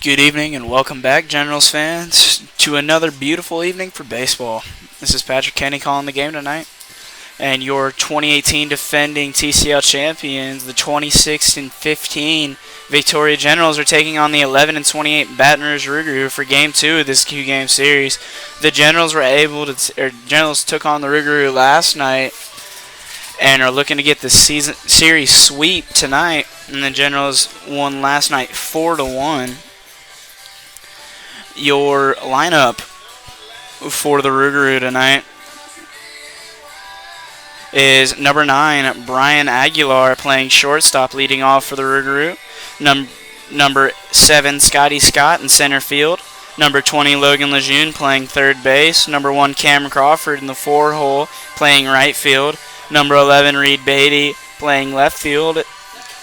Good evening and welcome back, Generals fans, to another beautiful evening for baseball. This is Patrick Kenny calling the game tonight, and your 2018 defending TCL champions, the 26-15 Victoria Generals, are taking on the 11-28 Baton Rouge Rougarou for Game 2 of this two-game series. The Generals Generals took on the Rougarou last night and are looking to get the series sweep tonight. And the Generals won last night 4-1. Your lineup for the Rougarou tonight is number 9, Brian Aguilar, playing shortstop, leading off for the Rougarou. Number 7, Scotty Scott in center field. Number 20, Logan Lejeune, playing third base. Number 1, Cameron Crawford in the 4-hole, playing right field. Number 11, Reed Beatty, playing left field.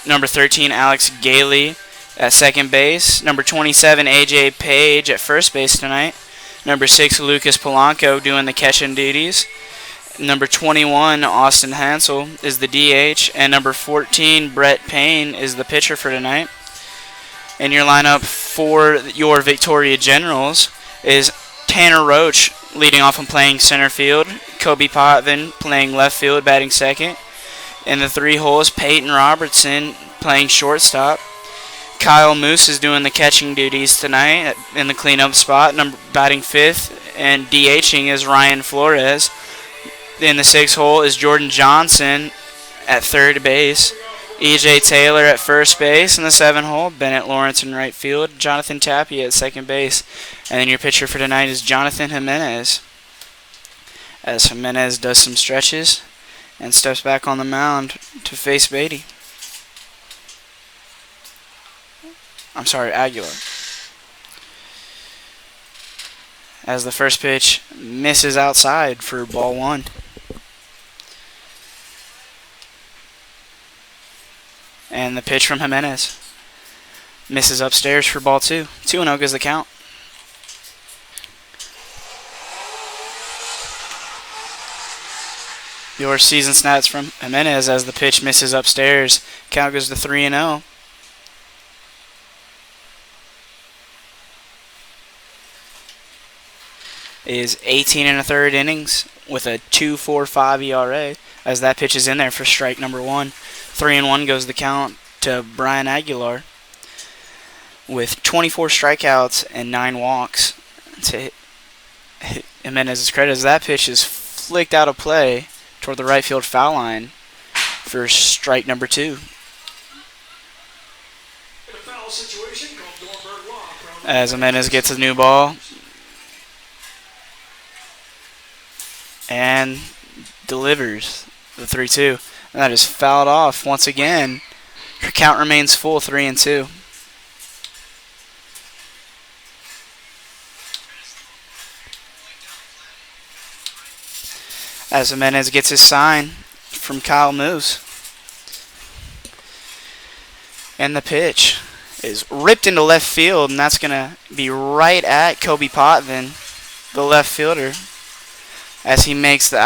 Number 13, Alex Gailey at second base. Number 27, A.J. Page at first base tonight. Number 6, Lucas Polanco doing the catching duties. Number 21, Austin Hansel is the DH. And number 14, Brett Payne is the pitcher for tonight. And your lineup for your Victoria Generals is Tanner Roach leading off and playing center field. Kobe Potvin playing left field, batting second. In the 3 holes, Peyton Robertson playing shortstop. Kyle Moose is doing the catching duties tonight in the cleanup spot, batting 5th, and DHing is Ryan Flores. In the 6 hole is Jordan Johnson at third base. E.J. Taylor at first base. In the 7 hole, Bennett Lawrence in right field. Jonathan Tapia at second base. And then your pitcher for tonight is Jonathan Jimenez, as Jimenez does some stretches and steps back on the mound to face Beatty. Aguilar. As the first pitch misses outside for ball 1. And the pitch from Jimenez misses upstairs for ball 2. 2-0 goes the count. Your season stats from Jimenez as the pitch misses upstairs. Count goes to 3-0. Is 18 1/3 innings with a 2.45 ERA as that pitch is in there for strike number 1. 3-1 goes the count to Brian Aguilar with 24 strikeouts and 9 walks. To Jimenez's credit, as that pitch is flicked out of play toward the right field foul line for strike number 2. As Jimenez gets a new ball and delivers the 3-2. And that is fouled off once again. Her count remains full, 3-2. As Jimenez gets his sign from Kyle Moose. And the pitch is ripped into left field, and that's going to be right at Kobe Potvin, the left fielder, as he makes the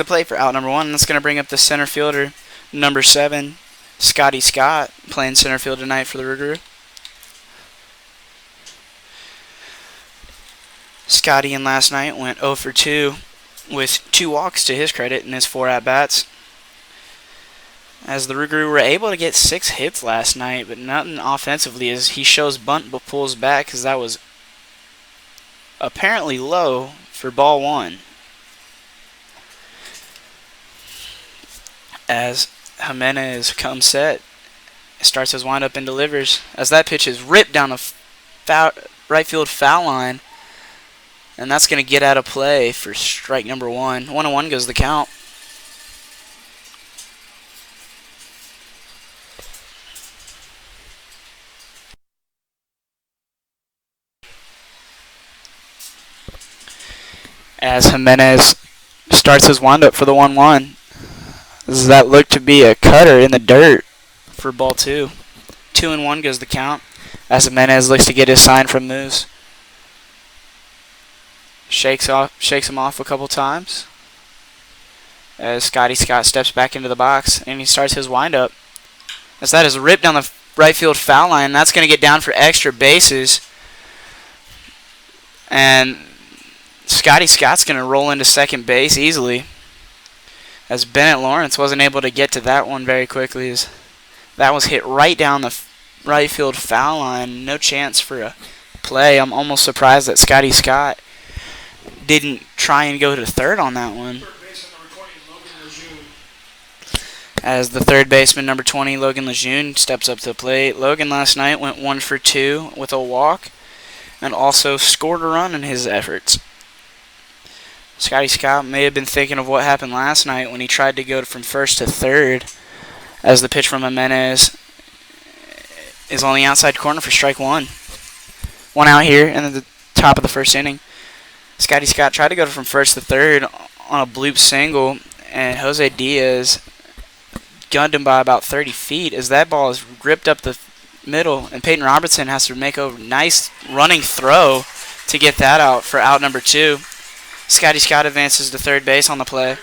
play for out number 1. And that's going to bring up the center fielder, number 7, Scotty Scott, playing center field tonight for the Rougarou. Scotty in last night went 0 for 2 with 2 walks to his credit in his 4 at-bats. As the Rougarou were able to get 6 hits last night, but nothing offensively, as he shows bunt but pulls back because that was apparently low for ball 1. As Jimenez comes set, starts his windup and delivers, as that pitch is ripped down the right field foul line, and that's going to get out of play for strike number 1. 1-1 goes the count. as Jimenez starts his windup for the 1-1. Does that look to be a cutter in the dirt for ball 2? 2-1 goes the count as Jimenez looks to get his sign from Moose. Shakes him off a couple times as Scotty Scott steps back into the box and he starts his windup. As that is ripped down the right field foul line, that's going to get down for extra bases. And Scotty Scott's going to roll into second base easily, as Bennett Lawrence wasn't able to get to that one very quickly. As that was hit right down the right field foul line. No chance for a play. I'm almost surprised that Scotty Scott didn't try and go to third on that one. As the third baseman, number 20, Logan Lejeune, steps up to the plate. Logan last night went 1 for 2 with a walk and also scored a run in his efforts. Scotty Scott may have been thinking of what happened last night when he tried to go from first to third, as the pitch from Jimenez is on the outside corner for strike 1. 1 out here in the top of the first inning. Scotty Scott tried to go from first to third on a bloop single, and Jose Diaz gunned him by about 30 feet as that ball is ripped up the middle, and Peyton Robertson has to make a nice running throw to get that out for out number 2. Scotty Scott advances to third base on the play.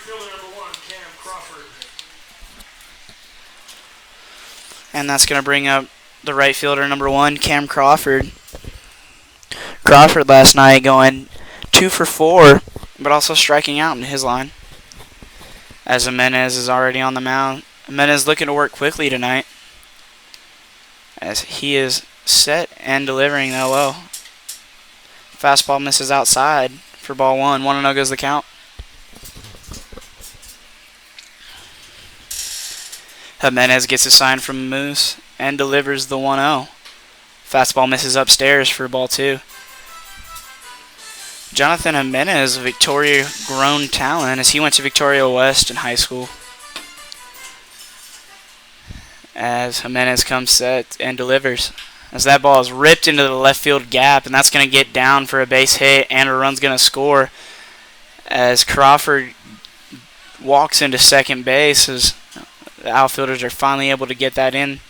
And that's going to bring up the right fielder, number 1, Cam Crawford. Crawford last night going 2 for 4, but also striking out in his line, as Jimenez is already on the mound. Jimenez looking to work quickly tonight, as he is set and delivering that well. Fastball misses outside for ball 1. 1-0 goes the count. Jimenez gets a sign from Moose and delivers the 1-0. Fastball misses upstairs for ball 2. Jonathan Jimenez, a Victoria grown talent, as he went to Victoria West in high school. As Jimenez comes set and delivers, as that ball is ripped into the left field gap, and that's going to get down for a base hit, and a run's going to score as Crawford walks into second base, as the outfielders are finally able to get that in.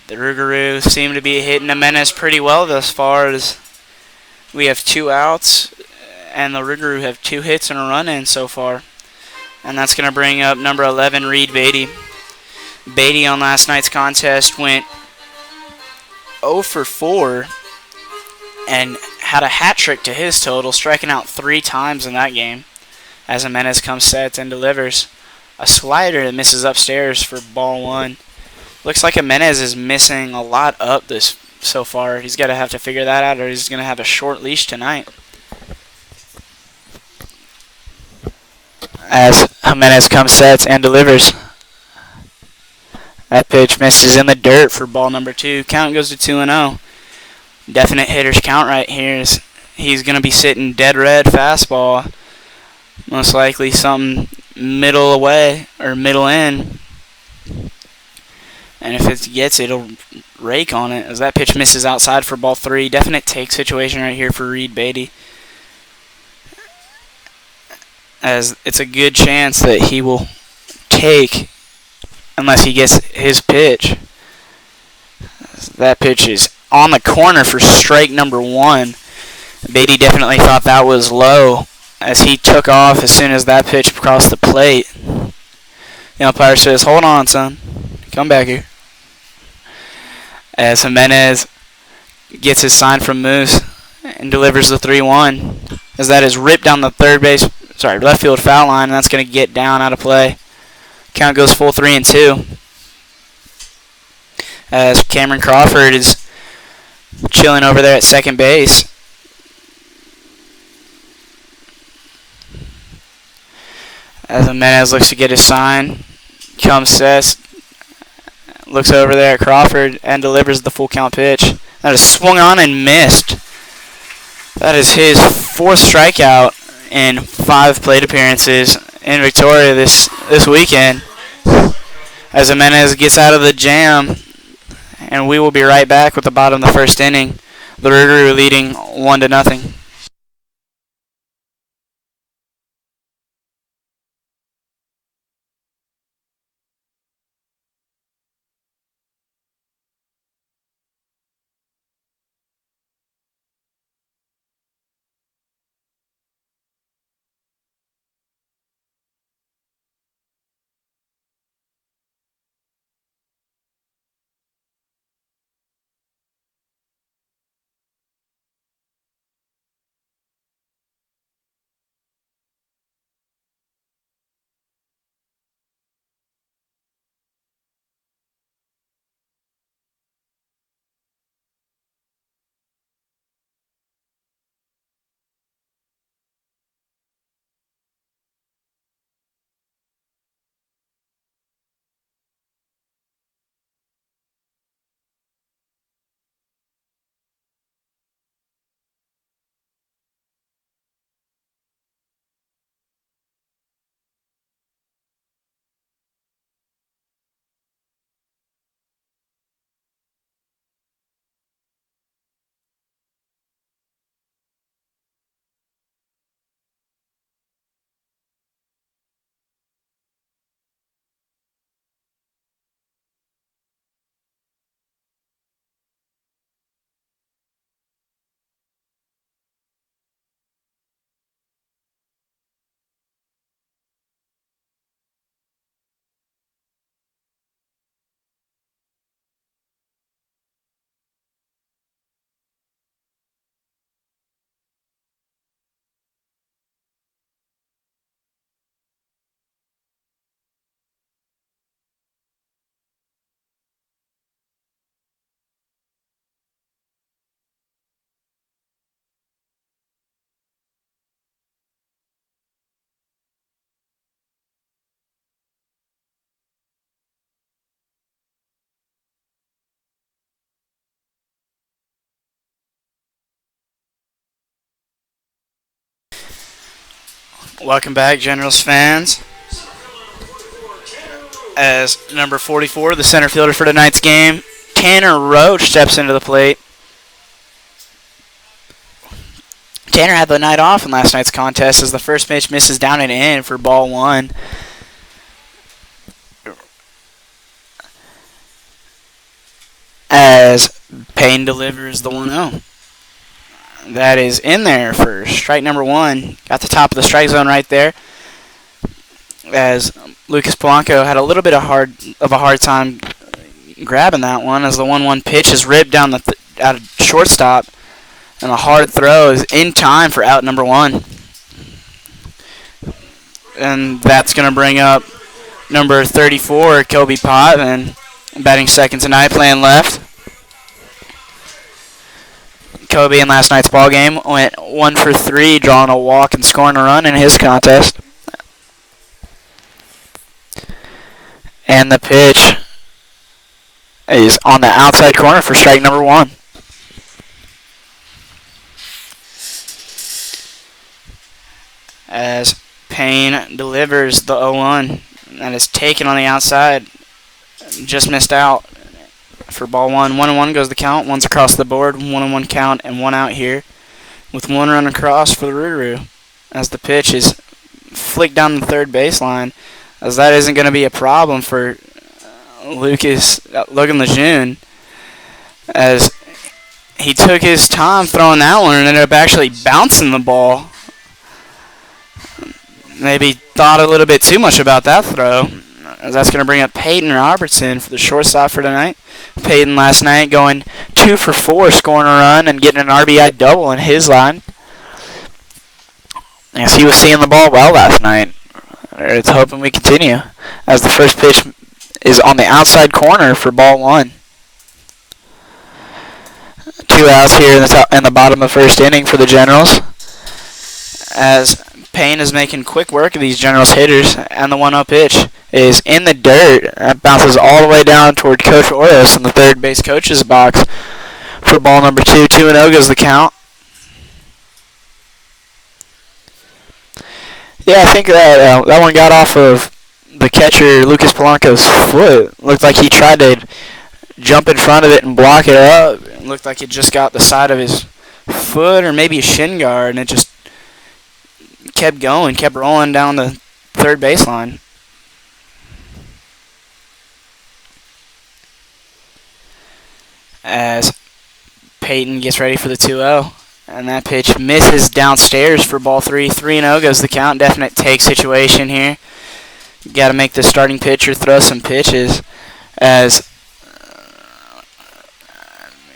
The Rougarou seem to be hitting Jimenez pretty well thus far, as we have 2 outs, and the Rougarou have 2 hits and a run in so far. And that's going to bring up number 11, Reed Beatty. Beatty on last night's contest went 0 for 4 and had a hat trick to his total, striking out 3 times in that game, as Jimenez comes set and delivers a slider that misses upstairs for ball 1. Looks like Jimenez is missing a lot up this so far. He's got to have to figure that out, or he's going to have a short leash tonight. As Jimenez comes sets and delivers. That pitch misses in the dirt for ball number 2. Count goes to 2-0. Definite hitter's count right here. He's going to be sitting dead red fastball. Most likely something middle away or middle in. And if it gets it, it'll rake on it, as that pitch misses outside for ball 3. Definite take situation right here for Reed Beatty, as it's a good chance that he will take unless he gets his pitch. That pitch is on the corner for strike number 1. Beatty definitely thought that was low, as he took off as soon as that pitch crossed the plate. The umpire says, "Hold on, son. Come back here." As Jimenez gets his sign from Moose and delivers the 3-1, as that is ripped down the left field foul line, and that's going to get down out of play. Count goes full 3-2. As Cameron Crawford is chilling over there at second base. As Jimenez looks to get his sign, comes set, looks over there at Crawford and delivers the full count pitch. That is swung on and missed. That is his 4th strikeout in 5 plate appearances in Victoria this weekend. As Jimenez gets out of the jam, and we will be right back with the bottom of the first inning. The Rougarou leading 1-0. Welcome back, Generals fans. As number 44, the center fielder for tonight's game, Tanner Rouge, steps into the plate. Tanner had the night off in last night's contest as the first pitch misses down and in for ball one. As Payne delivers the 1-0. That is in there for strike number one. Got the top of the strike zone right there. As Lucas Polanco had a little bit of a hard time grabbing that one, as the 1-1 pitch is ripped down out of shortstop, and a hard throw is in time for out number one. And that's going to bring up number 34, Kobe Potvin, batting second tonight, playing left. Kobe in last night's ball game went 1 for 3, drawing a walk and scoring a run in his contest. And the pitch is on the outside corner for strike number one. As Payne delivers the 0-1, that is taken on the outside, just missed out. For ball one, 1-1 goes the count. One's across the board, 1-1 count, and one out here, with one run across for the Rougarou. As the pitch is flicked down the third baseline, as that isn't going to be a problem for Logan Lejeune, as he took his time throwing that one and ended up actually bouncing the ball. Maybe thought a little bit too much about that throw. As that's going to bring up Peyton Robertson for the shortstop for tonight. Peyton last night going 2 for 4, scoring a run and getting an RBI double in his line. As he was seeing the ball well last night. It's hoping we continue. As the first pitch is on the outside corner for ball one. 2 outs here in the bottom of the first inning for the Generals. As Payne is making quick work of these Generals hitters, and the 1-0 pitch is in the dirt. That bounces all the way down toward Coach Oros in the third base coach's box for ball number 2. 2-0 goes the count. Yeah, I think that one got off of the catcher Lucas Polanco's foot. Looked like he tried to jump in front of it and block it up. It looked like it just got the side of his foot or maybe a shin guard, and it just kept going, kept rolling down the third baseline. As Peyton gets ready for the 2-0. And that pitch misses downstairs for ball 3. 3-0 goes the count. Definite take situation here. Got to make the starting pitcher throw some pitches as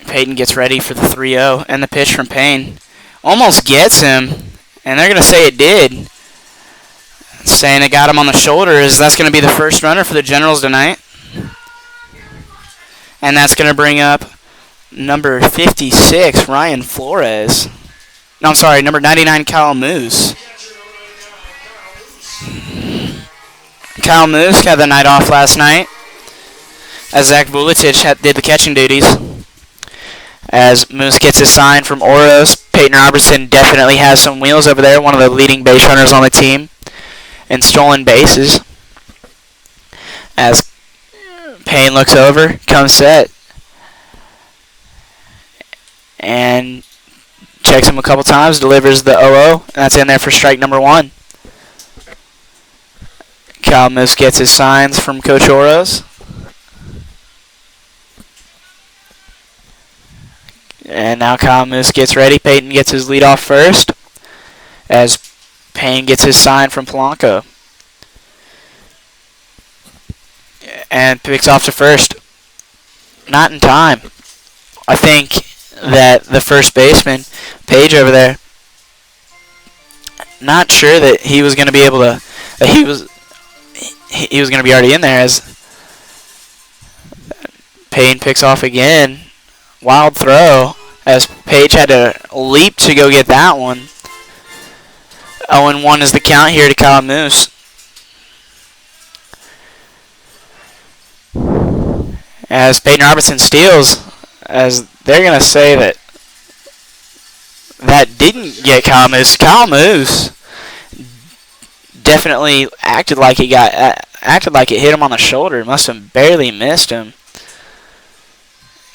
Peyton gets ready for the 3-0. And the pitch from Payne almost gets him. And they're going to say it did. Saying it got him on the shoulders. That's going to be the first runner for the Generals tonight. And that's going to bring up number 56, Ryan Flores. No, I'm sorry, number 99, Kyle Moose. Kyle Moose got the night off last night as Zach Vuletich did the catching duties. As Moose gets his sign from Oros, Peyton Robertson definitely has some wheels over there, one of the leading base runners on the team in stolen bases. As Payne looks over, comes set, and checks him a couple times, delivers the 0-0, and that's in there for strike number 1. Kyle Moose gets his signs from Coach Oros. And now Kyle Moose gets ready. Peyton gets his lead off first as Payne gets his sign from Polanco. And picks off to first. Not in time. I think that the first baseman, Page over there, not sure that he was going to be able to, that he was going to be already in there as Payne picks off again. Wild throw as Page had to leap to go get that one. 0-1 is the count here to Kyle Moose. As Peyton Robertson steals, as they're going to say that that didn't get Kyle Moose. Kyle Moose definitely acted like it hit him on the shoulder. Must have barely missed him.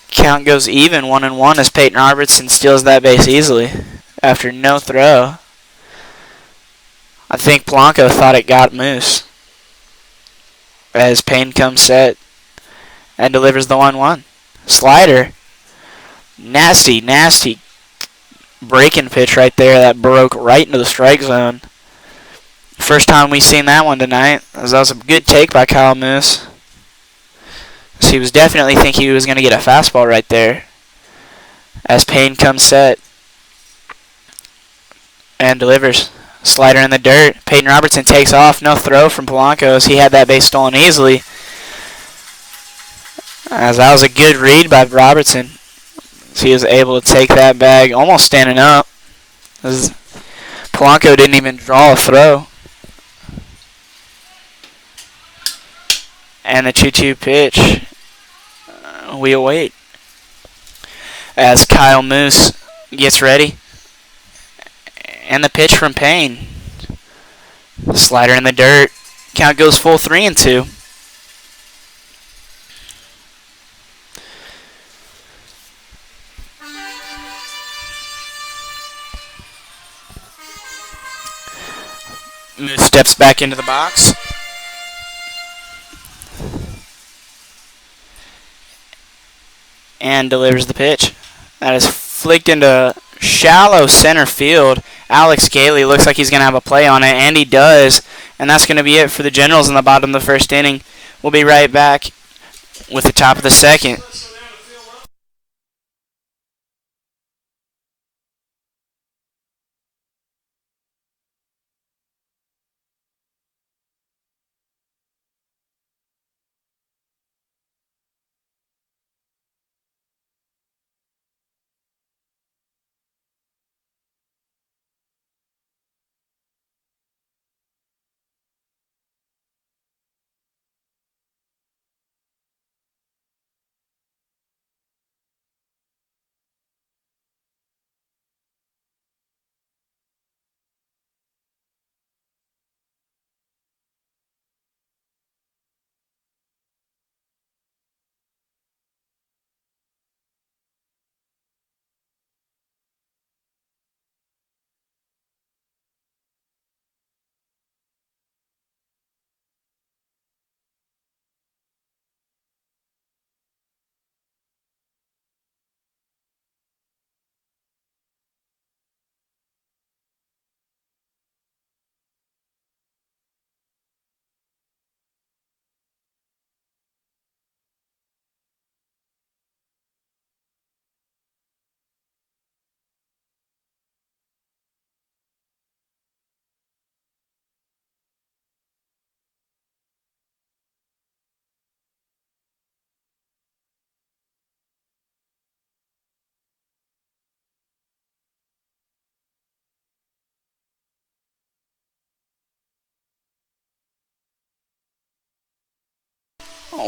Count goes even, 1-1, as Peyton Robertson steals that base easily after no throw. I think Polanco thought it got Moose as Payne comes set and delivers the 1-1. Slider. Nasty breaking pitch right there that broke right into the strike zone. First time we've seen that one tonight. That was a good take by Kyle Moose. So he was definitely thinking he was going to get a fastball right there. As Payne comes set and delivers. Slider in the dirt. Peyton Robertson takes off. No throw from Polanco as he had that base stolen easily. As that was a good read by Robertson. So he was able to take that bag almost standing up. As Polanco didn't even draw a throw. And the 2-2 pitch. We await. As Kyle Moose gets ready. And the pitch from Payne. Slider in the dirt. Count goes full 3-2. Moose steps back into the box. And delivers the pitch. That is flicked into shallow center field. Alex Gailey looks like he's going to have a play on it, and he does. And that's going to be it for the Generals in the bottom of the first inning. We'll be right back with the top of the second.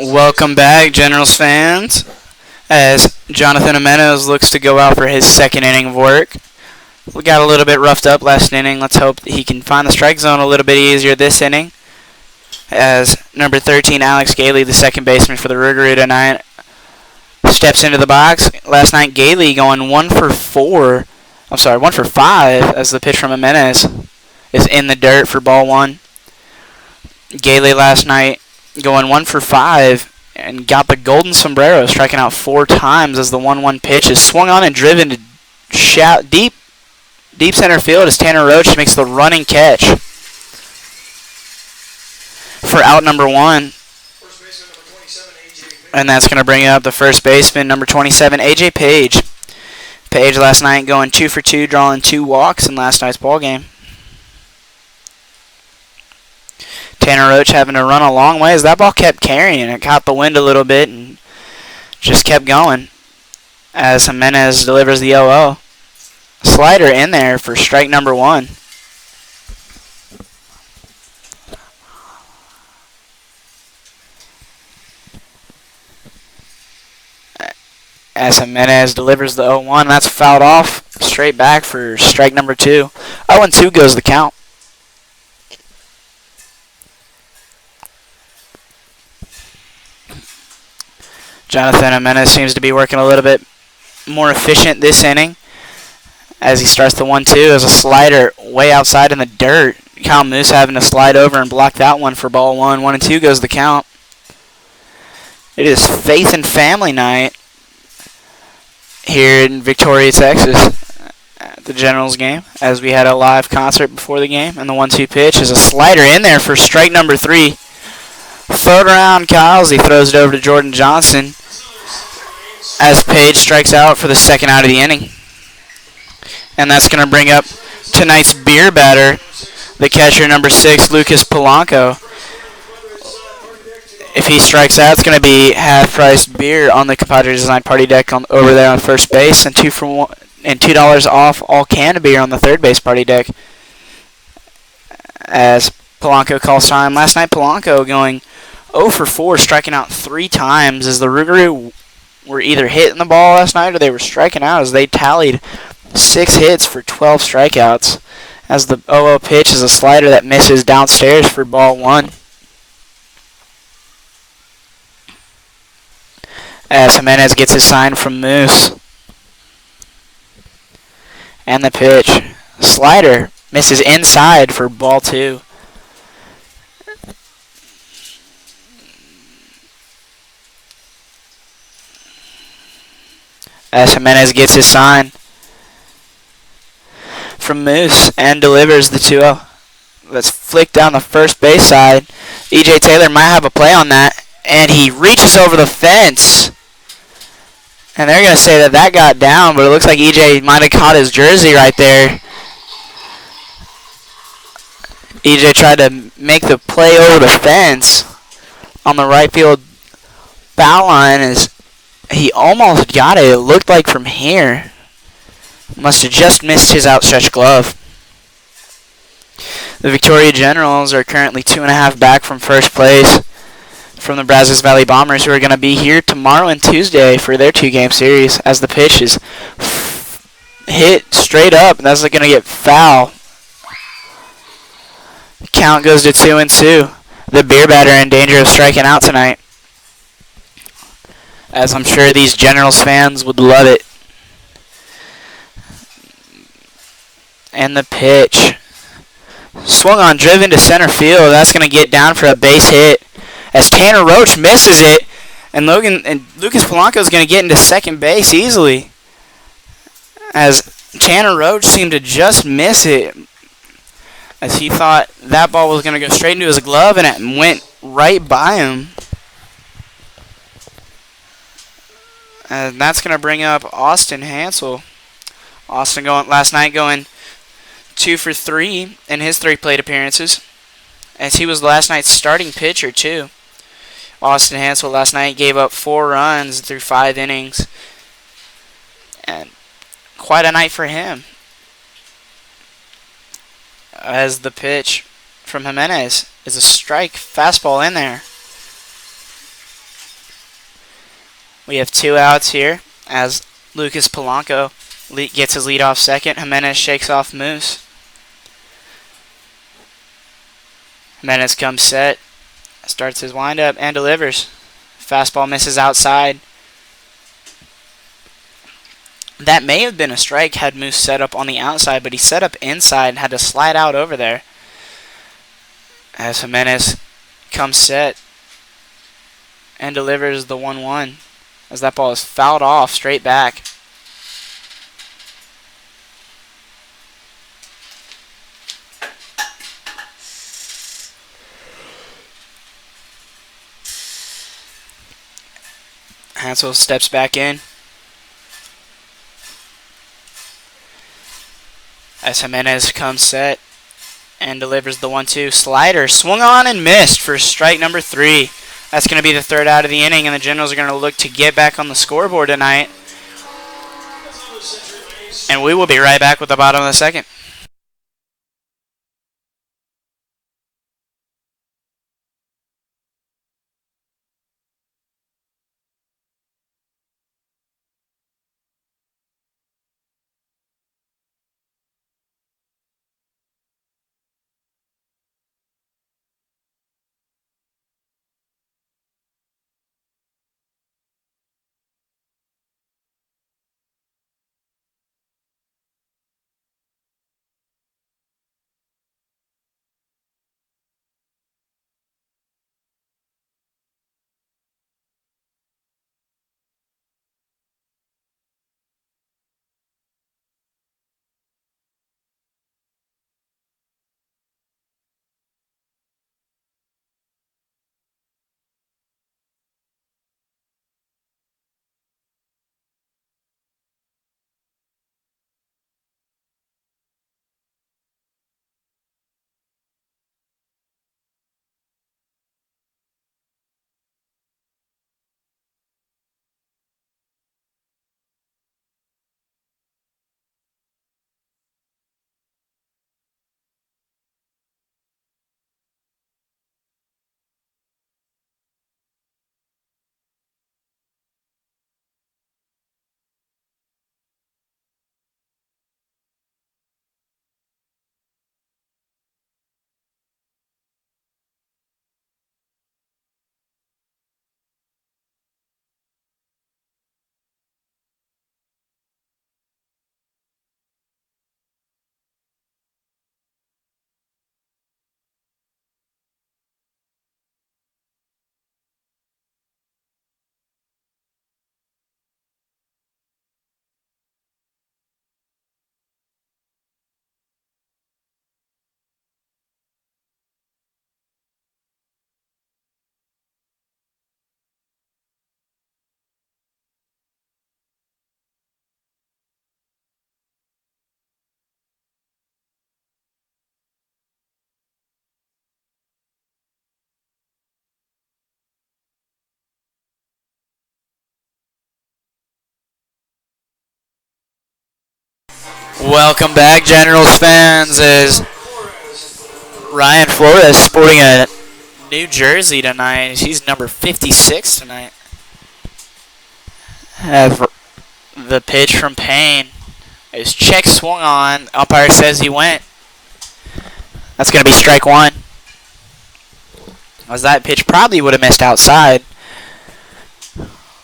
Welcome back, Generals fans, as Jonathan Jimenez looks to go out for his second inning of work. We got a little bit roughed up last inning. Let's hope that he can find the strike zone a little bit easier this inning. As number 13, Alex Gailey, the second baseman for the Rougarou tonight, steps into the box. Last night, Gailey going 1 for 5 as the pitch from Jimenez is in the dirt for ball one. Gailey last night going 1 for 5 and got the golden sombrero, striking out 4 times as the 1-1 pitch is swung on and driven to deep center field as Tanner Roach makes the running catch for out number 1. And that's going to bring up the first baseman, number 27, A.J. Page. Page last night going 2 for 2, drawing 2 walks in last night's ball game. Tanner Roach having to run a long way as that ball kept carrying. It caught the wind a little bit and just kept going as Jimenez delivers the 0-0. Slider in there for strike number 1. As Jimenez delivers the 0-1, that's fouled off straight back for strike number 2. 0-2 goes the count. Jonathan Jimenez seems to be working a little bit more efficient this inning as he starts the 1-2 as a slider way outside in the dirt. Kyle Moose having to slide over and block that one for ball 1. 1-2 goes the count. It is Faith and Family Night here in Victoria, Texas at the Generals game as we had a live concert before the game. And the 1-2 pitch is a slider in there for strike number 3. Float around Kyles. He throws it over to Jordan Johnson as Page strikes out for the second out of the inning. And that's going to bring up tonight's beer batter, the catcher number 6, Lucas Polanco. If he strikes out, it's going to be half-priced beer on the Compadre Design Party Deck over there on first base, and $2 off all can of beer on the third base party deck. As Polanco calls time. Last night, Polanco going 0 for 4, striking out 3 times as the Rougarou were either hitting the ball last night or they were striking out as they tallied 6 hits for 12 strikeouts. As the 0-0 pitch is a slider that misses downstairs for ball 1. As Jimenez gets his sign from Moose. And the pitch. Slider misses inside for ball 2. As Jimenez gets his sign from Moose and delivers the 2-0. Let's flick down the first base side. E.J. Taylor might have a play on that, and he reaches over the fence. And they're going to say that got down, but it looks like E.J. might have caught his jersey right there. E.J. tried to make the play over the fence on the right field foul line as he almost got it. It looked like from here. Must have just missed his outstretched glove. The Victoria Generals are currently 2.5 back from first place from the Brazos Valley Bombers, who are going to be here tomorrow and Tuesday for their 2-game series as the pitch is hit straight up, and that's going to get foul. Count goes to 2-2. The beer batter in danger of striking out tonight, as I'm sure these Generals fans would love it. And the pitch. Swung on, driven to center field. That's going to get down for a base hit as Tanner Roach misses it. And Lucas Polanco is going to get into second base easily, as Tanner Roach seemed to just miss it, as he thought that ball was going to go straight into his glove, and it went right by him. And that's going to bring up Austin Hansel. Austin last night going 2 for 3 in his 3 plate appearances, as he was last night's starting pitcher too. Austin Hansel last night gave up 4 runs through 5 innings, and quite a night for him. As the pitch from Jimenez is a strike fastball in there. We have 2 outs here as Lucas Polanco gets his lead off second. Jimenez shakes off Moose. Jimenez comes set, starts his windup, and delivers. Fastball misses outside. That may have been a strike had Moose set up on the outside, but he set up inside and had to slide out over there. As Jimenez comes set and delivers the 1-1 as that ball is fouled off straight back. Hansel steps back in as Jimenez comes set and delivers the 1-2 slider. Swung on and missed for strike number 3. That's going to be the 3rd out of the inning, and the Generals are going to look to get back on the scoreboard tonight. And we will be right back with the bottom of the 2nd. Welcome back, Generals fans, as Ryan Flores sporting a new jersey tonight. He's number 56 tonight. As the pitch from Payne is check swung on. Umpire says he went. That's going to be strike 1. As that pitch probably would have missed outside.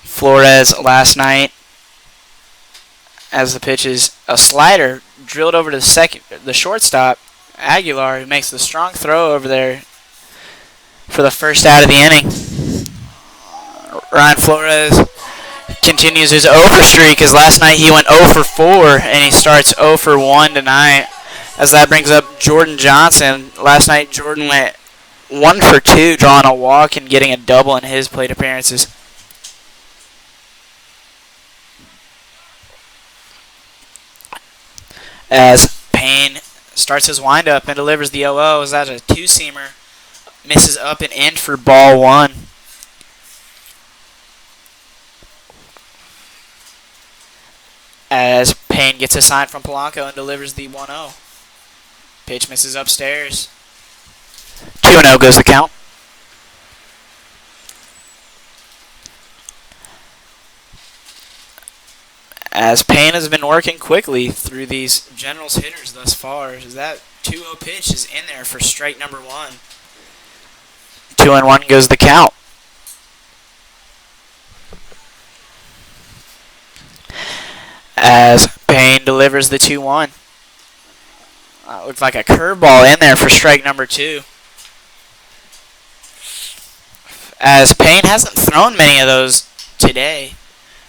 Flores last night, as the pitch is a slider drilled over to the shortstop, Aguilar, who makes the strong throw over there for the 1st out of the inning. Ryan Flores continues his over streak, as last night he went 0 for 4, and he starts 0 for 1 tonight, as that brings up Jordan Johnson. Last night Jordan went 1 for 2, drawing a walk and getting a double in his plate appearances. As Payne starts his windup and delivers the 0-0, as that's a 2-seamer, misses up and in for ball 1. As Payne gets a sign from Polanco and delivers the 1-0. Pitch misses upstairs. 2-0 goes the count. as Payne has been working quickly through these Generals hitters thus far. As that 2-0 pitch is in there for strike number 1. 2-1 goes the count. As Payne delivers the 2-1. Looks like a curveball in there for strike number 2. As Payne hasn't thrown many of those today,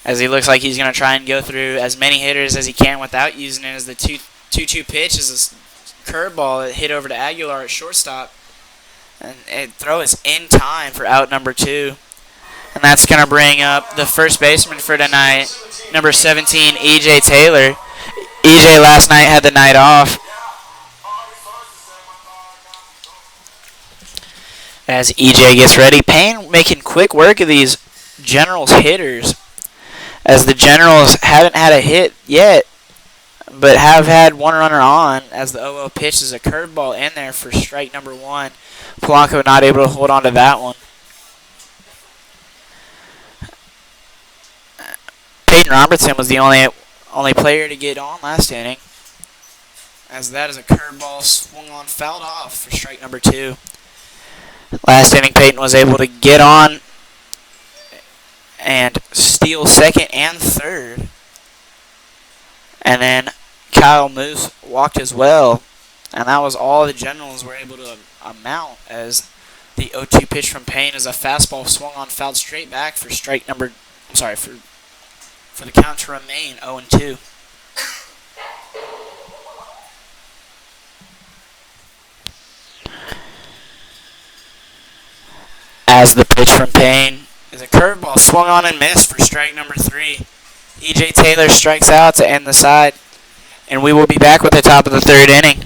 as he looks like he's going to try and go through as many hitters as he can without using it, as the 2-2 pitch is a curveball that hit over to Aguilar at shortstop. And throw is in time for out number 2. And that's going to bring up the first baseman for tonight, number 17, E.J. Taylor. E.J. last night had the night off. As E.J. gets ready, Payne making quick work of these Generals hitters, as the Generals haven't had a hit yet, but have had one runner on, as the 0-0 pitch is a curveball in there for strike number 1. Polanco not able to hold on to that one. Peyton Robertson was the only player to get on last inning, as that is a curveball swung on, fouled off for strike number 2. Last inning, Peyton was able to get on and steal second and third. And then Kyle Moose walked as well. And that was all the Generals were able to amount, as the 0-2 pitch from Payne is a fastball swung on, fouled straight back for strike number, for the count to remain 0-2. As the pitch from Payne is a curveball swung on and missed for strike number 3. E.J. Taylor strikes out to end the side, and we will be back with the top of the 3rd inning.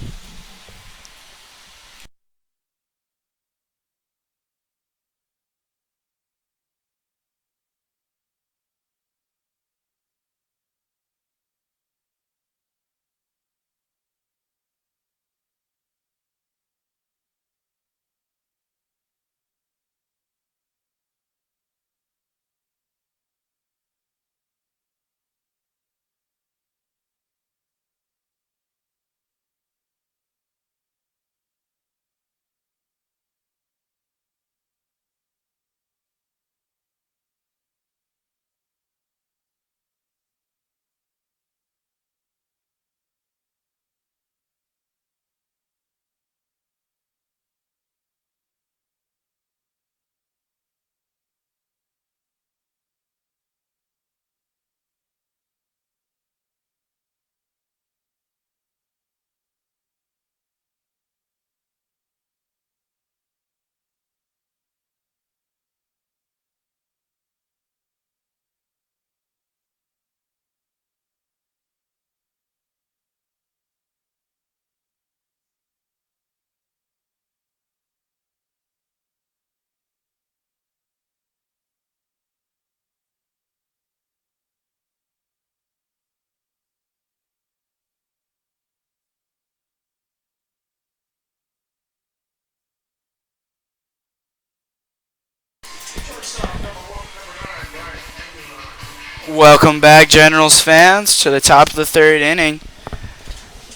Welcome back, Generals fans, to the top of the 3rd inning,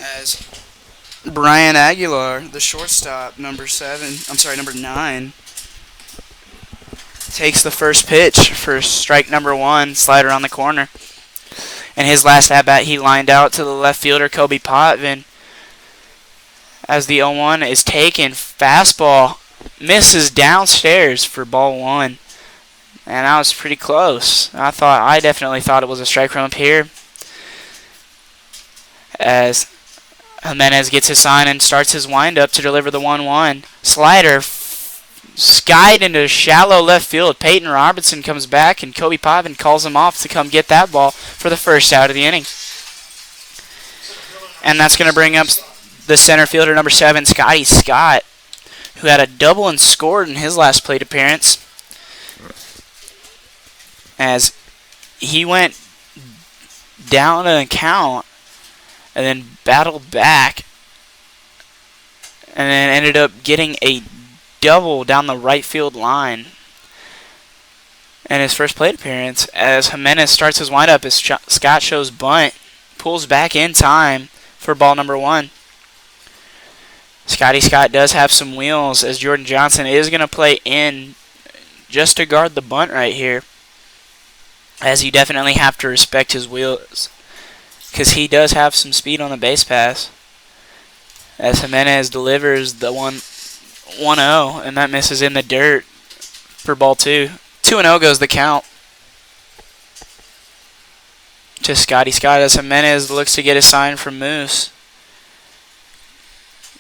as Brian Aguilar, the shortstop, number 9, takes the first pitch for strike number 1, slider on the corner. And his last at-bat, he lined out to the left fielder, Kobe Potvin, as the 0-1 is taken. Fastball misses downstairs for ball 1. And that was pretty close. I definitely thought it was a strike from up here, as Jimenez gets his sign and starts his windup to deliver the 1-1. Slider skied into shallow left field. Peyton Robertson comes back, and Kobe Potvin calls him off to come get that ball for the first out of the inning. And that's going to bring up the center fielder, number 7, Scotty Scott, who had a double and scored in his last plate appearance, as he went down an count and then battled back and then ended up getting a double down the right field line. in his first plate appearance. As Jimenez starts his windup, as Scott shows bunt, pulls back in time for ball number 1. Scotty Scott does have some wheels, as Jordan Johnson is going to play in just to guard the bunt right here, as you definitely have to respect his wheels because he does have some speed on the base pass. As Jimenez delivers the 1-0, and that misses in the dirt for ball 2. 2-0 goes the count to Scotty Scott as Jimenez looks to get a sign from Moose.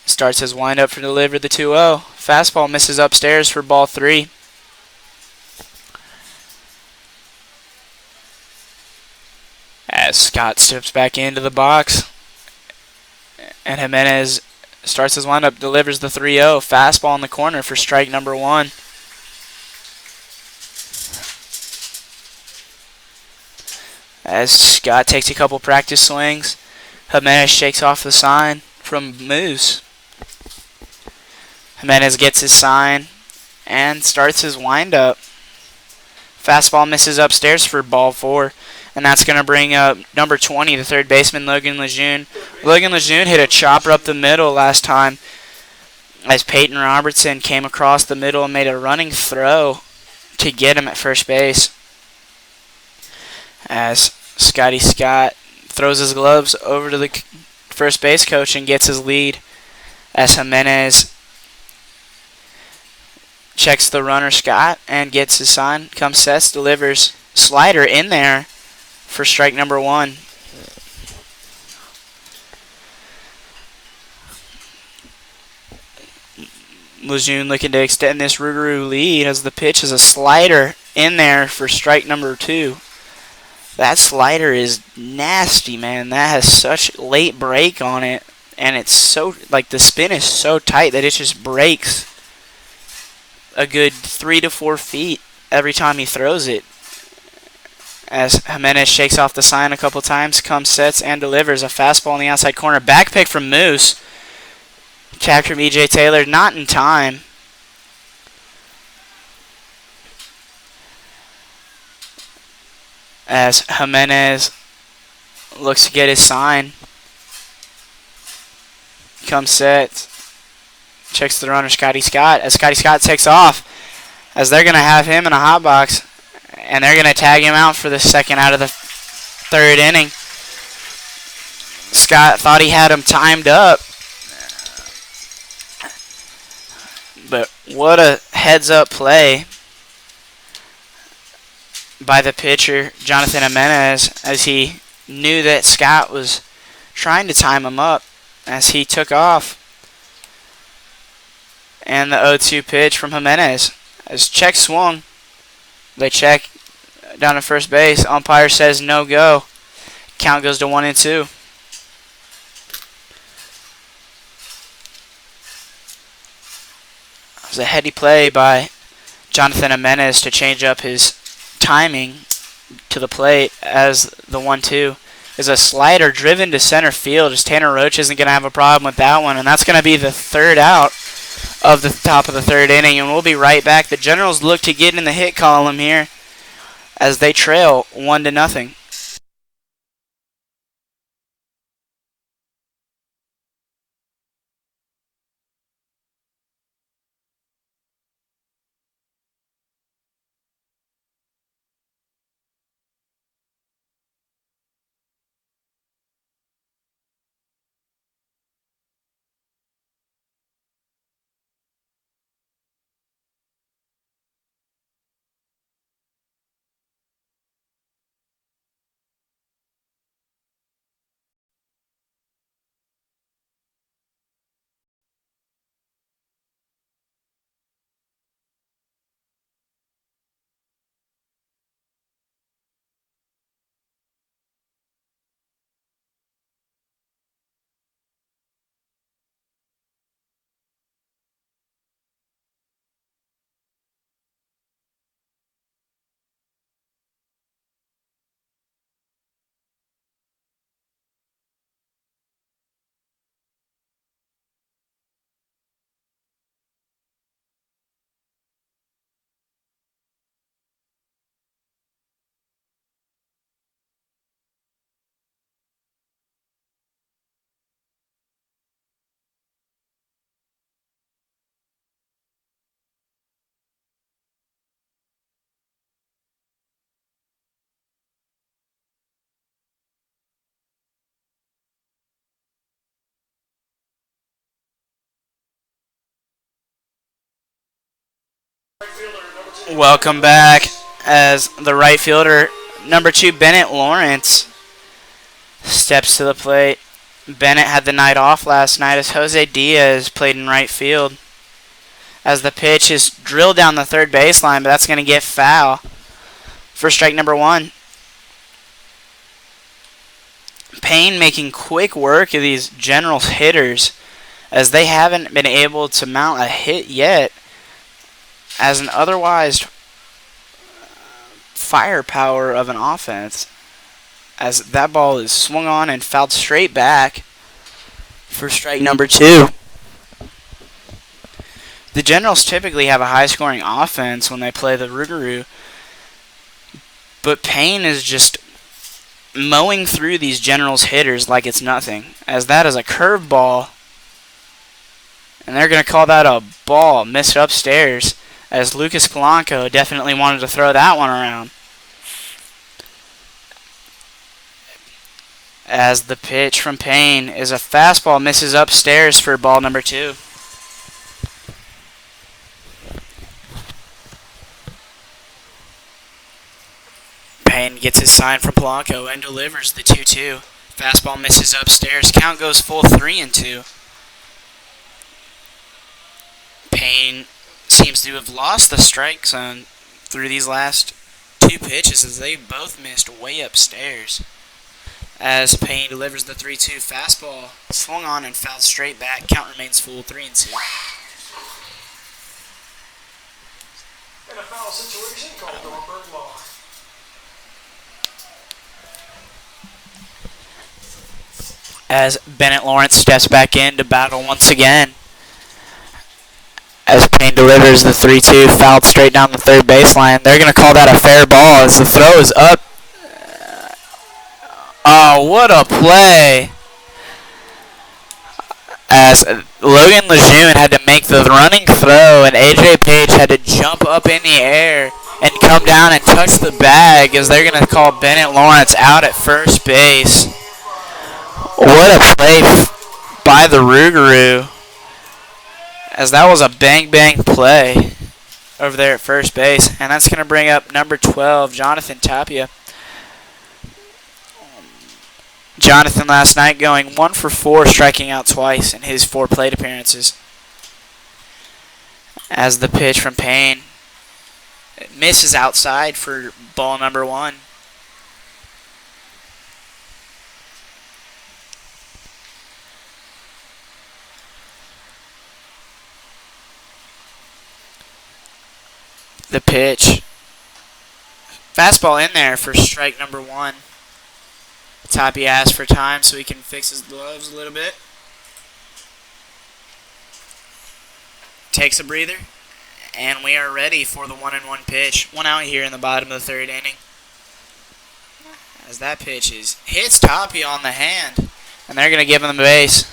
Starts his windup for deliver the 2-0. Fastball misses upstairs for ball 3. As Scott steps back into the box, and Jimenez starts his windup, delivers the 3-0. Fastball in the corner for strike number 1. As Scott takes a couple practice swings, Jimenez shakes off the sign from Moose. Jimenez gets his sign and starts his windup. Fastball misses upstairs for ball 4. And that's going to bring up number 20, the third baseman, Logan Lejeune. Logan Lejeune hit a chopper up the middle last time as Peyton Robertson came across the middle and made a running throw to get him at first base. As Scotty Scott throws his gloves over to the first base coach and gets his lead. As Jimenez checks the runner Scott and gets his sign. Comes Seth, delivers slider in there for strike number 1. Lejeune looking to extend this Rougarou lead as the pitch is a slider in there for strike number 2. That slider is nasty, man. That has such late break on it, and it's so, like, the spin is so tight that it just breaks a good 3 to 4 feet every time he throws it. As Jimenez shakes off the sign a couple times, comes, sets, and delivers a fastball in the outside corner. Back pick from Moose. Capture from E.J. Taylor, not in time. As Jimenez looks to get his sign. Comes, sets, checks the runner, Scotty Scott. As Scotty Scott takes off, as they're going to have him in a hot box. And they're going to tag him out for the second out of the 3rd inning. Scott thought he had him timed up. But what a heads-up play by the pitcher, Jonathan Jimenez, as he knew that Scott was trying to time him up as he took off. And the 0-2 pitch from Jimenez. As check swung. They check down at first base. Umpire says no go. Count goes to 1-2. It was a heady play by Jonathan Jimenez to change up his timing to the plate as the 1-2 is a slider driven to center field. As Tanner Roach isn't going to have a problem with that one. And that's going to be the 3rd out of the top of the 3rd inning. And we'll be right back. The Generals look to get in the hit column here as they trail 1-0. Welcome back as the right fielder, number 2, Bennett Lawrence, steps to the plate. Bennett had the night off last night as Jose Diaz played in right field. As the pitch is drilled down the third baseline, but that's going to get foul for strike number 1. Payne making quick work of these Generals hitters as they haven't been able to mount a hit yet, as an otherwise firepower of an offense, as that ball is swung on and fouled straight back for strike number 2. The Generals typically have a high-scoring offense when they play the Rougarou, but Payne is just mowing through these Generals hitters like it's nothing, as that is a curveball, and they're going to call that a ball missed upstairs, as Lucas Polanco definitely wanted to throw that one around. As the pitch from Payne is a fastball, misses upstairs for ball number 2. Payne gets his sign from Polanco and delivers the 2-2. Fastball misses upstairs. Count goes full 3-2. Payne seems to have lost the strike zone through these last 2 pitches as they both missed way upstairs. As Payne delivers the 3-2 fastball, swung on and fouled straight back. Count remains full 3-2. In a foul situation called Dornberg law. As Bennett Lawrence steps back in to battle once again. As Payne delivers the 3-2, fouled straight down the third baseline. They're going to call that a fair ball as the throw is up. Oh, what a play. As Logan Lejeune had to make the running throw and AJ Page had to jump up in the air and come down and touch the bag as they're going to call Bennett Lawrence out at first base. What a play by the Rougarou, as that was a bang-bang play over there at first base. And that's going to bring up number 12, Jonathan Tapia. Jonathan last night going 1 for 4, striking out twice in his 4 plate appearances. As the pitch from Payne misses outside for ball number 1. The pitch. Fastball in there for strike number 1. Tapia asks for time so he can fix his gloves a little bit. Takes a breather. And we are ready for the 1-1 pitch. 1 out here in the bottom of the 3rd inning. As that pitch hits Tapia on the hand. And they're going to give him the base.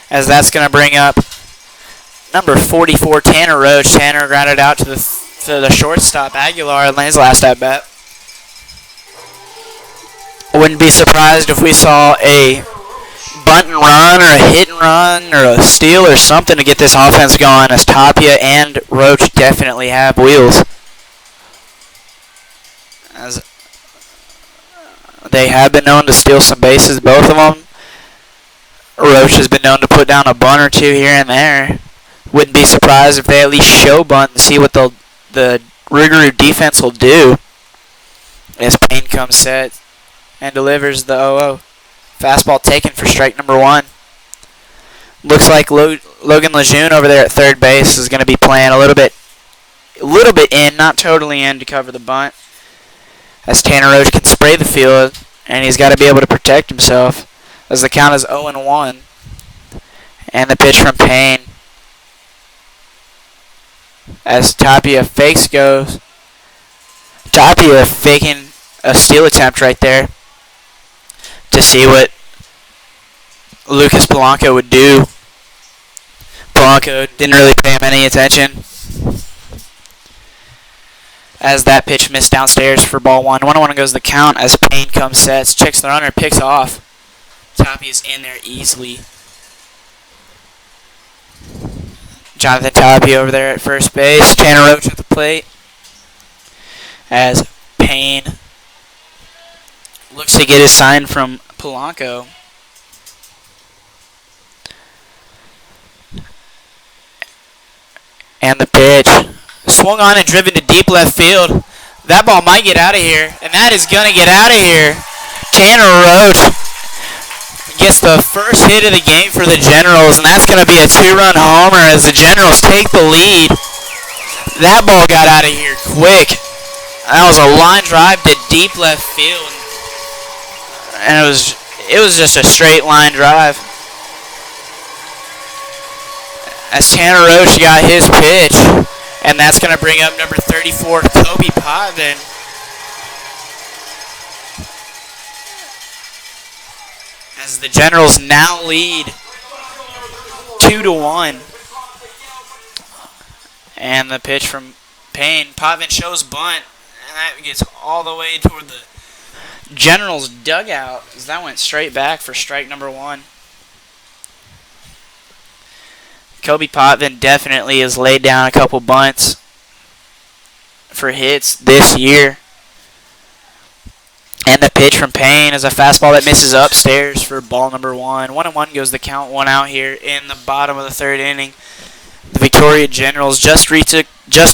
As that's going to bring up number 44, Tanner Rouge. Tanner grounded out to the shortstop, Aguilar, in his last at-bat. Wouldn't be surprised if we saw a bunt and run or a hit and run or a steal or something to get this offense going, as Tapia and Roach definitely have wheels. As they have been known to steal some bases, both of them. Roach has been known to put down a bunt or 2 here and there. Wouldn't be surprised if they at least show bunt and see what the Rougarou defense will do. As Payne comes set and delivers the 0-0. Fastball taken for strike number 1. Looks like Logan Lejeune over there at third base is going to be playing a little bit in, not totally in, to cover the bunt. As Tanner Rouge can spray the field, and he's got to be able to protect himself, as the count is 0-1. And the pitch from Payne, as Tapia fakes goes. Tapia faking a steal attempt right there to see what Lucas Polanco would do. Polanco didn't really pay him any attention, as that pitch missed downstairs for ball 1. 1-1 goes the count as Payne comes sets, checks the runner, picks off. Tapia's in there easily. Jonathan Toppy over there at first base. Tanner Roach at the plate. As Payne looks to get his sign from Polanco. And the pitch. Swung on and driven to deep left field. That ball might get out of here. And that is going to get out of here. Tanner Roach gets the first hit of the game for the Generals. And that's going to be a 2-run homer as the Generals take the lead. That ball got out of here quick. That was a line drive to deep left field. And it was just a straight line drive. As Tanner Roach got his pitch, and that's going to bring up number 34, Kobe Potvin. As the Generals now lead 2-1. And the pitch from Payne. Potvin shows bunt, and that gets all the way toward the Generals dugout, as that went straight back for strike number 1. Kobe Potvin definitely has laid down a couple bunts for hits this year. And the pitch from Payne is a fastball that misses upstairs for ball number 1. 1-1 goes the count, 1 out here in the bottom of the 3rd inning. The Victoria Generals just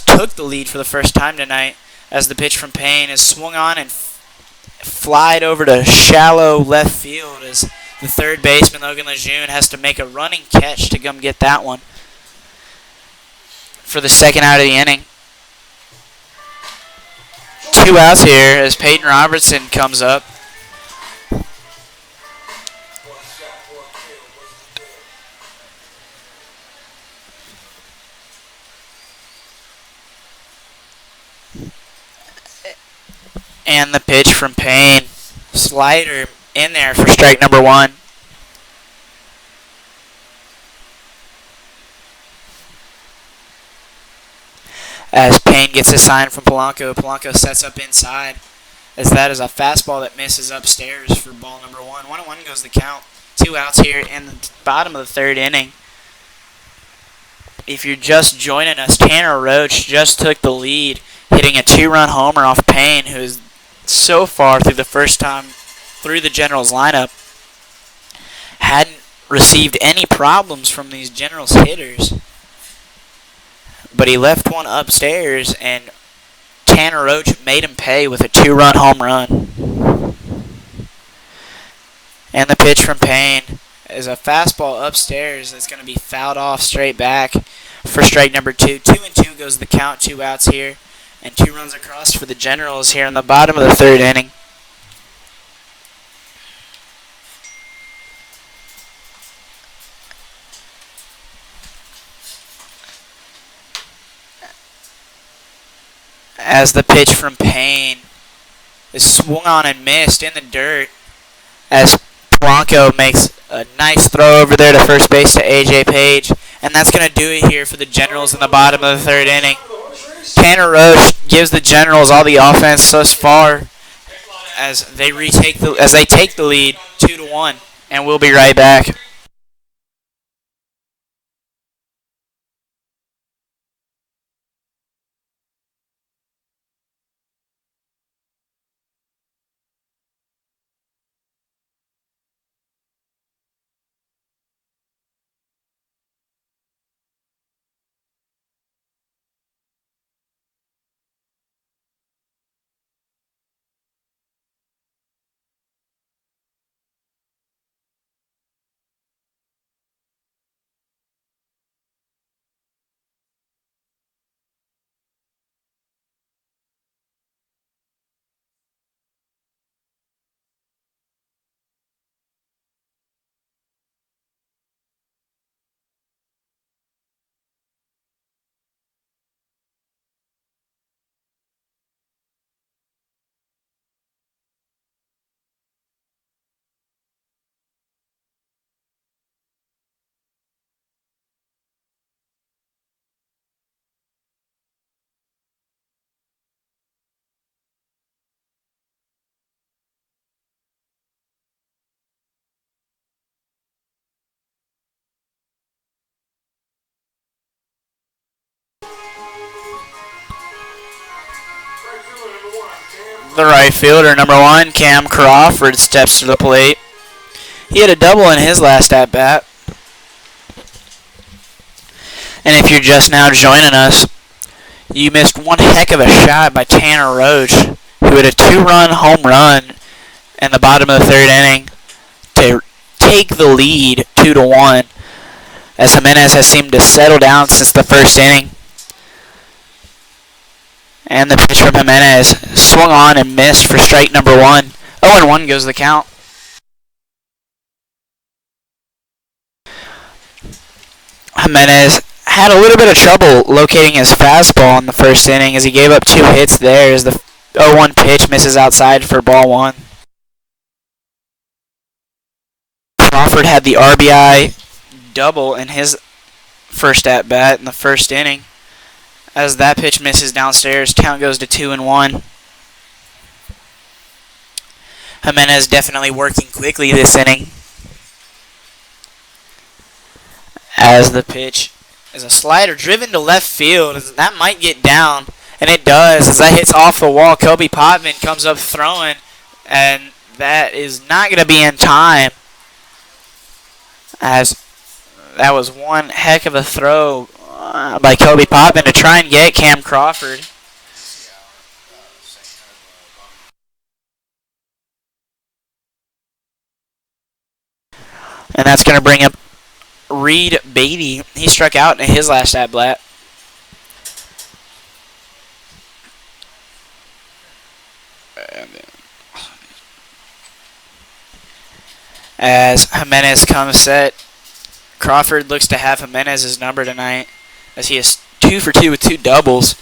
took the lead for the first time tonight, as the pitch from Payne is swung on and flied over to shallow left field, as the third baseman, Logan Lejeune, has to make a running catch to come get that one for the second out of the inning. 2 outs here as Peyton Robertson comes up. And the pitch from Payne. Slider in there for strike number 1. As Payne gets a sign from Polanco, Polanco sets up inside, as that is a fastball that misses upstairs for ball number 1. 1-1 goes the count. 2 outs here in the bottom of the 3rd inning. If you're just joining us, Tanner Roach just took the lead, hitting a 2-run homer off Payne, who is so far through the first time through the Generals lineup hadn't received any problems from these Generals hitters. But he left one upstairs, and Tanner Roach made him pay with a 2-run home run. And the pitch from Payne is a fastball upstairs that's going to be fouled off straight back for strike number 2. 2-2 goes the count, 2 outs here, and 2 runs across for the Generals here in the bottom of the 3rd inning. As the pitch from Payne is swung on and missed in the dirt, as Polanco makes a nice throw over there to first base to A.J. Page, and that's going to do it here for the Generals in the bottom of the 3rd inning. Tanner Roach gives the Generals all the offense thus far as they take the lead 2-1, and we'll be right back. The right fielder, number 1, Cam Crawford, steps to the plate. He had a double in his last at bat. And if you're just now joining us, you missed one heck of a shot by Tanner Rouge, who had a 2-run home run in the bottom of the third inning to take the lead 2-1, as Jimenez has seemed to settle down since the first inning. And the pitch from Jimenez swung on and missed for strike number 1. 0-1 goes the count. Jimenez had a little bit of trouble locating his fastball in the first inning as he gave up 2 hits there as the 0-1 pitch misses outside for ball 1. Crawford had the RBI double in his first at bat in the first inning. As that pitch misses downstairs, count goes to 2-1. Jimenez definitely working quickly this inning. As the pitch is a slider driven to left field. That might get down, and it does. As that hits off the wall, Kobe Potvin comes up throwing, and that is not going to be in time. As that was one heck of a throw by Kobe Potvin to try and get Cam Crawford. And that's going to bring up Reed Beatty. He struck out in his last at bat. As Jimenez comes set, Crawford looks to have Jimenez's number tonight, as he is 2 for 2 with 2 doubles,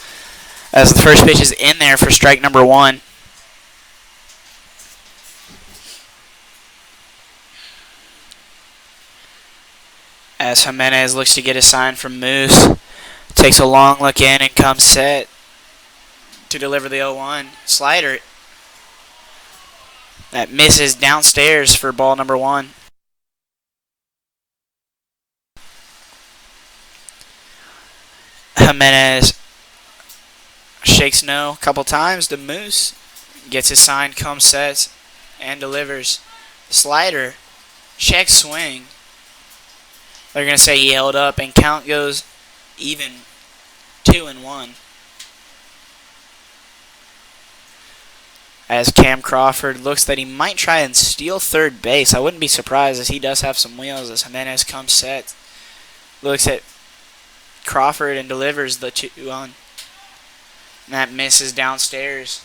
as the first pitch is in there for strike number 1. As Jimenez looks to get a sign from Moose, takes a long look in and comes set to deliver the 0-1 slider. That misses downstairs for ball number 1. Jimenez shakes no a couple times to Moose. Gets his sign, comes, sets, and delivers. Slider, check swing. They're going to say he held up, and count goes even 2-1. As Cam Crawford looks that he might try and steal third base. I wouldn't be surprised, as he does have some wheels. As Jimenez comes set, looks at Crawford and delivers the 2-1. And that misses downstairs.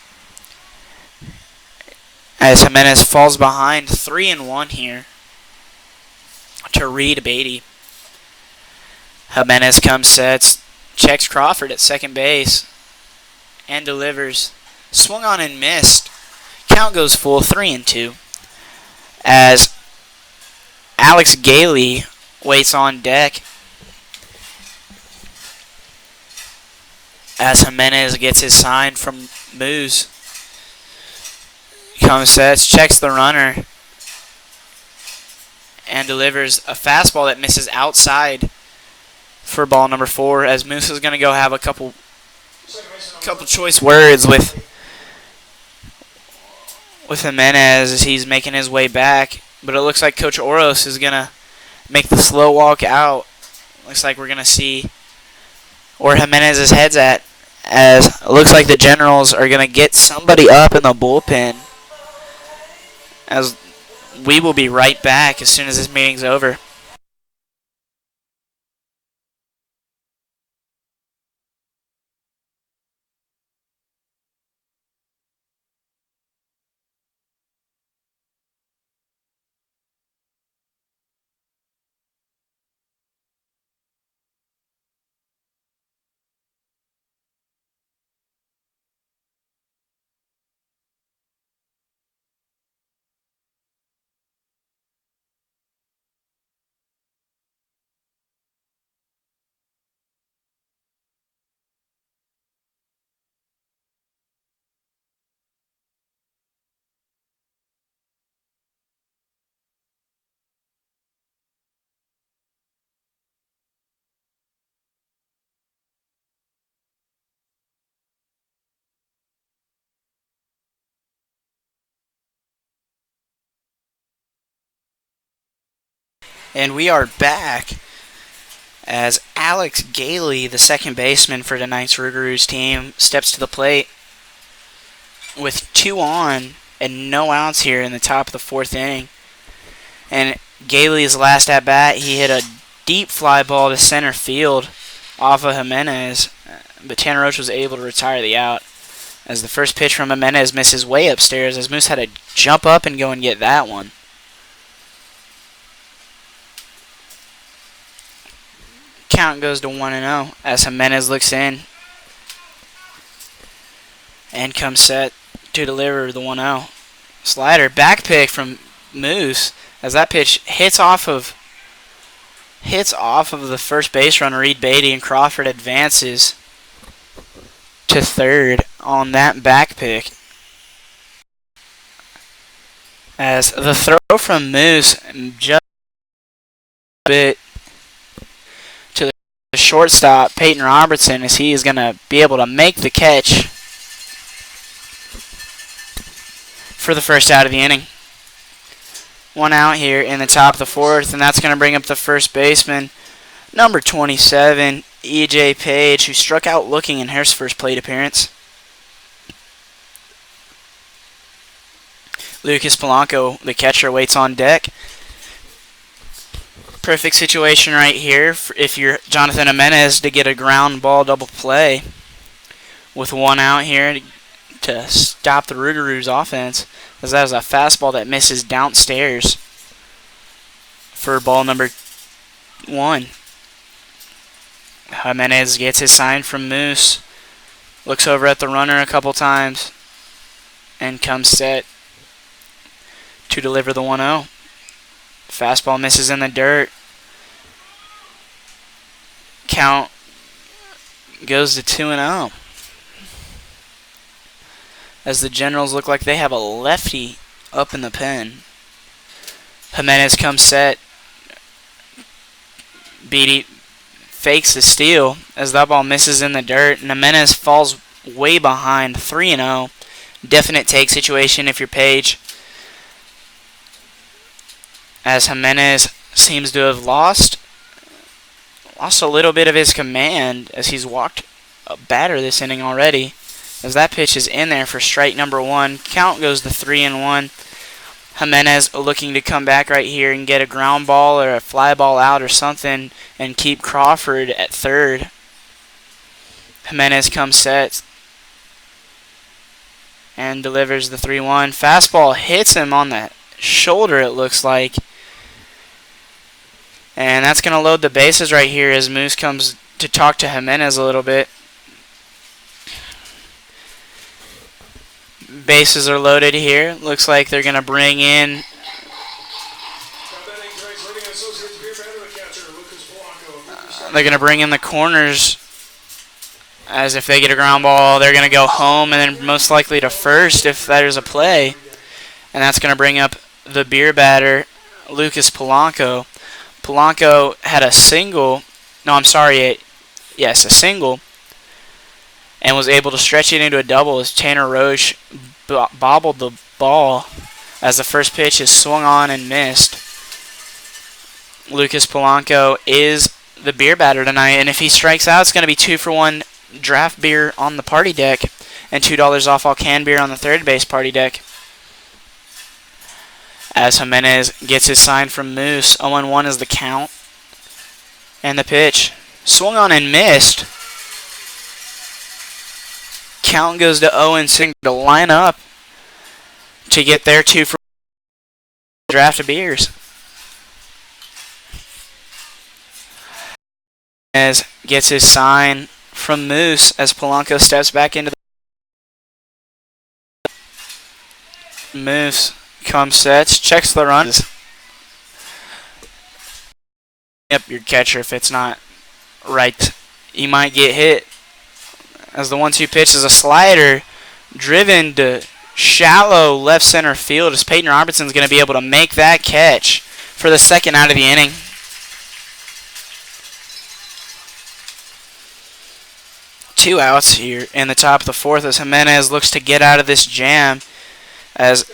As Jimenez falls behind 3-1 here to Reed Beatty. Jimenez comes sets, checks Crawford at second base, and delivers. Swung on and missed. Count goes full, 3-2. As Alex Gailey waits on deck. As Jimenez gets his sign from Moose. Comes sets, checks the runner, and delivers a fastball that misses outside for ball number 4. As Moose is going to go have a couple choice words with Jimenez as he's making his way back. But it looks like Coach Oros is going to make the slow walk out. Looks like we're going to see where Jimenez's head's at, as it looks like the Generals are going to get somebody up in the bullpen. As we will be right back as soon as this meeting's over. And we are back as Alex Gailey, the second baseman for tonight's Rougarou team, steps to the plate with 2 on and no outs here in the top of the 4th inning. And Gailey's last at bat, he hit a deep fly ball to center field off of Jimenez, but Rouge was able to retire the out as the first pitch from Jimenez misses way upstairs as Moose had to jump up and go and get that one. Count goes to 1-0 as Jimenez looks in and comes set to deliver the 1-0. Slider, back pick from Moose as that pitch hits off of the first base runner, Reed Beatty, and Crawford advances to third on that back pick. As the throw from Moose just a bit to the shortstop, Peyton Robertson, as he is going to be able to make the catch for the first out of the inning. 1 out here in the top of the 4th, and that's going to bring up the first baseman, number 27, E.J. Page, who struck out looking in his first plate appearance. Lucas Polanco, the catcher, waits on deck. Perfect situation right here if you're Jonathan Jimenez to get a ground ball double play with 1 out here to stop the Rougarou's offense, as that is a fastball that misses downstairs for ball number 1. Jimenez gets his sign from Moose, looks over at the runner a couple times, and comes set to deliver the 1-0. Fastball misses in the dirt. Count goes to 2-0. As the Generals look like they have a lefty up in the pen. Jimenez comes set. Beatty fakes the steal as that ball misses in the dirt, and Jimenez falls way behind. 3-0. Definite take situation if you're Page, as Jimenez seems to have lost a little bit of his command as he's walked a batter this inning already, as that pitch is in there for strike number 1. Count goes to 3-1. Jimenez looking to come back right here and get a ground ball or a fly ball out or something and keep Crawford at third. Jimenez comes set and delivers the 3-1. Fastball hits him on the shoulder, it looks like. And that's going to load the bases right here as Moose comes to talk to Jimenez a little bit. Bases are loaded here. Looks like they're going to bring in the corners, as if they get a ground ball, they're going to go home and then most likely to first if there's a play. And that's going to bring up the beer batter, Lucas Polanco. Polanco had a single, a single, and was able to stretch it into a double as Tanner Rouge bobbled the ball as the first pitch is swung on and missed. Lucas Polanco is the beer batter tonight, and if he strikes out, it's going to be 2 for 1 draft beer on the party deck and $2 off all canned beer on the third base party deck. As Jimenez gets his sign from Moose, 0-1 is the count. And the pitch swung on and missed. Count goes to 0-6 to line up to get their 2 for draft of beers. As gets his sign from Moose as Polanco steps back into the Moose comes sets, checks the runs. Yep, your catcher, if it's not right, you might get hit. As the 1-2 pitch is a slider driven to shallow left center field, as Peyton Robertson's going to be able to make that catch for the second out of the inning. Two outs here in the top of the 4th as Jimenez looks to get out of this jam, as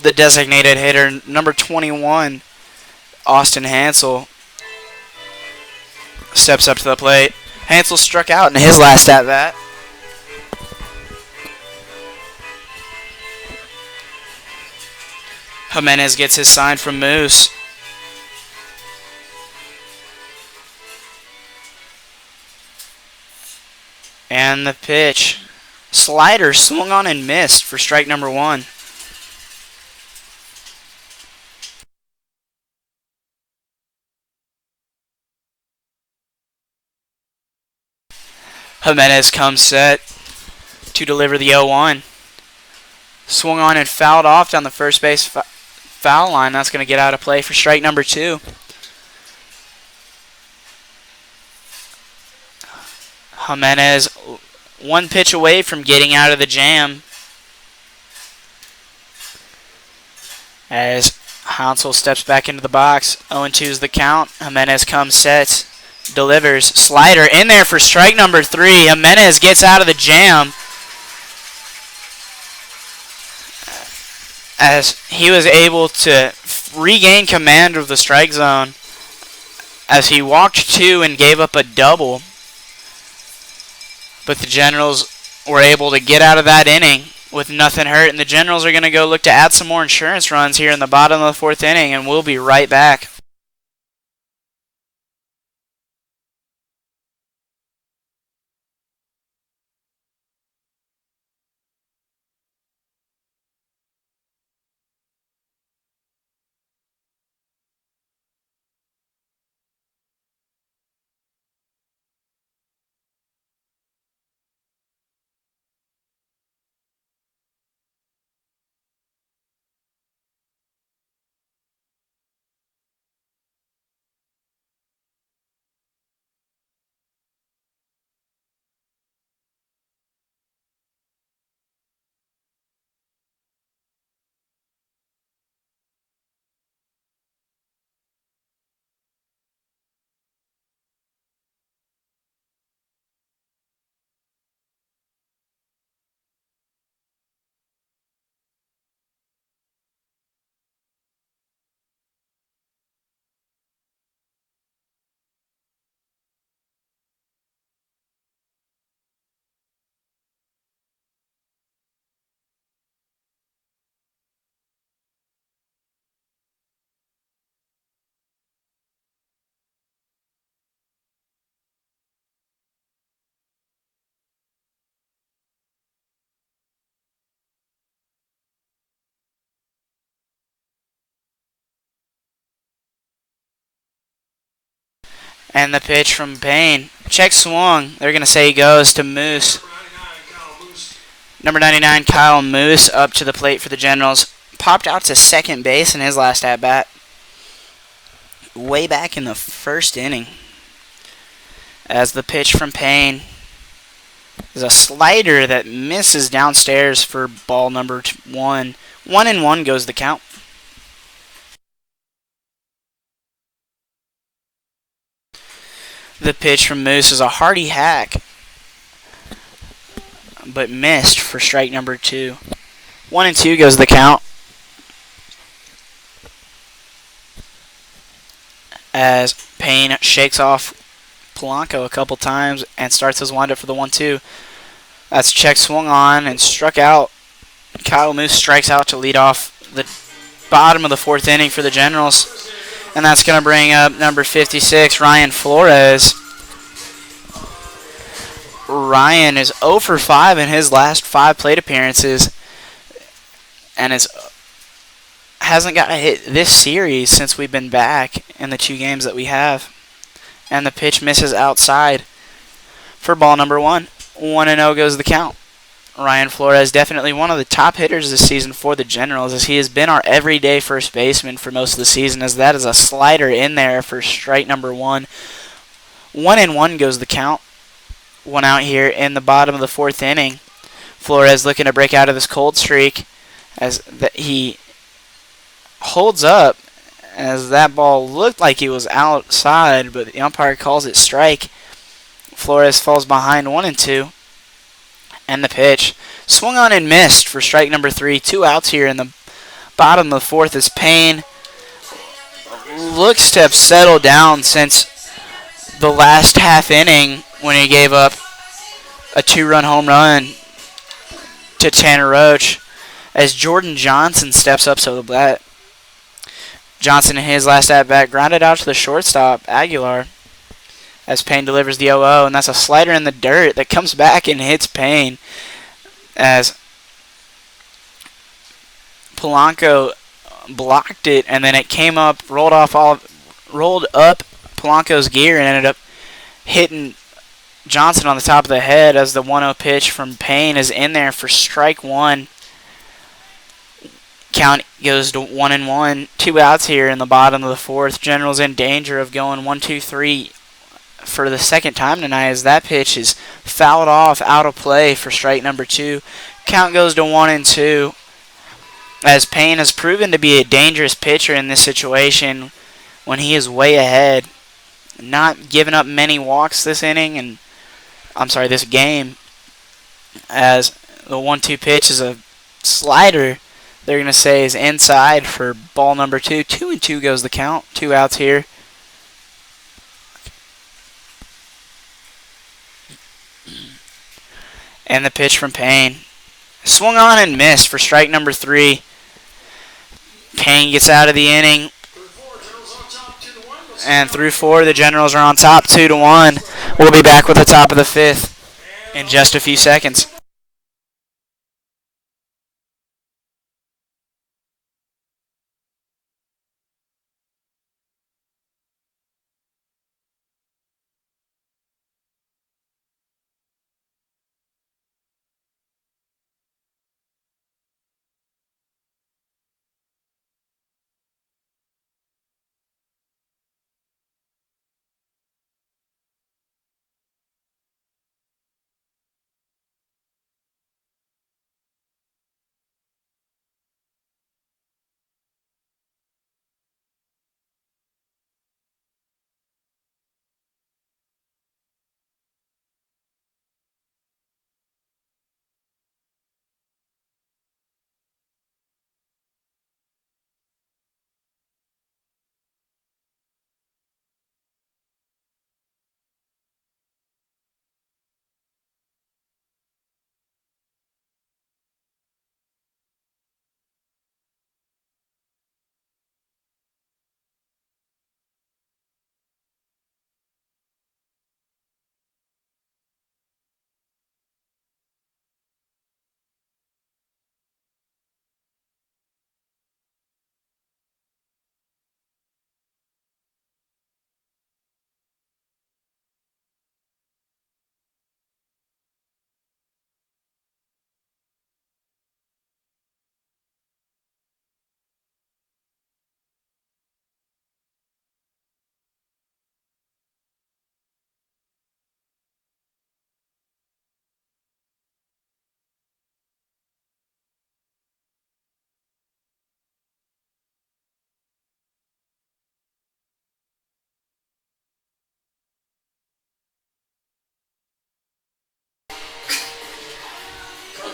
the designated hitter, number 21, Austin Hansel steps up to the plate. Hansel struck out in his last at bat. Jimenez gets his sign from Moose. And the pitch. Slider swung on and missed for strike number 1. Jimenez comes set to deliver the 0-1. Swung on and fouled off down the first base foul line. That's going to get out of play for strike number 2. Jimenez one pitch away from getting out of the jam as Hansel steps back into the box. 0-2 is the count. Jimenez comes set, delivers. Slider in there for strike number 3. Jimenez gets out of the jam as he was able to regain command of the strike zone as he walked 2 and gave up a double. But the Generals were able to get out of that inning with nothing hurt, and the Generals are going to go look to add some more insurance runs here in the bottom of the 4th inning, and we'll be right back. And the pitch from Payne. Check swung. They're going to say he goes to Moose. Number 99, Kyle Moose, up to the plate for the Generals. Popped out to second base in his last at-bat. Way back in the 1st inning. As the pitch from Payne is a slider that misses downstairs for ball number 1. 1-1 goes the count. The pitch from Moose is a hearty hack, but missed for strike number 2. 1-2 goes the count. As Payne shakes off Polanco a couple times and starts his windup for the 1-2. That's check swung on and struck out. Kyle Moose strikes out to lead off the bottom of the 4th inning for the Generals. And that's going to bring up number 56, Ryan Flores. Ryan is 0 for 5 in his last 5 plate appearances and hasn't got a hit this series since we've been back in the 2 games that we have. And the pitch misses outside for ball number 1. 1-0 goes the count. Ryan Flores definitely one of the top hitters this season for the Generals, as he has been our everyday first baseman for most of the season, as that is a slider in there for strike number 1. 1-1 goes the count. 1 out here in the bottom of the 4th inning. Flores looking to break out of this cold streak as he holds up as that ball looked like he was outside, but the umpire calls it strike. Flores falls behind 1-2. And the pitch swung on and missed for strike number 3. 2 outs here in the bottom of the 4th as Payne looks to have settled down since the last half inning when he gave up a 2-run home run to Tanner Roach as Jordan Johnson steps up to the bat. Johnson in his last at-bat grounded out to the shortstop, Aguilar, as Payne delivers the 0-0, and that's a slider in the dirt that comes back and hits Payne as Polanco blocked it, and then it came up, rolled up Polanco's gear and ended up hitting Johnson on the top of the head as the 1-0 pitch from Payne is in there for strike one. Count goes to 1-1. 2 outs here in the bottom of the fourth. General's in danger of going 1-2-3 for the second time tonight as that pitch is fouled off out of play for strike number 2. Count goes to 1-2 as Payne has proven to be a dangerous pitcher in this situation when he is way ahead. Not giving up many walks this game, as the 1-2 pitch is a slider they're going to say is inside for ball number 2. 2-2 goes the count. 2 outs here. And the pitch from Payne. Swung on and missed for strike number 3. Payne gets out of the inning. And through 4, the Generals are on top 2-1. We'll be back with the top of the 5th in just a few seconds.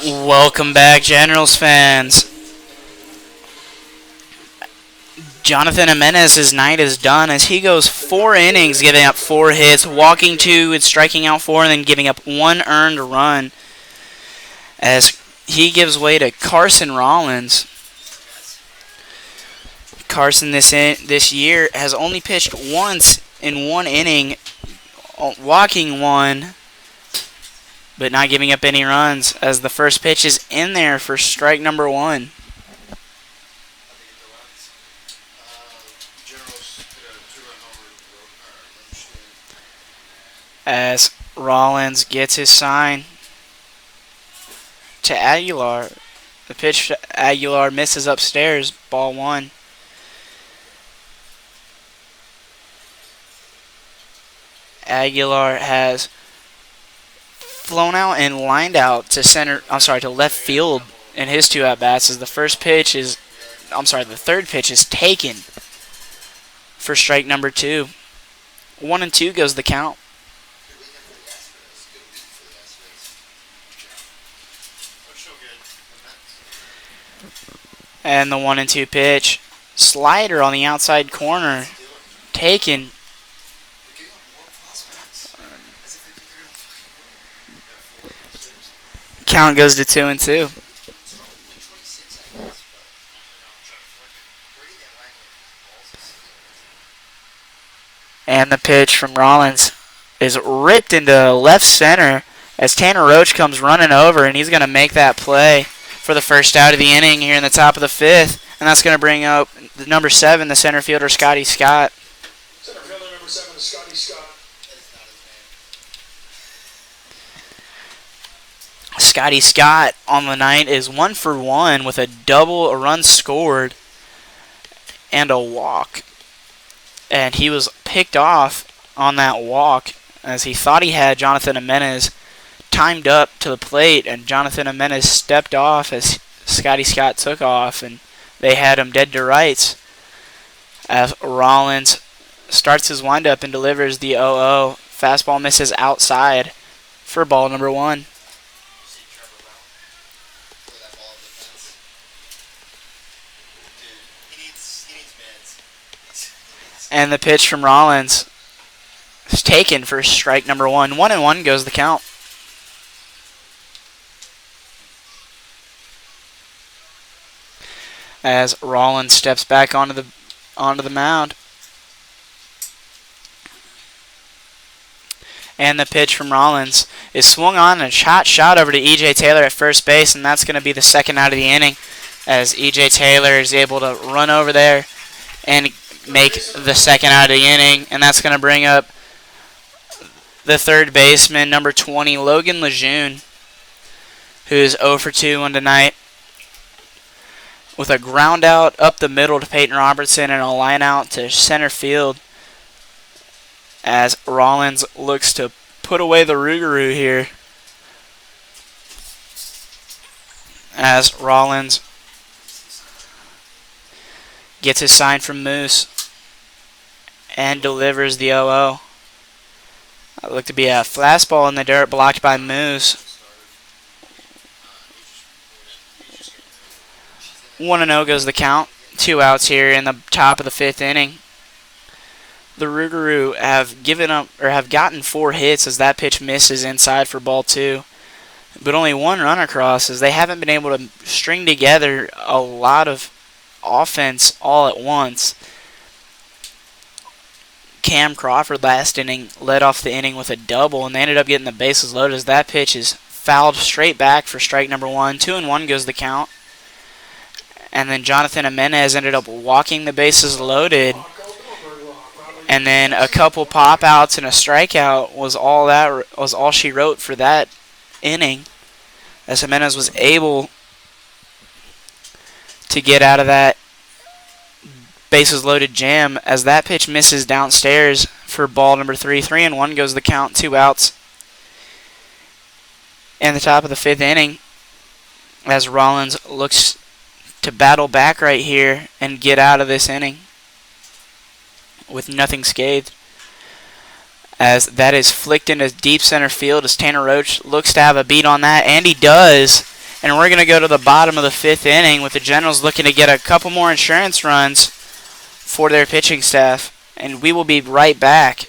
Welcome back, Generals fans. Jonathan Jimenez's night is done as he goes 4 innings, giving up 4 hits, walking 2 and striking out 4, and then giving up 1 earned run as he gives way to Carson Rollins. Carson this year has only pitched once in 1 inning, walking 1, but not giving up any runs as the first pitch is in there for strike number 1. As Rollins gets his sign to Aguilar. The pitch to Aguilar misses upstairs, ball 1. Aguilar has flown out and lined out to to left field in his 2 at-bats as the third pitch is taken for strike number 2. 1-2 goes the count. And the 1-2 pitch slider on the outside corner. Taken. Count goes to 2-2. And the pitch from Rollins is ripped into left center as Tanner Roach comes running over, and he's going to make that play for the first out of the inning here in the top of the fifth. And that's going to bring up the number 7, the center fielder, Scotty Scott. Center fielder number 7 is Scotty Scott. Scotty Scott on the night is 1 for 1 with a double, a run scored, and a walk. And he was picked off on that walk as he thought he had Jonathan Jimenez timed up to the plate, and Jonathan Jimenez stepped off as Scotty Scott took off, and they had him dead to rights as Rollins starts his windup and delivers the 0-0. Fastball misses outside for ball number 1. And the pitch from Rollins is taken for strike number 1. 1-1 goes the count. As Rollins steps back onto the mound. And the pitch from Rollins is swung on and shot over to E.J. Taylor at first base, and that's going to be the second out of the inning as E.J. Taylor is able to run over there and make the second out of the inning, and that's going to bring up the third baseman, number 20, Logan Lejeune, who's 0 for 2 on tonight, with a ground out up the middle to Peyton Robertson and a line out to center field as Rollins looks to put away the Rougarou here. As Rollins gets his sign from Moose and delivers the 0-0. It looked to be a fastball in the dirt blocked by Moose. 1-0 goes the count. 2 outs here in the top of the 5th inning. The Rougarou have gotten 4 hits as that pitch misses inside for ball 2. But only 1 run across as they haven't been able to string together a lot of offense all at once. Cam Crawford last inning led off the inning with a double, and they ended up getting the bases loaded as that pitch is fouled straight back for strike number 1. 2-1 goes the count. And then Jonathan Jimenez ended up walking the bases loaded. And then a couple pop outs and a strikeout was all she wrote for that inning, as Jimenez was able to get out of that bases loaded jam as that pitch misses downstairs for ball number 3. 3-1 goes the count. 2 outs in the top of the 5th inning as Rollins looks to battle back right here and get out of this inning with nothing scathed, as that is flicked into deep center field as Tanner Roach looks to have a beat on that, and he does. And we're going to go to the bottom of the 5th inning with the Generals looking to get a couple more insurance runs for their pitching staff, and we will be right back.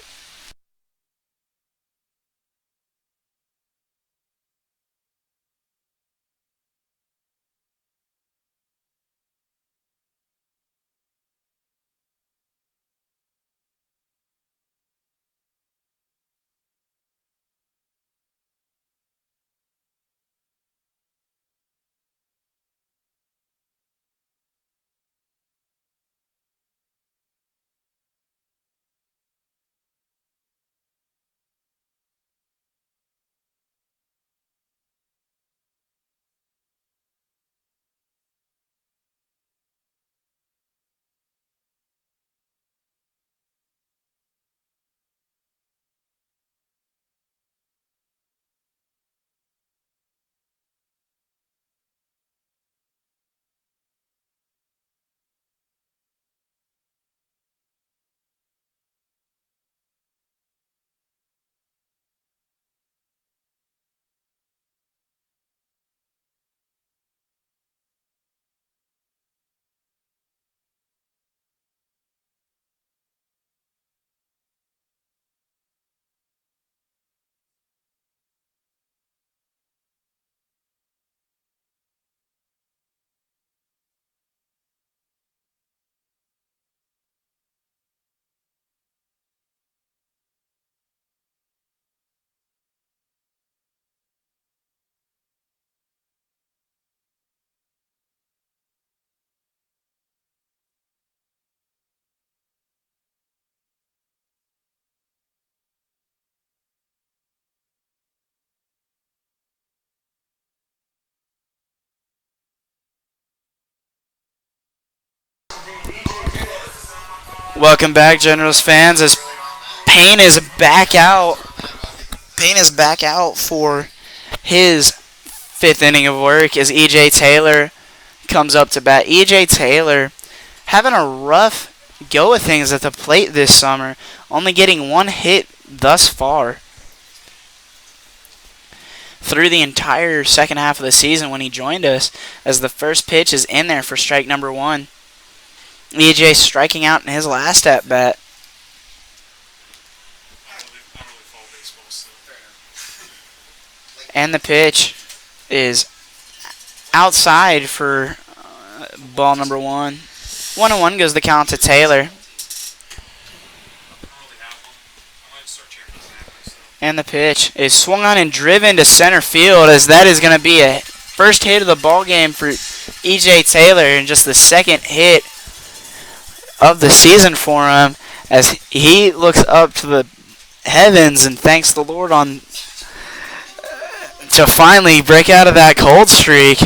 Welcome back, Generals fans, as Payne is back out. Payne is back out for his fifth inning of work as E.J. Taylor comes up to bat. E.J. Taylor having a rough go of things at the plate this summer, only getting one hit thus far through the entire second half of the season when he joined us, as the first pitch is in there for strike number one. EJ striking out in his last at bat. And the pitch is outside for ball number one. 1-1 goes the count to Taylor. And the pitch is swung on and driven to center field, as that is going to be a first hit of the ball game for E.J. Taylor, and just the second hit of the season for him, as he looks up to the heavens and thanks the Lord on to finally break out of that cold streak.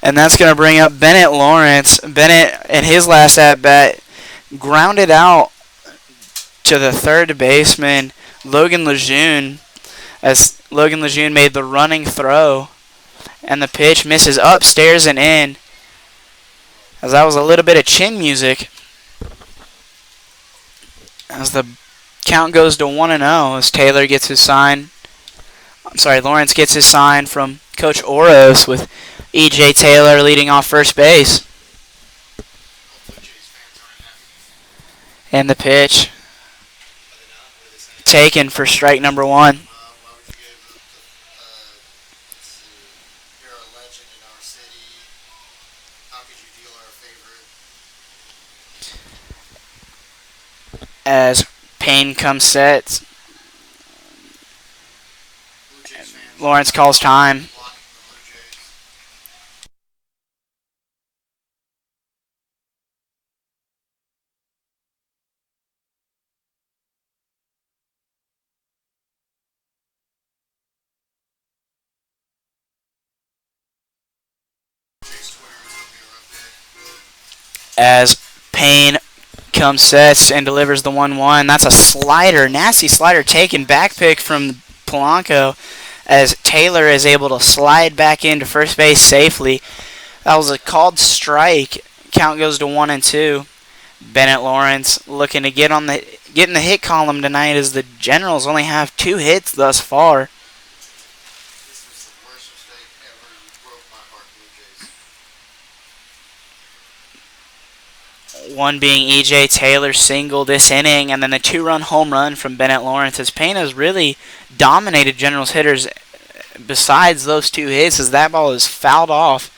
And that's going to bring up Bennett Lawrence. Bennett, in his last at-bat, grounded out to the third baseman, Logan Lejeune, as Logan Lejeune made the running throw. And the pitch misses upstairs and in, as that was a little bit of chin music. As the count goes to 1-0, as Taylor gets his sign. Lawrence gets his sign from Coach Oros, with E.J. Taylor leading off first base. And the pitch taken for strike number one. As Payne comes set, Lawrence calls time. As Payne comes sets and delivers the 1-1. That's a slider, nasty slider taken, back pick from Polanco, as Taylor is able to slide back into first base safely. That was a called strike. Count goes to 1-2. Bennett Lawrence looking to get in the hit column tonight, as the Generals only have 2 hits thus far. One being E.J. Taylor's single this inning, and then the 2-run home run from Bennett Lawrence, as Payne has really dominated Generals hitters besides those 2 hits, as that ball is fouled off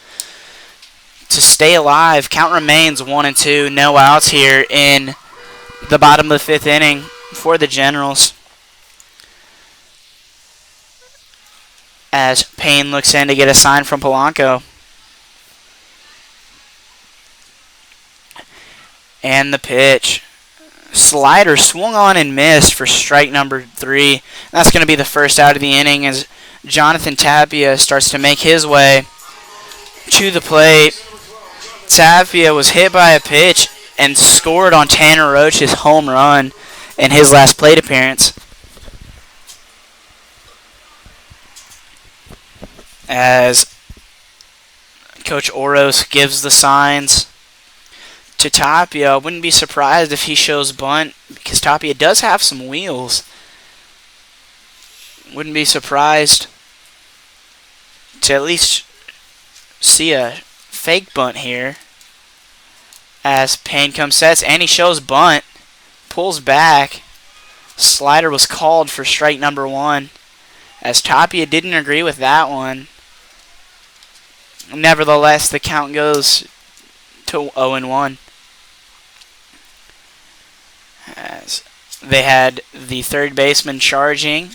to stay alive. Count remains 1-2, no outs here in the bottom of the 5th inning for the Generals, as Payne looks in to get a sign from Polanco. And the pitch. Slider swung on and missed for strike number 3. That's going to be the first out of the inning, as Jonathan Tapia starts to make his way to the plate. Tapia was hit by a pitch and scored on Tanner Roach's home run in his last plate appearance. As Coach Oros gives the signs to Tapia, wouldn't be surprised if he shows bunt, because Tapia does have some wheels. Wouldn't be surprised to at least see a fake bunt here, as Payne comes sets and he shows bunt, pulls back. Slider was called for strike number 1, as Tapia didn't agree with that one. Nevertheless, the count goes to 0-1. As they had the third baseman charging.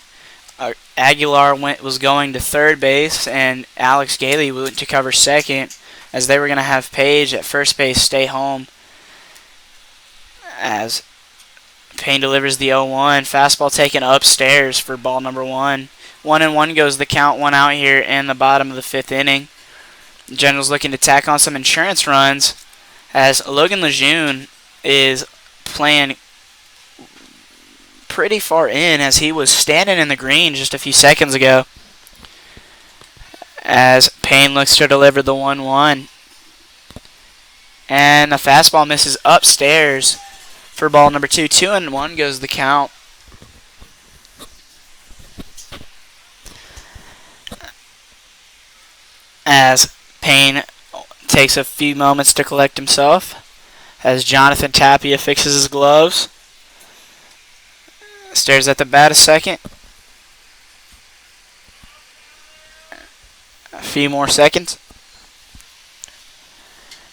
Aguilar was going to third base, and Alex Gailey went to cover second, as they were going to have Page at first base stay home. As Payne delivers the 0-1. Fastball taken upstairs for ball number 1. 1-1 goes the count, 1 out here in the bottom of the 5th inning. Generals looking to tack on some insurance runs as Logan Lejeune is playing pretty far in as he was standing in the green just a few seconds ago. As Payne looks to deliver the 1-1. And the fastball misses upstairs for ball number 2. 2-1 goes the count. As Payne takes a few moments to collect himself. As Jonathan Tapia fixes his gloves. Stares at the bat a second. A few more seconds.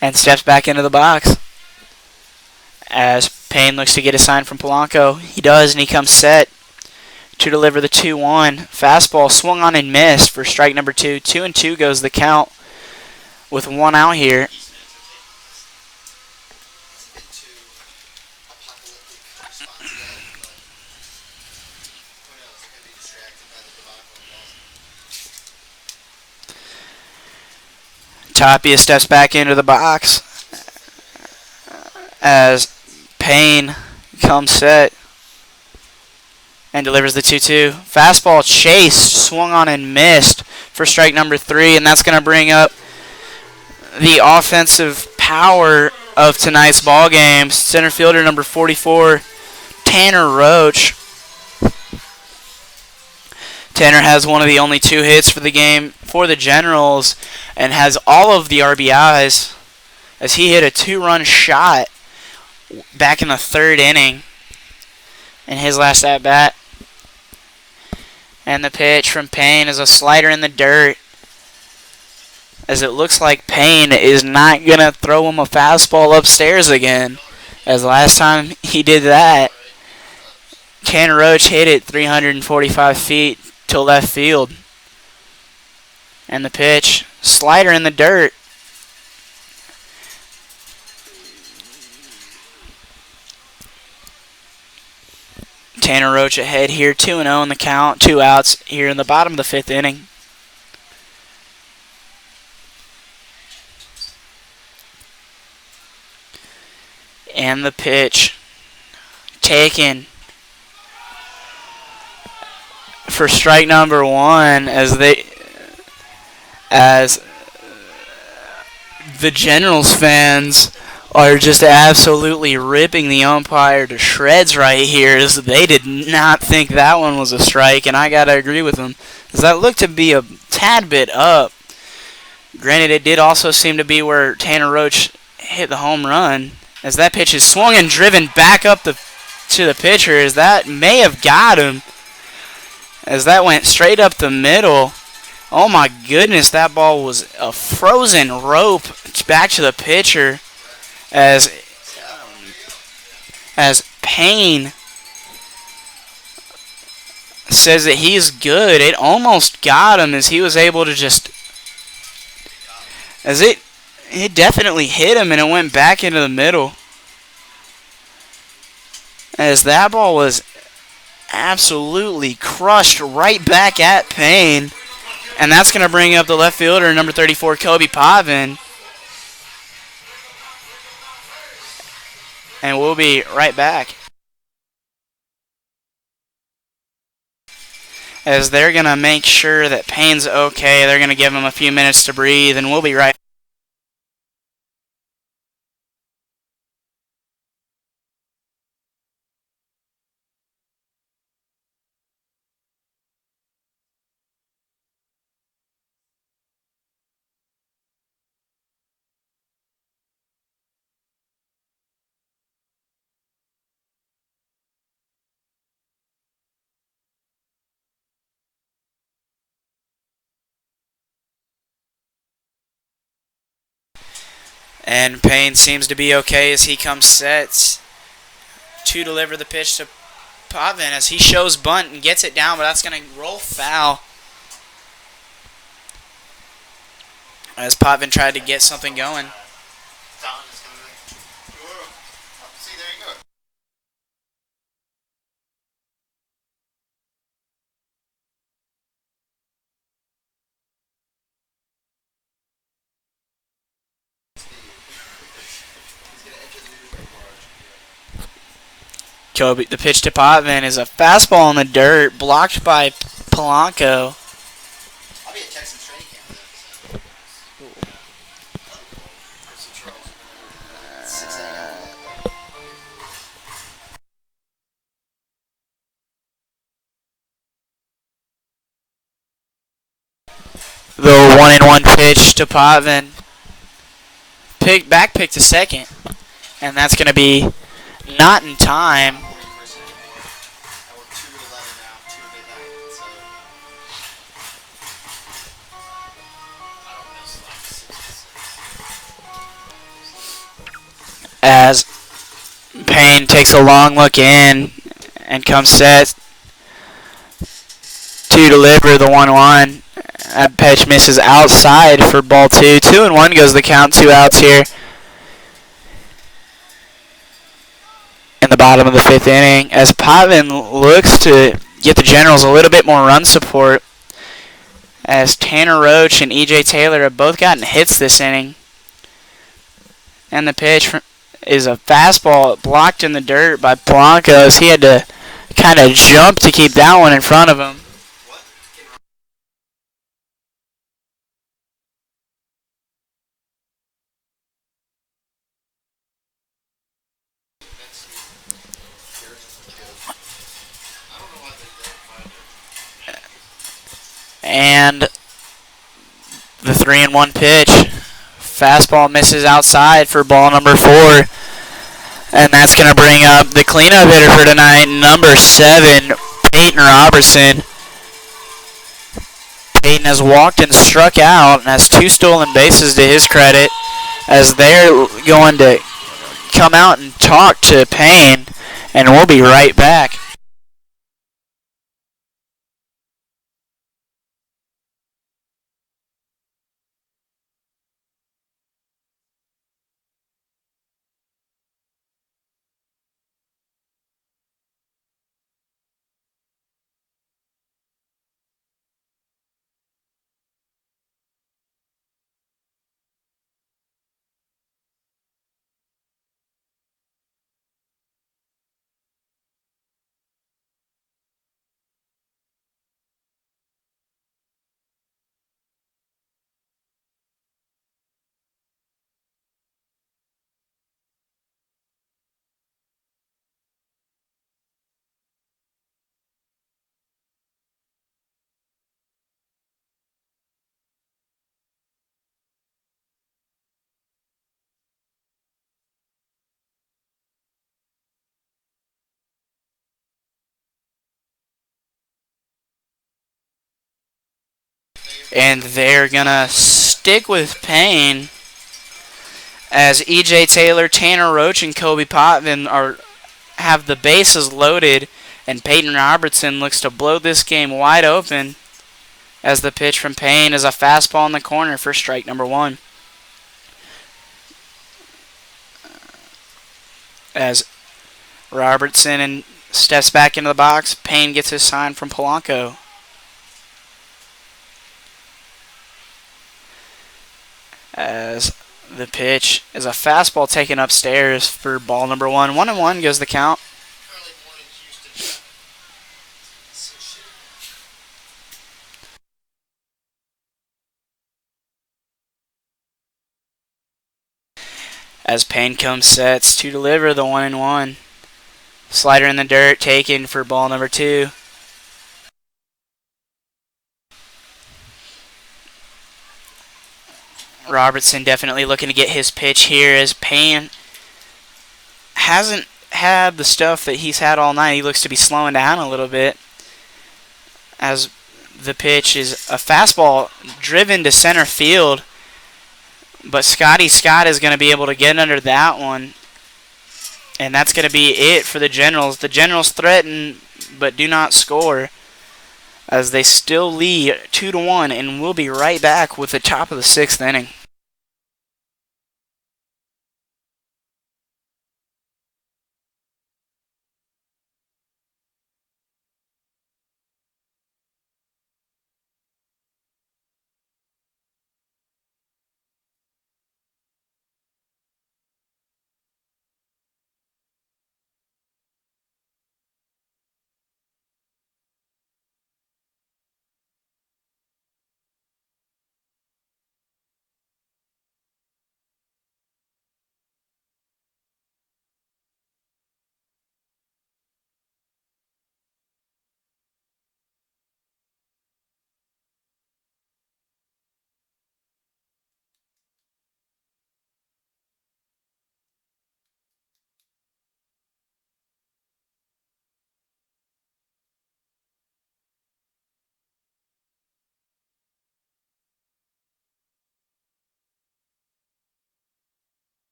And steps back into the box. As Payne looks to get a sign from Polanco. He does, and he comes set to deliver the 2-1. Fastball swung on and missed for strike number 2. 2-2 goes the count with 1 out here. Tapia steps back into the box as Payne comes set and delivers the 2-2. Fastball chased, swung on and missed for strike number 3, and that's going to bring up the offensive power of tonight's ball game. Center fielder number 44, Tanner Roach. Tanner has one of the only 2 hits for the game for the Generals and has all of the RBIs as he hit a 2-run shot back in the 3rd inning in his last at-bat. And the pitch from Payne is a slider in the dirt as it looks like Payne is not going to throw him a fastball upstairs again, as last time he did that, Tanner Roach hit it 345 feet to left field. And the pitch, slider in the dirt. Tanner Roach ahead here, 2-0 in the count, 2 outs here in the bottom of the 5th inning. And the pitch taken for strike number 1 as the Generals fans are just absolutely ripping the umpire to shreds right here, as they did not think that one was a strike, and I gotta agree with them, as that looked to be a tad bit up. Granted, it did also seem to be where Tanner Roach hit the home run, as that pitch is swung and driven back up to the pitcher, as that may have got him, as that went straight up the middle. Oh my goodness, that ball was a frozen rope back to the pitcher as Payne says that he's good. It almost got him as he was able to just, as it definitely hit him and it went back into the middle. As that ball was absolutely crushed right back at Payne. And that's going to bring up the left fielder, number 34, Kobe Pavin. And we'll be right back. As they're going to make sure that Payne's okay. They're going to give him a few minutes to breathe, and we'll be right back. And Payne seems to be okay as he comes set to deliver the pitch to Pavin as he shows bunt and gets it down, but that's going to roll foul. As Pavin tried to get something going. Kobe, the pitch to Potvin is a fastball in the dirt, blocked by Polanco. I'll be at Texas training camp though. So. 6 a.m. The 1-1 pitch to Potvin. Back pick to second. And that's going to be not in time. I work 2 to 11 now, 2 to midnight. So. I don't miss like 6 to 6. As Payne takes a long look in and comes set to deliver the 1-1. That pitch misses outside for ball 2. 2-1 goes the count. 2 outs here in the bottom of the 5th inning. As Potvin looks to get the Generals a little bit more run support. As Tanner Roach and E.J. Taylor have both gotten hits this inning. And the pitch is a fastball blocked in the dirt by Polanco as he had to kind of jump to keep that one in front of him. And the 3-1 pitch. Fastball misses outside for ball number 4. And that's going to bring up the cleanup hitter for tonight, number 7, Peyton Robertson. Peyton has walked and struck out and has 2 stolen bases to his credit, as they're going to come out and talk to Payne, and we'll be right back. And they're going to stick with Payne as E.J. Taylor, Tanner Roach, and Kobe Potvin have the bases loaded, and Peyton Robertson looks to blow this game wide open as the pitch from Payne is a fastball in the corner for strike number 1. As Robertson steps back into the box, Payne gets his sign from Polanco. As the pitch is a fastball taken upstairs for ball number 1. 1-1 goes the count. As Payne comes sets to deliver the 1-1. Slider in the dirt taken for ball number 2. Robertson definitely looking to get his pitch here as Payne hasn't had the stuff that he's had all night. He looks to be slowing down a little bit as the pitch is a fastball driven to center field. But Scotty Scott is going to be able to get under that one. And that's going to be it for the Generals. The Generals threaten but do not score as they still lead 2-1, and we'll be right back with the top of the 6th inning.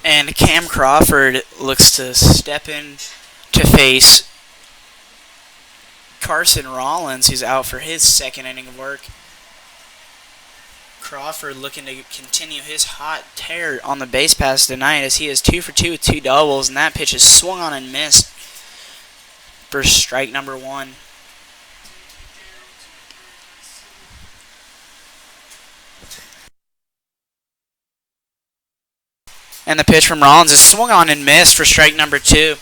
And Cam Crawford looks to step in to face Carson Rollins, who's out for his second inning of work. Crawford looking to continue his hot tear on the base pass tonight, as he is 2 for 2 with 2 doubles, and that pitch is swung on and missed for strike number 1. And the pitch from Rollins is swung on and missed for strike number 2.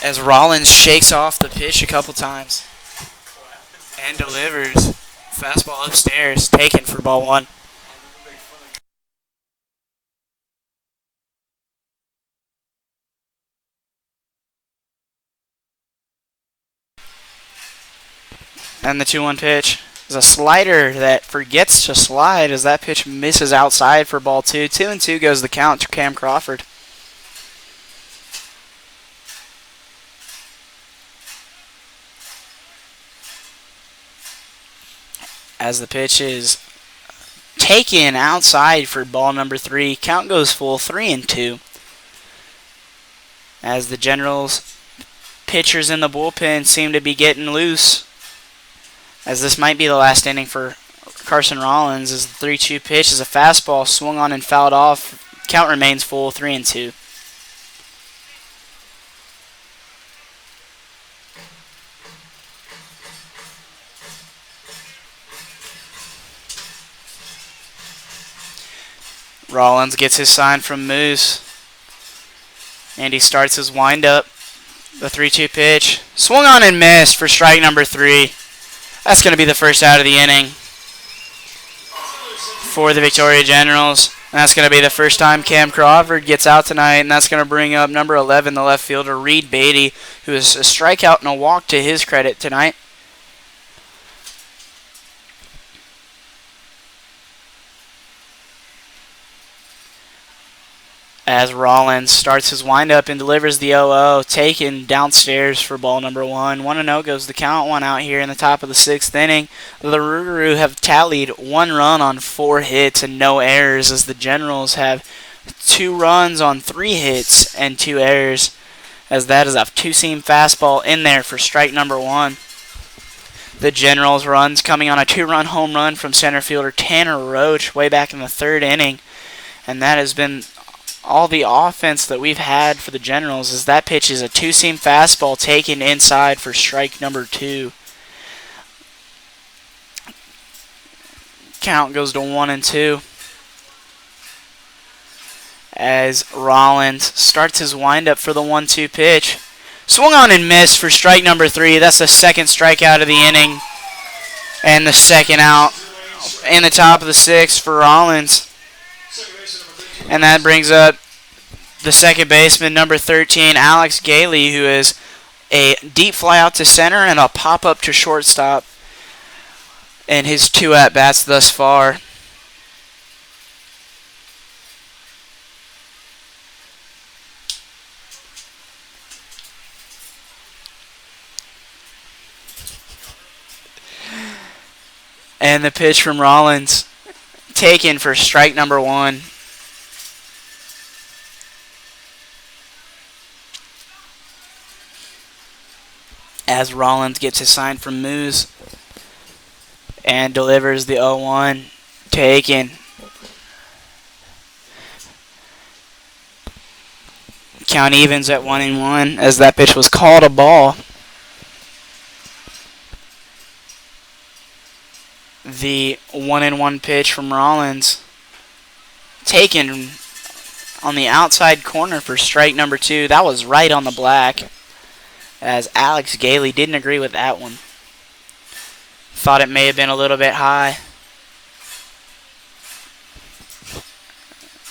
As Rollins shakes off the pitch a couple times and delivers. Fastball upstairs, taken for ball 1. And the 2-1 pitch is a slider that forgets to slide, as that pitch misses outside for ball 2. 2-2 goes the count to Cam Crawford. As the pitch is taken outside for ball number 3, count goes full, 3-2. As the Generals pitchers in the bullpen seem to be getting loose, as this might be the last inning for Carson Rollins, as the 3-2 pitch is a fastball swung on and fouled off. Count remains full, 3-2. Rollins gets his sign from Moose, and he starts his windup. The 3-2 pitch swung on and missed for strike number 3. That's going to be the first out of the inning for the Victoria Generals. And that's going to be the first time Cam Crawford gets out tonight, and that's going to bring up number 11, the left fielder, Reed Beatty, who is a strikeout and a walk to his credit tonight. As Rollins starts his windup and delivers the 0-0, taken downstairs for ball number 1. 1-0 goes the count, 1 out here in the top of the 6th inning. The Rougarou have tallied 1 run on 4 hits and no errors, as the Generals have 2 runs on 3 hits and 2 errors, as that is a 2-seam fastball in there for strike number 1. The Generals runs coming on a 2-run home run from center fielder Tanner Roach way back in the 3rd inning, and that has been all the offense that we've had for the Generals, as that pitch is a 2-seam fastball taken inside for strike number 2. Count goes to 1-2. As Rollins starts his windup for the 1-2 pitch. Swung on and missed for strike number 3. That's the second strikeout of the inning, and the second out in the top of the 6th for Rollins. And that brings up the second baseman, number 13, Alex Gailey, who is a deep fly out to center and a pop up to shortstop in his 2 at-bats thus far. And the pitch from Rollins taken for strike number 1. As Rollins gets his sign from Moose and delivers the 0-1, taken. Count evens at 1-1, as that pitch was called a ball. The 1-1 pitch from Rollins taken on the outside corner for strike number 2. That was right on the black, as Alex Gailey didn't agree with that one. Thought it may have been a little bit high,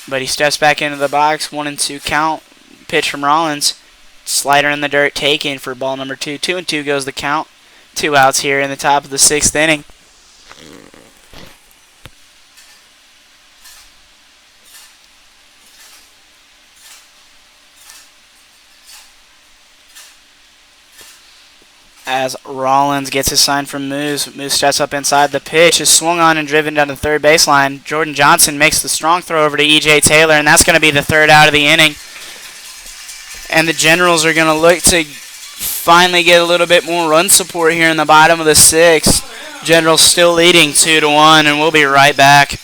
but he steps back into the box. 1-2 count. Pitch from Rollins. Slider in the dirt, taken for ball number 2. 2-2 goes the count. 2 outs here in the top of the 6th inning. as Rollins gets his sign from Moose. Moose steps up inside the pitch, is swung on and driven down the third baseline. Jordan Johnson makes the strong throw over to E.J. Taylor, and that's going to be the third out of the inning. And the Generals are going to look to finally get a little bit more run support here in the bottom of the sixth. Generals still leading 2-1, and we'll be right back.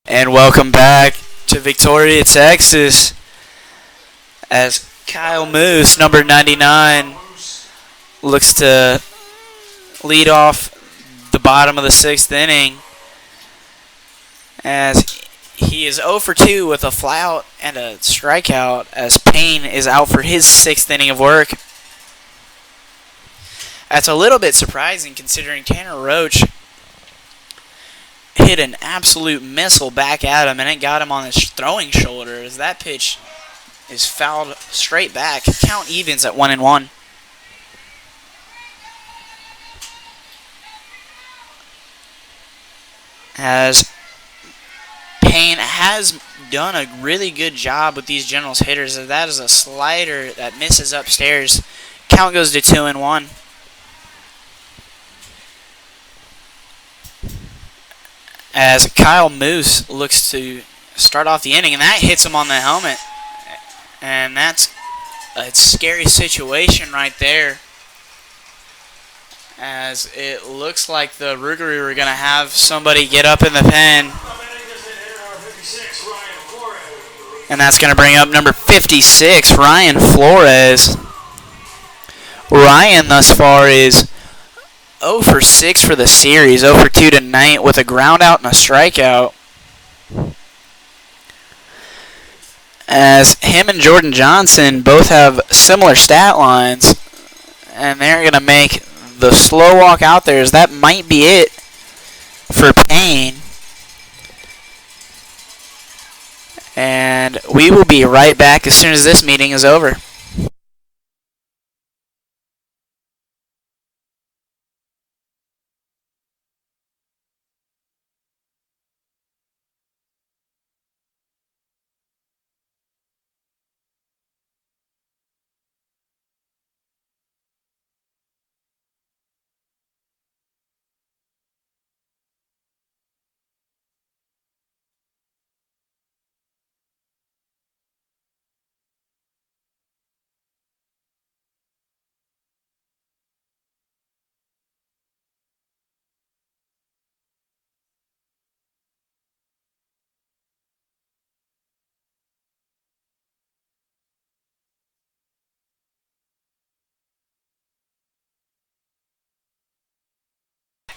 And welcome back to Victoria, Texas, as Kyle Moose, number 99, looks to lead off the bottom of the sixth inning, as he is 0 for 2 with a flyout and a strikeout, as Payne is out for his sixth inning of work. That's a little bit surprising considering Tanner Roach hit an absolute missile back at him, and it got him on his throwing shoulder as that pitch is fouled straight back. Count evens at 1-1. As Payne has done a really good job with these Generals hitters. That is a slider that misses upstairs. Count goes to 2-1. As Kyle Moose looks to start off the inning, and that hits him on the helmet. And that's a scary situation right there, as it looks like the Rougarou are going to have somebody get up in the pen. And that's going to bring up number 56, Ryan Flores. Ryan thus far is 0 for 6 for the series, 0 for 2 tonight with a ground out and a strikeout. As him and Jordan Johnson both have similar stat lines, and they're going to make the slow walk out there, as that might be it for Payne. And we will be right back as soon as this meeting is over.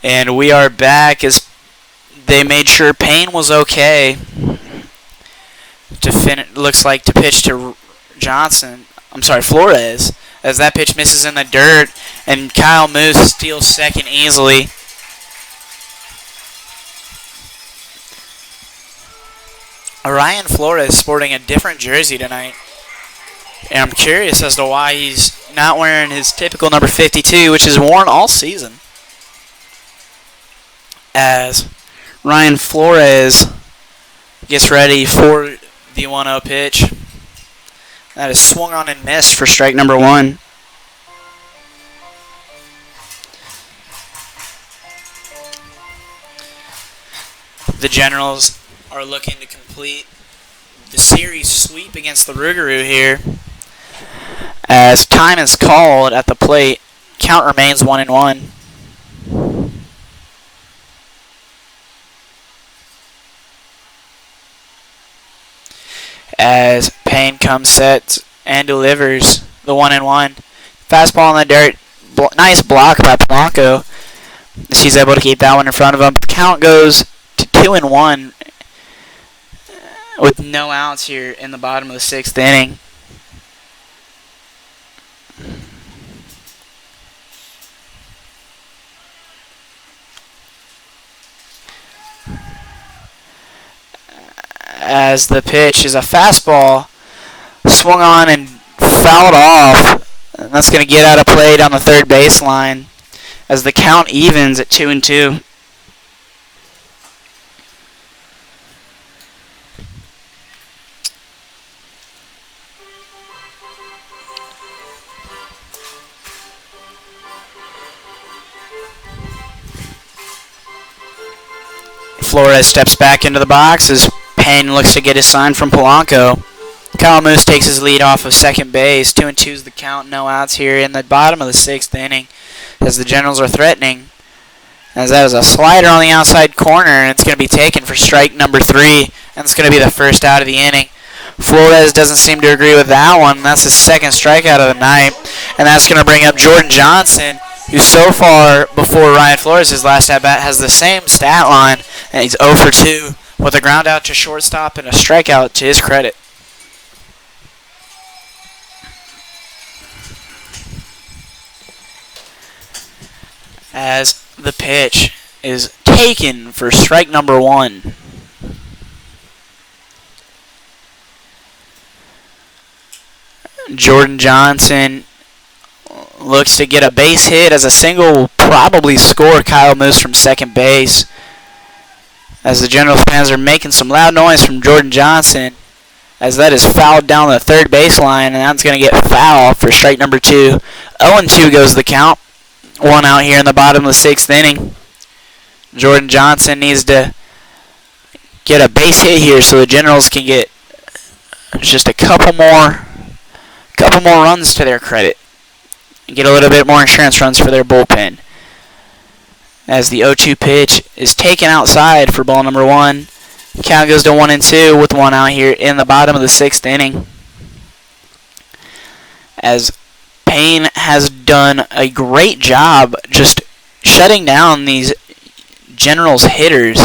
And we are back as they made sure Payne was okay. Looks like to pitch to Flores, as that pitch misses in the dirt, and Kyle Moose steals second easily. Ryan Flores sporting a different jersey tonight, and I'm curious as to why he's not wearing his typical number 52, which is worn all season. As Ryan Flores gets ready for the 1-0 pitch. That is swung on and missed for strike number 1. The Generals are looking to complete the series sweep against the Rougarou here. As time is called at the plate, count remains 1-1. As Payne comes set and delivers the 1-1. Fastball in the dirt. Nice block by Polanco. She's able to keep that one in front of him. The count goes to 2-1 with no outs here in the bottom of the 6th inning. As the pitch is a fastball swung on and fouled off, and that's going to get out of play down the third baseline as the count evens at 2-2. Flores steps back into the box as Payne looks to get his sign from Polanco. Kyle Moose takes his lead off of second base. 2-2 is the count. No outs here in the bottom of the 6th inning as the Generals are threatening. As that is a slider on the outside corner, and it's going to be taken for strike number 3. And it's going to be the first out of the inning. Flores doesn't seem to agree with that one. That's his second strikeout of the night. And that's going to bring up Jordan Johnson, who so far, before Ryan Flores' last at-bat, has the same stat line. And he's 0 for 2 with a ground out to shortstop and a strikeout to his credit. As the pitch is taken for strike number 1. Jordan Johnson looks to get a base hit, as a single will probably score Kyle Moose from second base. As the Generals fans are making some loud noise from Jordan Johnson, as that is fouled down the third baseline, and that's going to get foul for strike number 2. 0-2 goes the count. 1 out here in the bottom of the 6th inning. Jordan Johnson needs to get a base hit here so the Generals can get just a couple more runs to their credit and get a little bit more insurance runs for their bullpen. As the 0-2 pitch is taken outside for ball number 1. Count goes to 1-2 with 1 out here in the bottom of the 6th inning. As Payne has done a great job just shutting down these Generals hitters,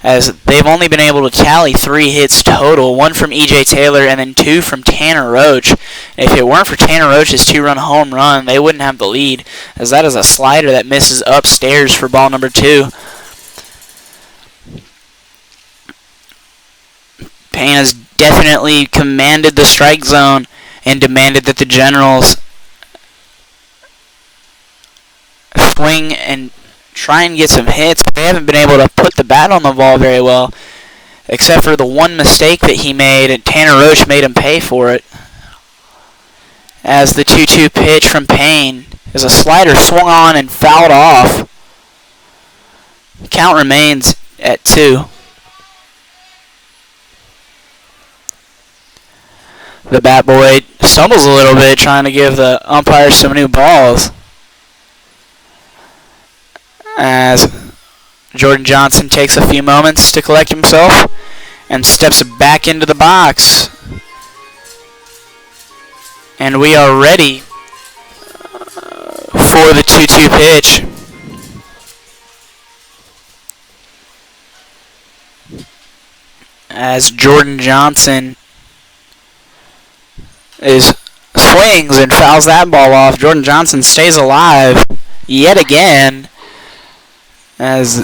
as they've only been able to tally 3 hits total, 1 from E.J. Taylor and then 2 from Tanner Roach. If it weren't for Tanner Roach's 2-run home run, they wouldn't have the lead, as that is a slider that misses upstairs for ball number 2. Payne has definitely commanded the strike zone and demanded that the Generals swing and try and get some hits. They haven't been able to put the bat on the ball very well, except for the one mistake that he made, and Tanner Roach made him pay for it. As the 2-2 pitch from Payne is a slider swung on and fouled off. Count remains at 2. The bat boy stumbles a little bit trying to give the umpires some new balls. As Jordan Johnson takes a few moments to collect himself and steps back into the box. And we are ready for the 2-2 pitch. as Jordan Johnson is swings and fouls that ball off. Jordan Johnson stays alive yet again, as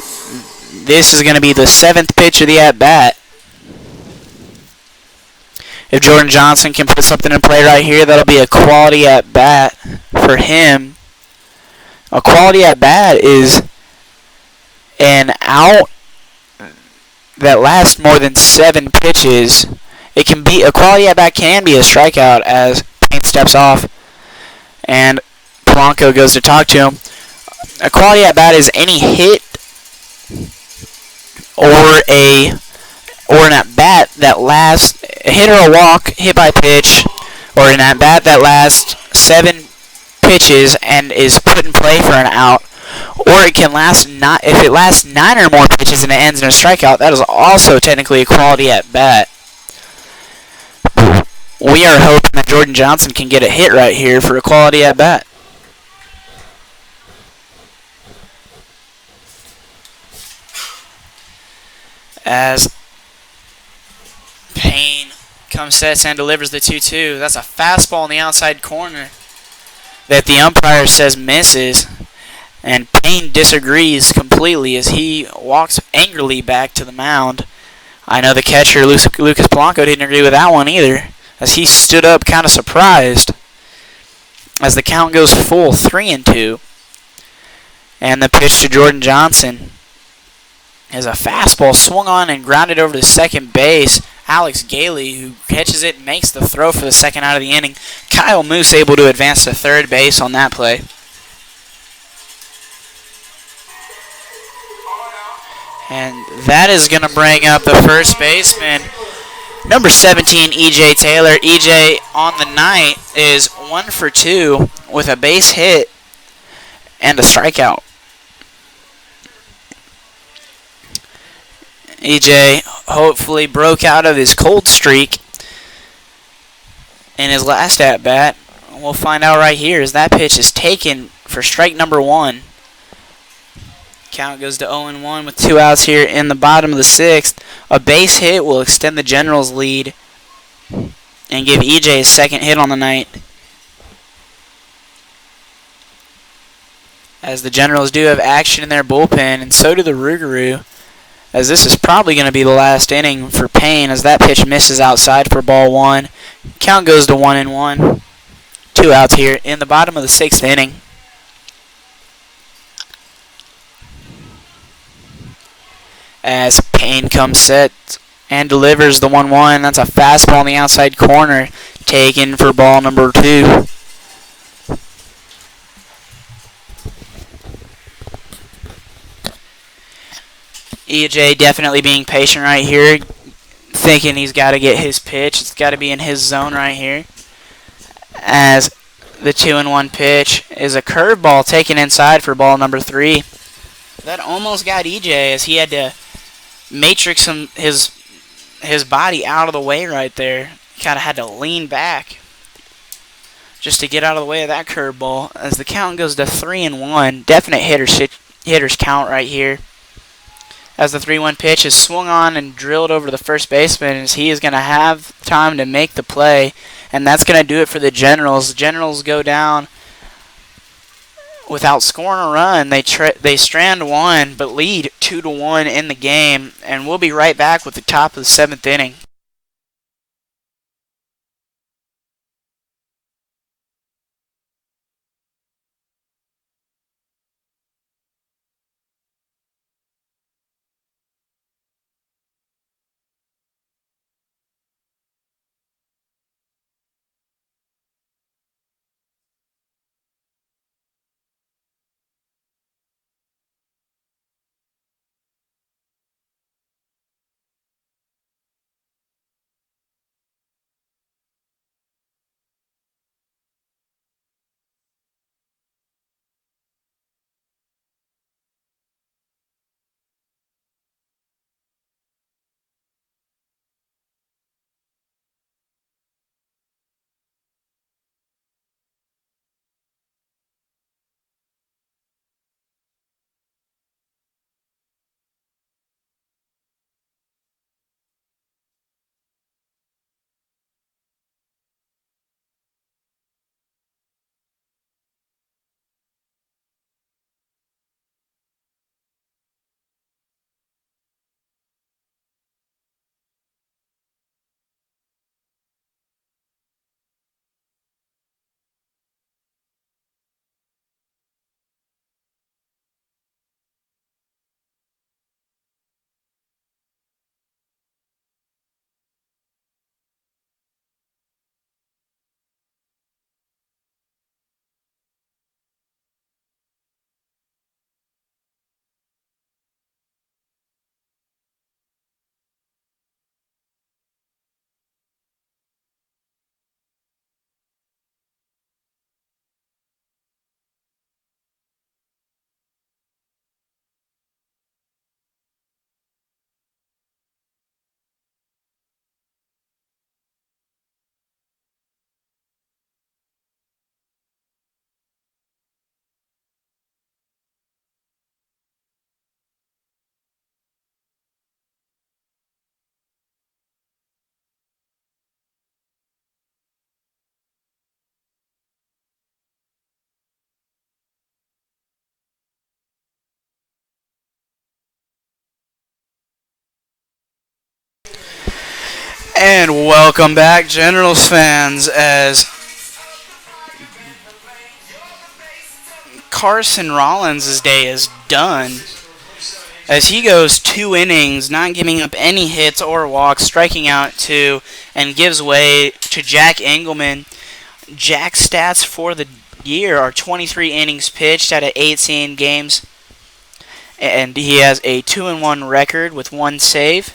this is going to be the 7th pitch of the at-bat. If Jordan Johnson can put something in play right here, that'll be a quality at-bat for him. A quality at-bat is an out that lasts more than 7 pitches. It can be a quality at-bat, can be a strikeout, as Payne steps off and Polanco goes to talk to him. A quality at-bat is any hit or an at-bat that lasts, a hit or a walk, hit by pitch, or an at-bat that lasts 7 pitches and is put in play for an out, or it can last if it lasts 9 or more pitches and it ends in a strikeout, that is also technically a quality at-bat. We are hoping that Jordan Johnson can get a hit right here for a quality at-bat. As Payne comes, sets, and delivers the 2-2. That's a fastball in the outside corner that the umpire says misses. And Payne disagrees completely as he walks angrily back to the mound. I know the catcher, Lucas Polanco, didn't agree with that one either, as he stood up kind of surprised. As the count goes full, 3-2. And the pitch to Jordan Johnson is a fastball swung on and grounded over to second base. Alex Gailey, who catches it and makes the throw for the second out of the inning. Kyle Moose able to advance to third base on that play. And that is going to bring up the first baseman, number 17, E.J. Taylor. E.J. on the night is 1 for 2 with a base hit and a strikeout. E.J. hopefully broke out of his cold streak in his last at-bat. We'll find out right here as that pitch is taken for strike number 1. Count goes to 0-1 with 2 outs here in the bottom of the 6th. A base hit will extend the Generals' lead and give E.J. his second hit on the night. As the Generals do have action in their bullpen, and so do the Rougarou, as this is probably going to be the last inning for Payne, as that pitch misses outside for ball 1. Count goes to 1-1. 2 outs here in the bottom of the 6th inning. As Payne comes set and delivers the 1-1. That's a fastball in the outside corner, taken for ball number 2. EJ definitely being patient right here, thinking he's got to get his pitch. It's got to be in his zone right here. As the 2-1 pitch is a curveball taken inside for ball number 3. That almost got EJ as he had to matrix his body out of the way right there. Kind of had to lean back just to get out of the way of that curveball. As the count goes to 3-1, definite hitters count right here. As the 3-1 pitch is swung on and drilled over to the first baseman, as he is going to have time to make the play, and that's going to do it for the Generals. The Generals go down without scoring a run. They strand 1, but lead 2-1 in the game, and we'll be right back with the top of the 7th inning. And welcome back, Generals fans, as Carson Rollins' day is done. As he goes 2 innings, not giving up any hits or walks, striking out 2, and gives way to Jack Engelman. Jack's stats for the year are 23 innings pitched out of 18 games, and he has a 2-1 record with 1 save,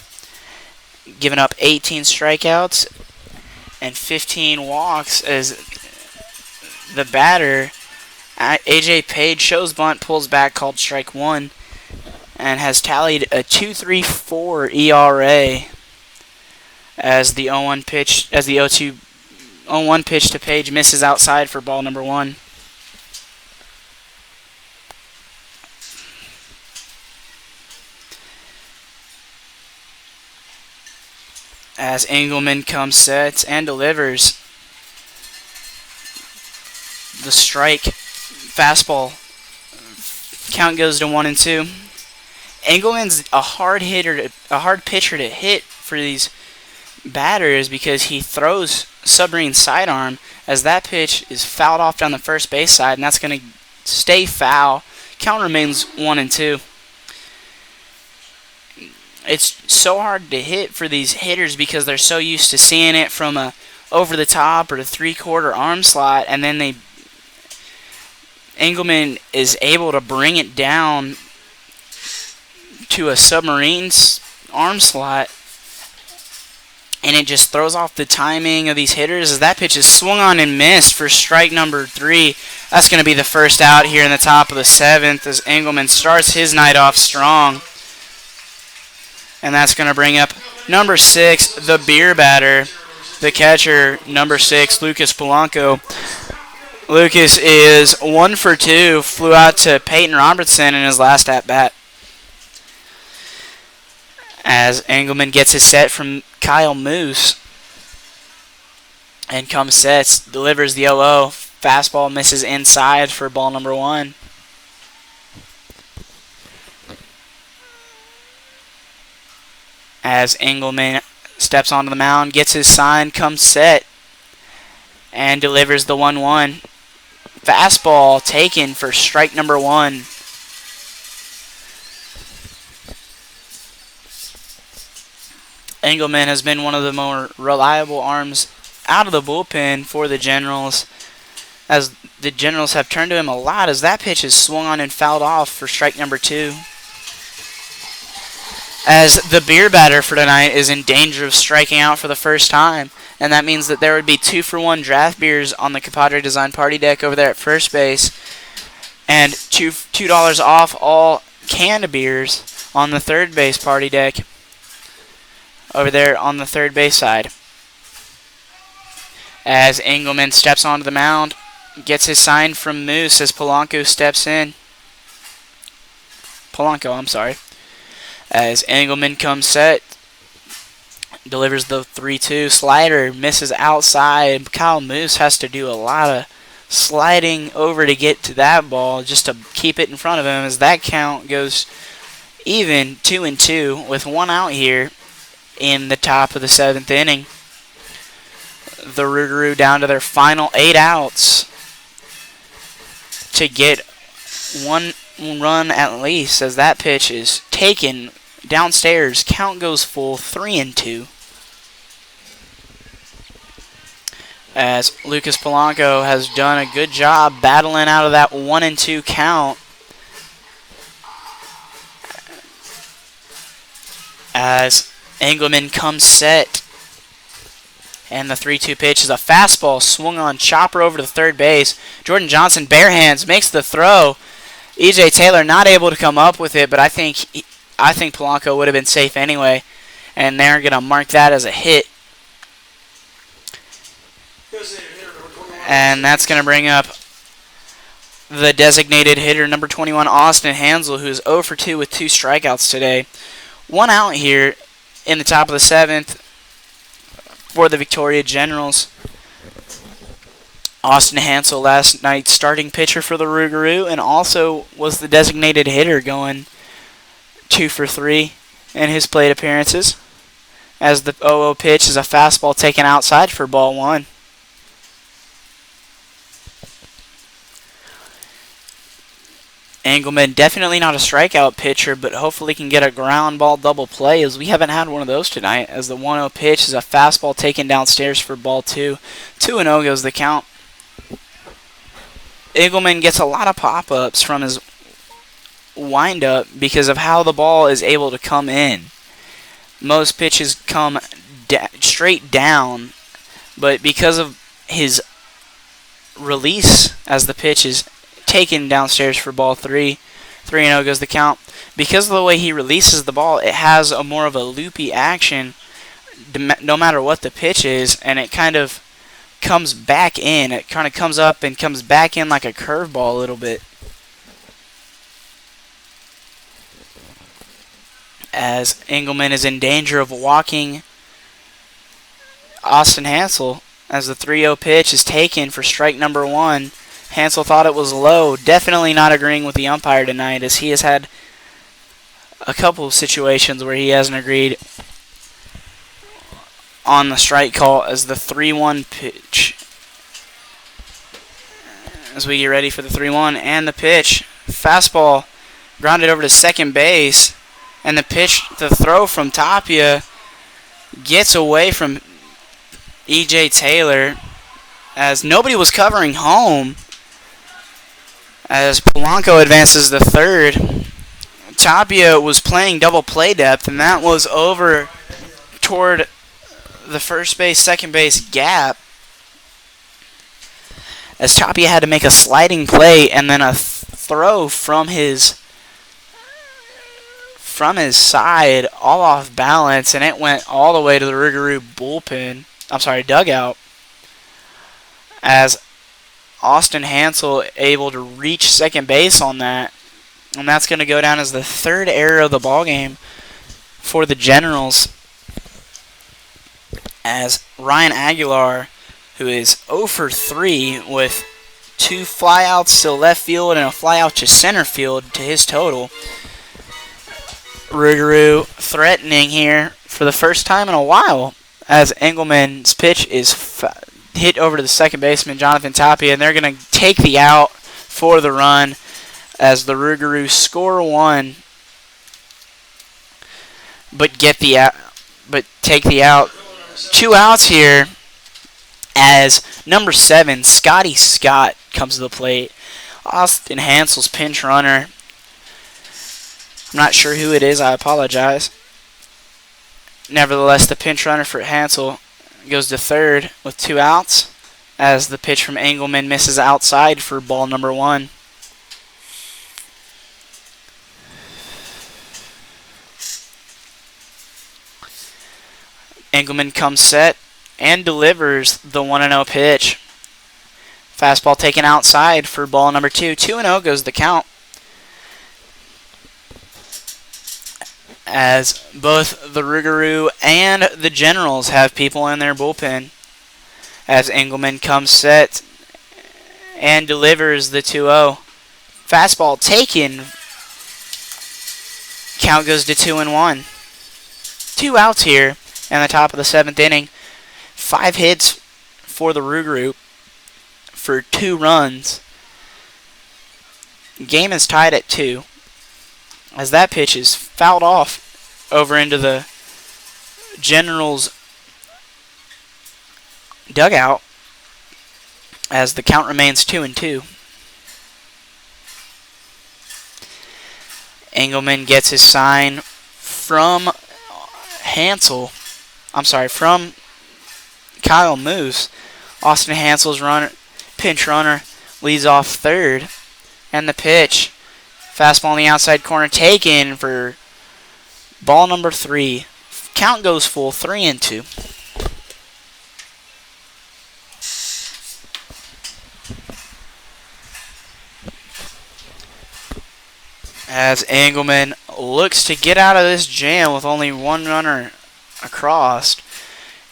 giving up 18 strikeouts and 15 walks. As the batter, A.J. Page, shows bunt, pulls back, called strike 1, and has tallied a 2.34 ERA as the 0-1 pitch, as the 0-1 pitch to Page misses outside for ball number 1. As Engelman comes, sets, and delivers the strike fastball. Count goes to 1-2. Engelman's a hard pitcher to hit for these batters because he throws submarine sidearm, as that pitch is fouled off down the first base side, and that's going to stay foul. Count remains 1-2. It's so hard to hit for these hitters because they're so used to seeing it from a over the top or the 3/4 arm slot, and then Engelman is able to bring it down to a submarine arm slot, and it just throws off the timing of these hitters as that pitch is swung on and missed for strike number 3. That's going to be the first out here in the top of the 7th as Engelman starts his night off strong. And that's going to bring up number 6, the beer batter, the catcher, number 6, Lucas Polanco. Lucas is 1 for 2, flew out to Peyton Robertson in his last at-bat. As Engelman gets his set from Kyle Moose and comes sets, delivers the 0-0. Fastball misses inside for ball number 1. As Engelman steps onto the mound, gets his sign, comes set, and delivers the 1-1. Fastball taken for strike number 1. Engelman has been one of the more reliable arms out of the bullpen for the Generals, as the Generals have turned to him a lot, as that pitch is swung on and fouled off for strike number 2. As the beer batter for tonight is in danger of striking out for the first time, and that means that there would be 2-for-1 draft beers on the Compadre Design party deck over there at first base, and $2 off all canned beers on the third base party deck over there on the third base side. As Engelman steps onto the mound, gets his sign from Moose as Polanco steps in. As Engelman comes set, delivers the 3-2 slider, misses outside. Kyle Moose has to do a lot of sliding over to get to that ball just to keep it in front of him, as that count goes even 2-2 with 1 out here in the top of the 7th inning. The Rougarou down to their final 8 outs to get 1 run at least, as that pitch is taken downstairs. Count goes full, 3-2. As Lucas Polanco has done a good job battling out of that 1-2 count. As Engelman comes set, and the 3-2 pitch is a fastball swung on, chopper over to third base. Jordan Johnson bare hands makes the throw. E.J. Taylor not able to come up with it, but I think Polanco would have been safe anyway, and they're going to mark that as a hit. And that's going to bring up the designated hitter, number 21, Austin Hansel, who's 0 for 2 with 2 strikeouts today. 1 out here in the top of the 7th for the Victoria Generals. Austin Hansel, last night's starting pitcher for the Rougarou, and also was the designated hitter, going 2 for 3 in his plate appearances. as the 0-0 pitch is a fastball taken outside for ball 1. Engelman, definitely not a strikeout pitcher, but hopefully can get a ground ball double play, as we haven't had one of those tonight, as the 1-0 pitch is a fastball taken downstairs for ball 2. 2-0 goes the count. Engelman gets a lot of pop-ups from his windup because of how the ball is able to come in. Most pitches come straight down, but because of his release as the pitch is taken downstairs for ball 3, 3-0 goes the count. Because of the way he releases the ball, it has a more of a loopy action no matter what the pitch is, and it kind of comes back in. It kind of comes up and comes back in like a curveball a little bit. As Engelman is in danger of walking Austin Hansel, as the 3-0 pitch is taken for strike number 1. Hansel thought it was low. Definitely not agreeing with the umpire tonight, as he has had a couple of situations where he hasn't agreed on the strike call, as the 3-1 pitch. As we get ready for the 3-1 and the pitch. Fastball grounded over to second base, and the pitch, the throw from Tapia gets away from E.J. Taylor, as nobody was covering home. As Polanco advances the third, Tapia was playing double play depth, and that was over toward the first base, second base gap, as Tapia had to make a sliding play and then a throw from his side, all off balance, and it went all the way to the Rougarou dugout, as Austin Hansel able to reach second base on that, and that's going to go down as the third error of the ballgame for the Generals, as Ryan Aguilar, who is 0 for 3 with 2 flyouts to left field and a flyout to center field to his total. Rougarou threatening here for the first time in a while, as Engelman's pitch is hit over to the second baseman, Jonathan Tapia, and they're going to take the out for the run, as the Rougarou score 1, but take the out. 2 outs here, as number 7, Scotty Scott, comes to the plate. Austin Hansel's pinch runner. I'm not sure who it is, I apologize. Nevertheless, the pinch runner for Hansel goes to third with 2 outs, as the pitch from Engelman misses outside for ball number 1. Engelman comes set and delivers the 1-0 pitch. Fastball taken outside for ball number 2. 2-0 goes the count, as both the Rougarou and the Generals have people in their bullpen, as Engelman comes set and delivers the 2-0. Fastball taken. Count goes to 2-1. 2 outs here in the top of the 7th inning. 5 hits for the Rougarou for 2 runs. Game is tied at 2, as that pitch is fouled off over into the Generals' dugout, as the count remains 2-2. Engelman gets his sign from from Kyle Moose. Austin Hansel's pinch runner leads off third, and the pitch, fastball on the outside corner, taken for ball number 3. Count goes full, 3-2. As Engelman looks to get out of this jam with only 1 runner across,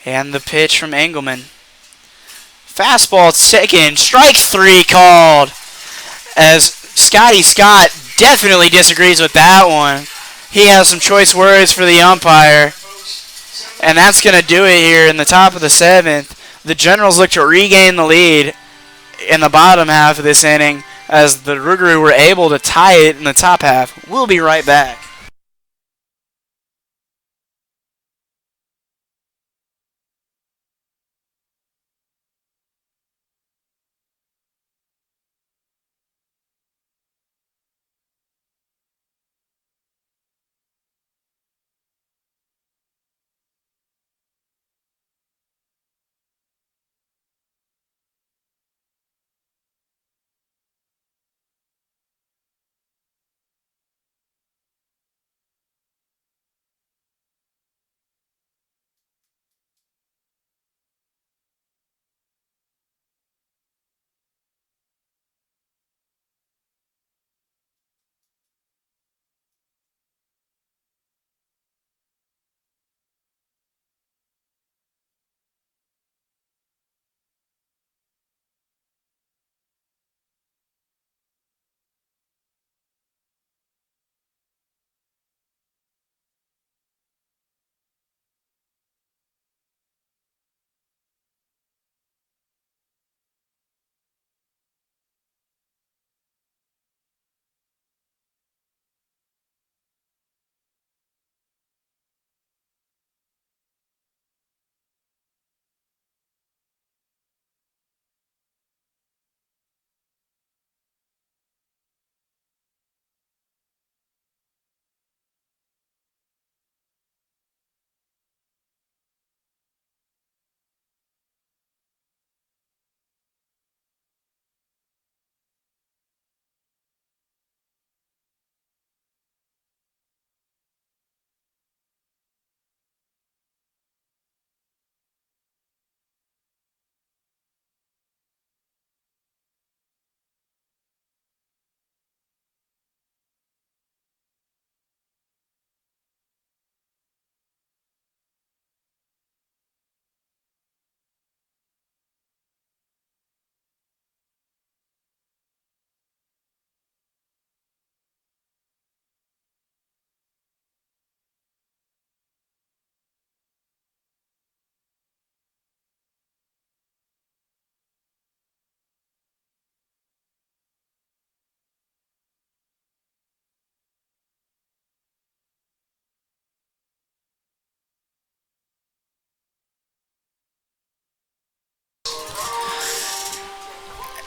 and the pitch from Engelman. Fastball taken, strike 3 called, as Scotty Scott definitely disagrees with that one. He has some choice words for the umpire, And that's going to do it here in the top of the 7th. The Generals look to regain the lead in the bottom half of this inning as the Rougarou were able to tie it in the top half. We'll be right back.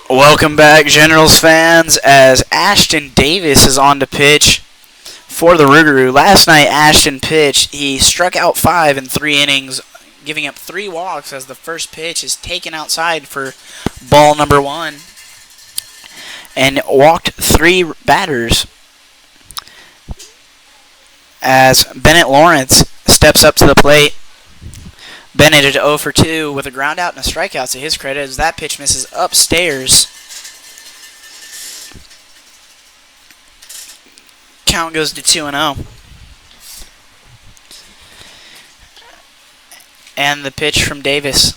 Welcome back, Generals fans, as Ashton Davis is on to pitch for the Rougarou. Last night, Ashton pitched. He struck out 5 in 3 innings, giving up 3 walks as the first pitch is taken outside for ball number 1, and walked 3 batters as Bennett Lawrence steps up to the plate. Bennett at 0 for 2 with a ground out and a strikeout to his credit as that pitch misses upstairs. Count goes to 2-0. And the pitch from Davis.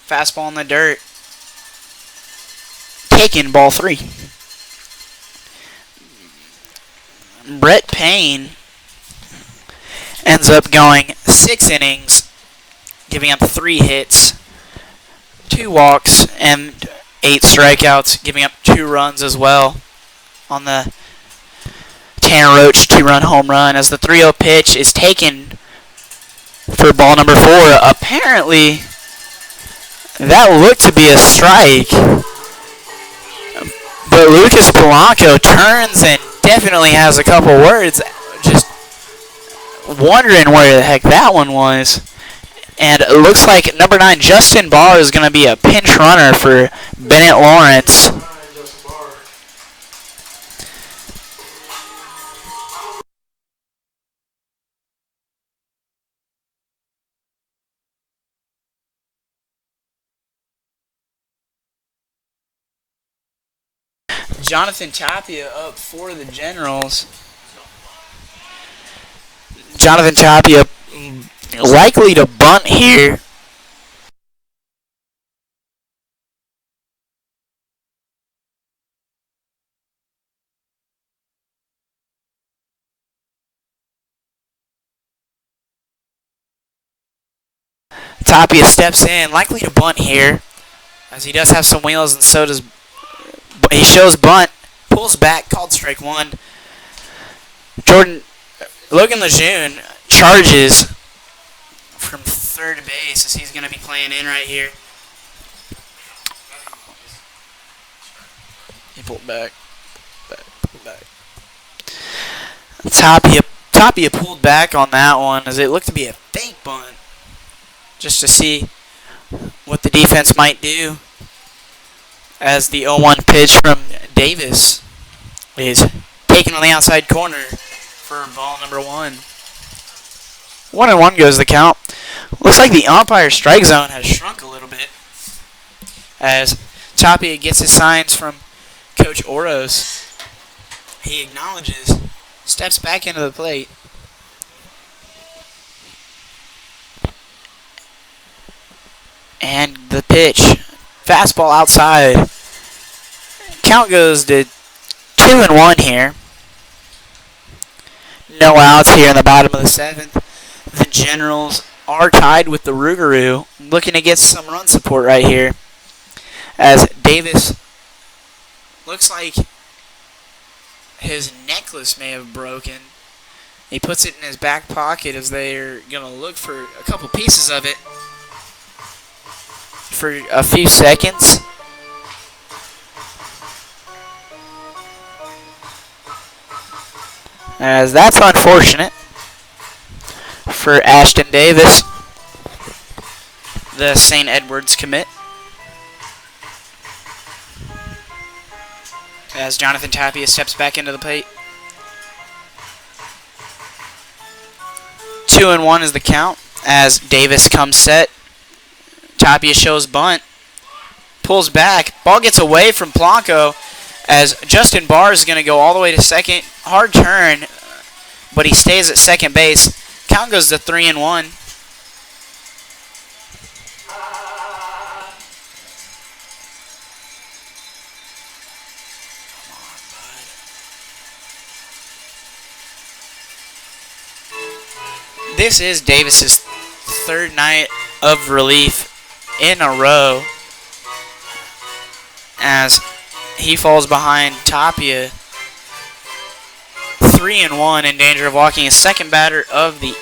Fastball in the dirt. Taken, ball 3. Brett Payne ends up going 6 innings, giving up 3 hits, 2 walks, and 8 strikeouts, giving up 2 runs as well on the Tanner Roach 2-run home run as the 3-0 pitch is taken for ball number 4. Apparently, that looked to be a strike, but Lucas Polanco turns and definitely has a couple words, just wondering where the heck that one was. And it looks like number 9, Justin Barr, is going to be a pinch runner for Bennett Lawrence. Jonathan Tapia up for the Generals. Jonathan Tapia likely to bunt here. Tapia steps in, likely to bunt here, as he does have some wheels, and so does. He shows bunt, pulls back, called strike one. Logan Lejeune charges from third base as he's going to be playing in right here. He pulled back. Pulled back. Tapia pulled back on that one as it looked to be a fake bunt, just to see what the defense might do. As the 0-1 pitch from Davis is taken on the outside corner for ball number 1. 1-1 goes the count. Looks like the umpire strike zone has shrunk a little bit as Tapia gets his signs from Coach Oros. He acknowledges, steps back into the plate. And the pitch, fastball outside. Count goes to 2-1 here. No outs here in the bottom of the 7th. The Generals are tied with the Rougarou, looking to get some run support right here. As Davis looks like his necklace may have broken. He puts it in his back pocket as they're going to look for a couple pieces of it for a few seconds. As that's unfortunate for Ashton Davis, the St. Edwards commit. As Jonathan Tapia steps back into the plate. 2-1 is the count as Davis comes set. Tapia shows bunt. Pulls back. Ball gets away from Blanco as Justin Barr is going to go all the way to second. Hard turn, but he stays at second base. Count goes to 3-1. This is Davis's third night of relief in a row as he falls behind Tapia. 3-1, in danger of walking his second batter of the.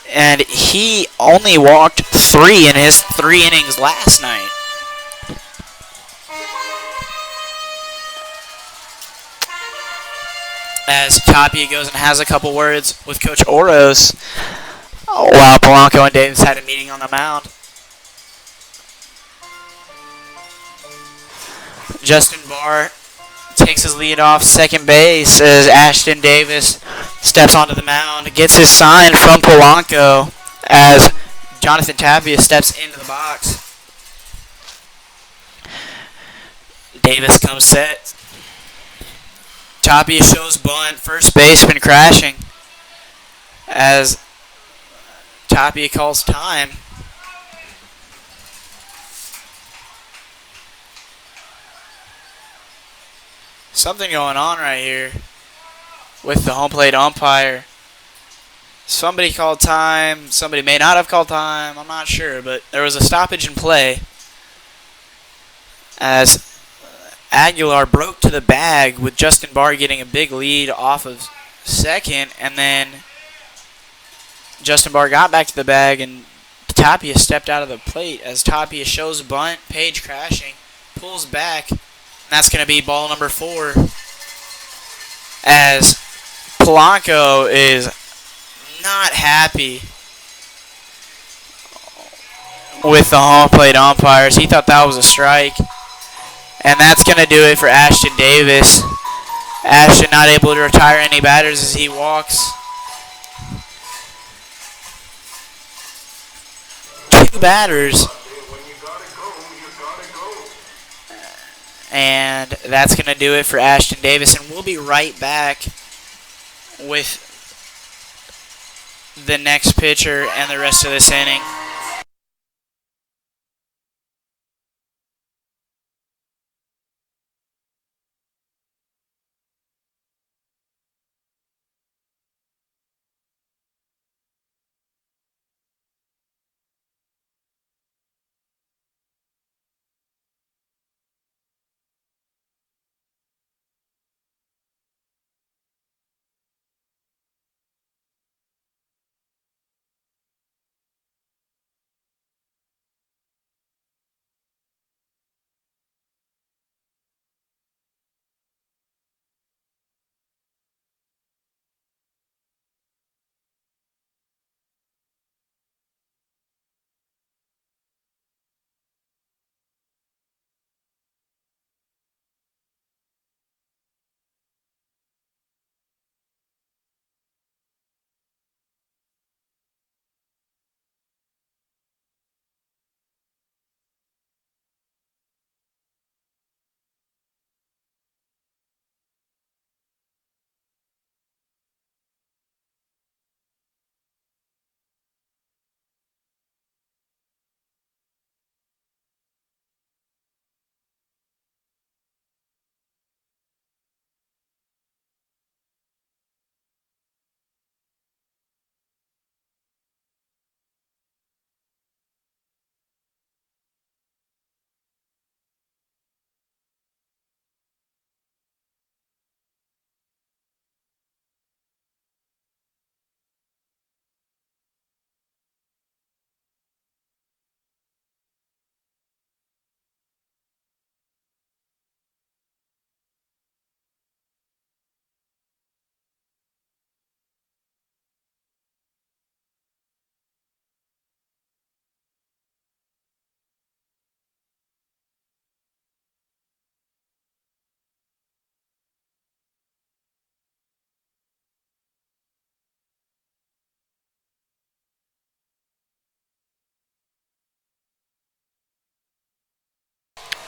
And he only walked 3 in his 3 innings last night. As Tapia goes and has a couple words with Coach Oros while Polanco and Davis had a meeting on the mound. Justin Barr takes his lead off second base as Ashton Davis steps onto the mound, gets his sign from Polanco as Jonathan Tapia steps into the box. Davis comes set. Tapia shows bunt, first baseman crashing as Tapia calls time. Something going on right here with the home plate umpire. Somebody called time, somebody may not have called time, I'm not sure, but there was a stoppage in play as Aguilar broke to the bag with Justin Barr getting a big lead off of second, and then Justin Barr got back to the bag and Tapia stepped out of the plate as Tapia shows bunt, Page crashing, pulls back, and that's going to be ball number 4 as Polanco is not happy with the home plate umpires. He thought that was a strike. And that's going to do it for Ashton Davis. Ashton not able to retire any batters as he walks. 2 batters. And that's going to do it for Ashton Davis. And we'll be right back with the next pitcher and the rest of this inning.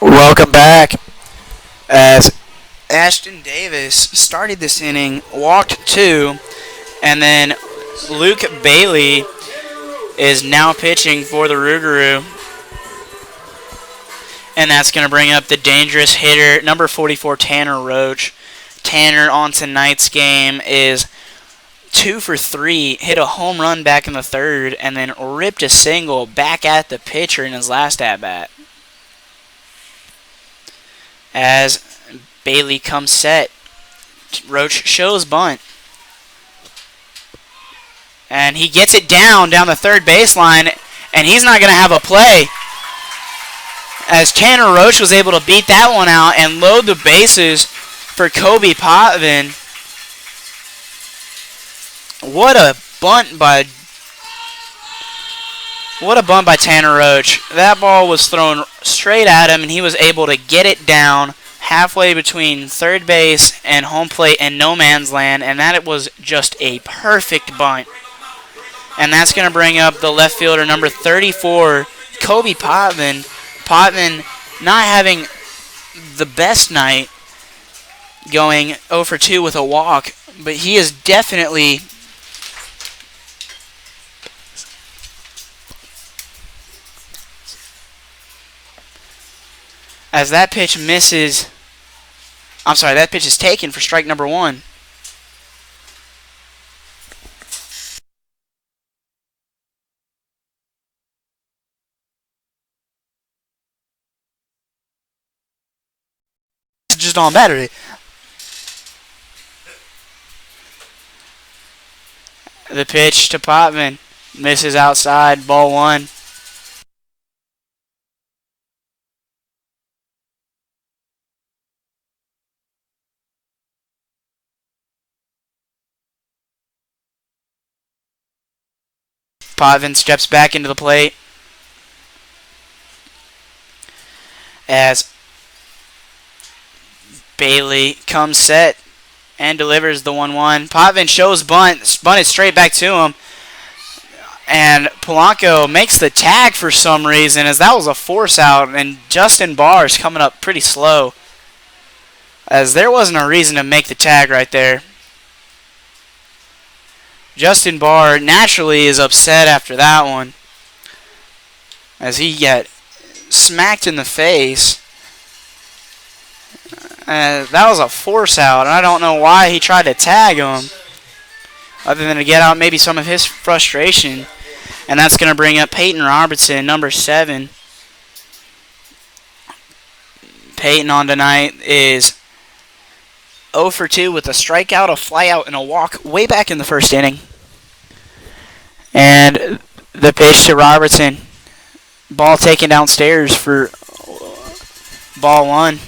Welcome back. As Ashton Davis started this inning, walked 2, and then Luke Bailey is now pitching for the Rougarou. And that's going to bring up the dangerous hitter, number 44, Tanner Rouge. Tanner on tonight's game is 2 for 3, hit a home run back in the third, and then ripped a single back at the pitcher in his last at-bat. As Bailey comes set, Roach shows bunt. And he gets it down the third baseline, and he's not going to have a play. As Tanner Roach was able to beat that one out and load the bases for Kobe Potvin. What a bunt by Tanner Roach. That ball was thrown straight at him, and he was able to get it down halfway between third base and home plate and no man's land, and that was just a perfect bunt. And that's going to bring up the left fielder, number 34, Kobe Potvin. Potvin not having the best night, going 0 for 2 with a walk, but he is definitely as that pitch misses. I'm sorry, that pitch is taken for strike number 1. Just on battery. The pitch to Potvin misses outside, ball 1. Potvin steps back into the plate as Bailey comes set and delivers the 1-1. Potvin shows bunt it straight back to him, and Polanco makes the tag for some reason, as that was a force out, and Justin Barr is coming up pretty slow, as there wasn't a reason to make the tag right there. Justin Barr naturally is upset after that one, as he got smacked in the face. That was a force out, and I don't know why he tried to tag him, other than to get out maybe some of his frustration. And that's going to bring up Peyton Robertson, number 7. Peyton on tonight is 0 for 2 with a strikeout, a flyout, and a walk way back in the first inning. And the pitch to Robertson. Ball taken downstairs for ball 1.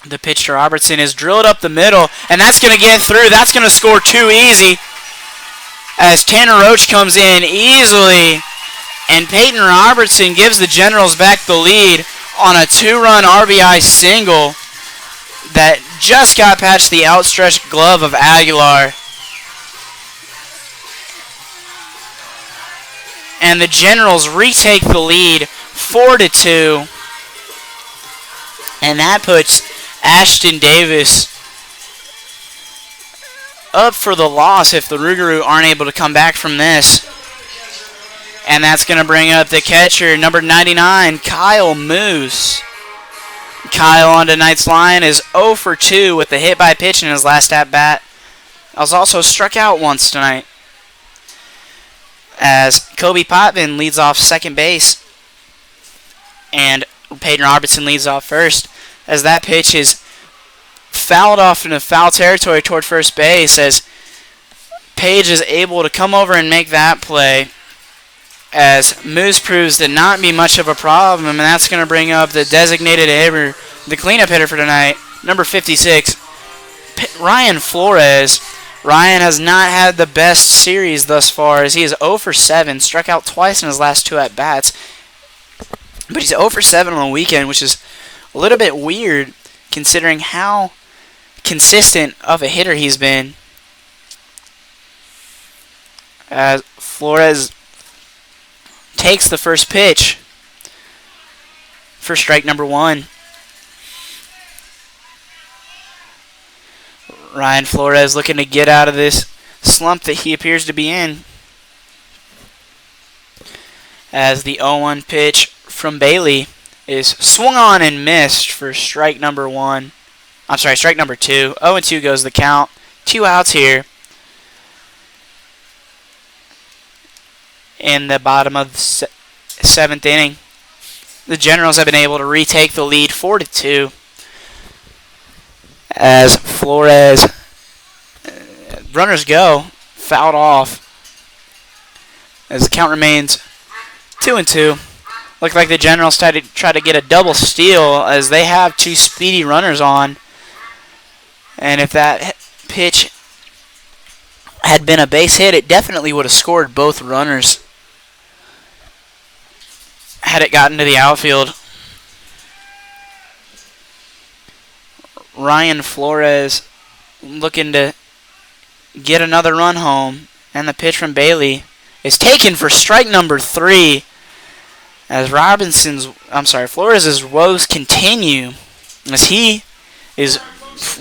The pitch to Robertson is drilled up the middle, and that's going to get through. That's going to score 2 easy, as Tanner Roach comes in easily, and Peyton Robertson gives the Generals back the lead on a 2-run RBI single that just got past the outstretched glove of Aguilar. And the Generals retake the lead 4-2, and that puts Ashton Davis up for the loss if the Rougarou aren't able to come back from this. And that's going to bring up the catcher, number 99, Kyle Moose. Kyle on tonight's line is 0 for 2 with the hit by pitch in his last at-bat. I was also struck out once tonight, as Kobe Potvin leads off second base and Peyton Robertson leads off first, as that pitch is fouled off into foul territory toward first base, as Page is able to come over and make that play, as Moose proves to not be much of a problem, and that's going to bring up the designated hitter, the cleanup hitter for tonight, number 56, Ryan Flores. Ryan has not had the best series thus far, as he is 0 for 7, struck out twice in his last 2 at-bats, but he's 0 for 7 on the weekend, which is a little bit weird considering how consistent of a hitter he's been. As Flores takes the first pitch for strike number 1. Ryan Flores looking to get out of this slump that he appears to be in. As the 0-1 pitch from Bailey is swung on and missed for strike number 1. I'm sorry, strike number 2. 0-2 goes the count. 2 outs here in the bottom of the 7th inning. The Generals have been able to retake the lead 4-2 as Flores, runners go, fouled off as the count remains 2-2. Look like the Generals try to get a double steal as they have 2 speedy runners on. And if that pitch had been a base hit, it definitely would have scored both runners had it gotten to the outfield. Ryan Flores looking to get another run home, and the pitch from Bailey is taken for strike number 3 as Flores' woes continue as he is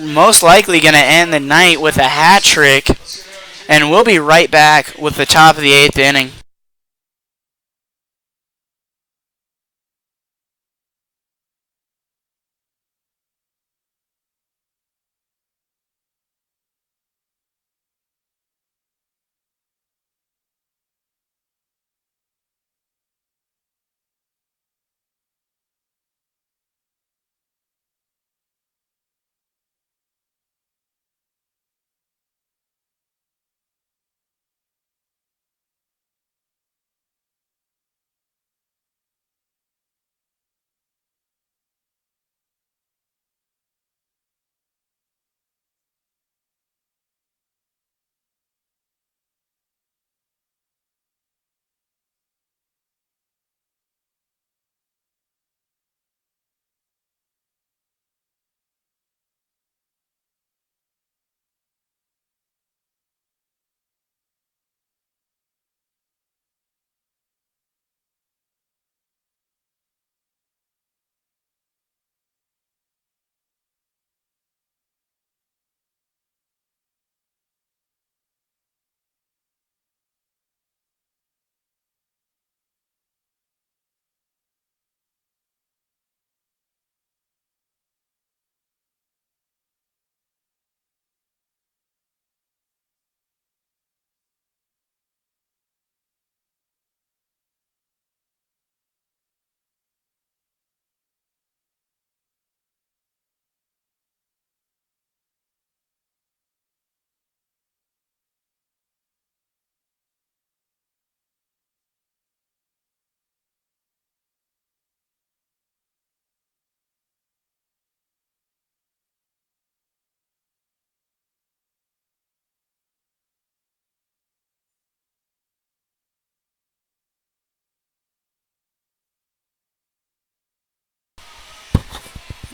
most likely going to end the night with a hat trick, and we'll be right back with the top of the 8th inning.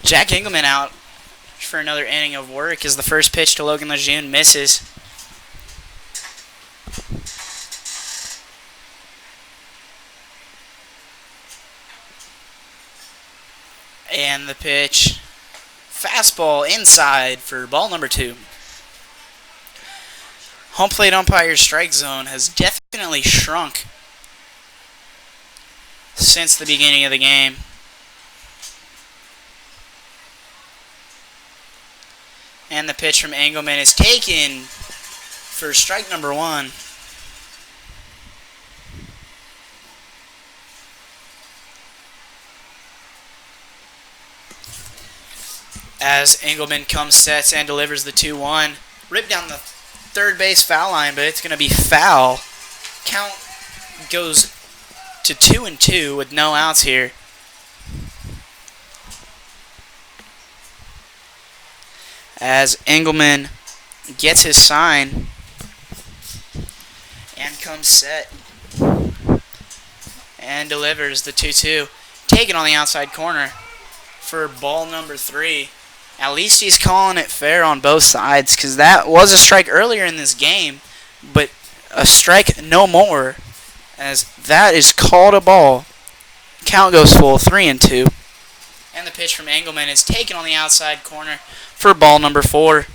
Jack Engelman out for another inning of work as the first pitch to Logan Lejeune misses. And the pitch, fastball inside for ball number 2. Home plate umpire strike zone has definitely shrunk since the beginning of the game. And the pitch from Engelman is taken for strike number 1. As Engelman comes, sets, and delivers the 2-1. Ripped down the third base foul line, but it's going to be foul. Count goes to 2-2 with no outs here. As Engelman gets his sign and comes set and delivers the 2-2. Taken on the outside corner for ball number 3. At least he's calling it fair on both sides, because that was a strike earlier in this game, but a strike no more, as that is called a ball. Count goes full, 3-2. And the pitch from Engelman is taken on the outside corner for ball number 4. Right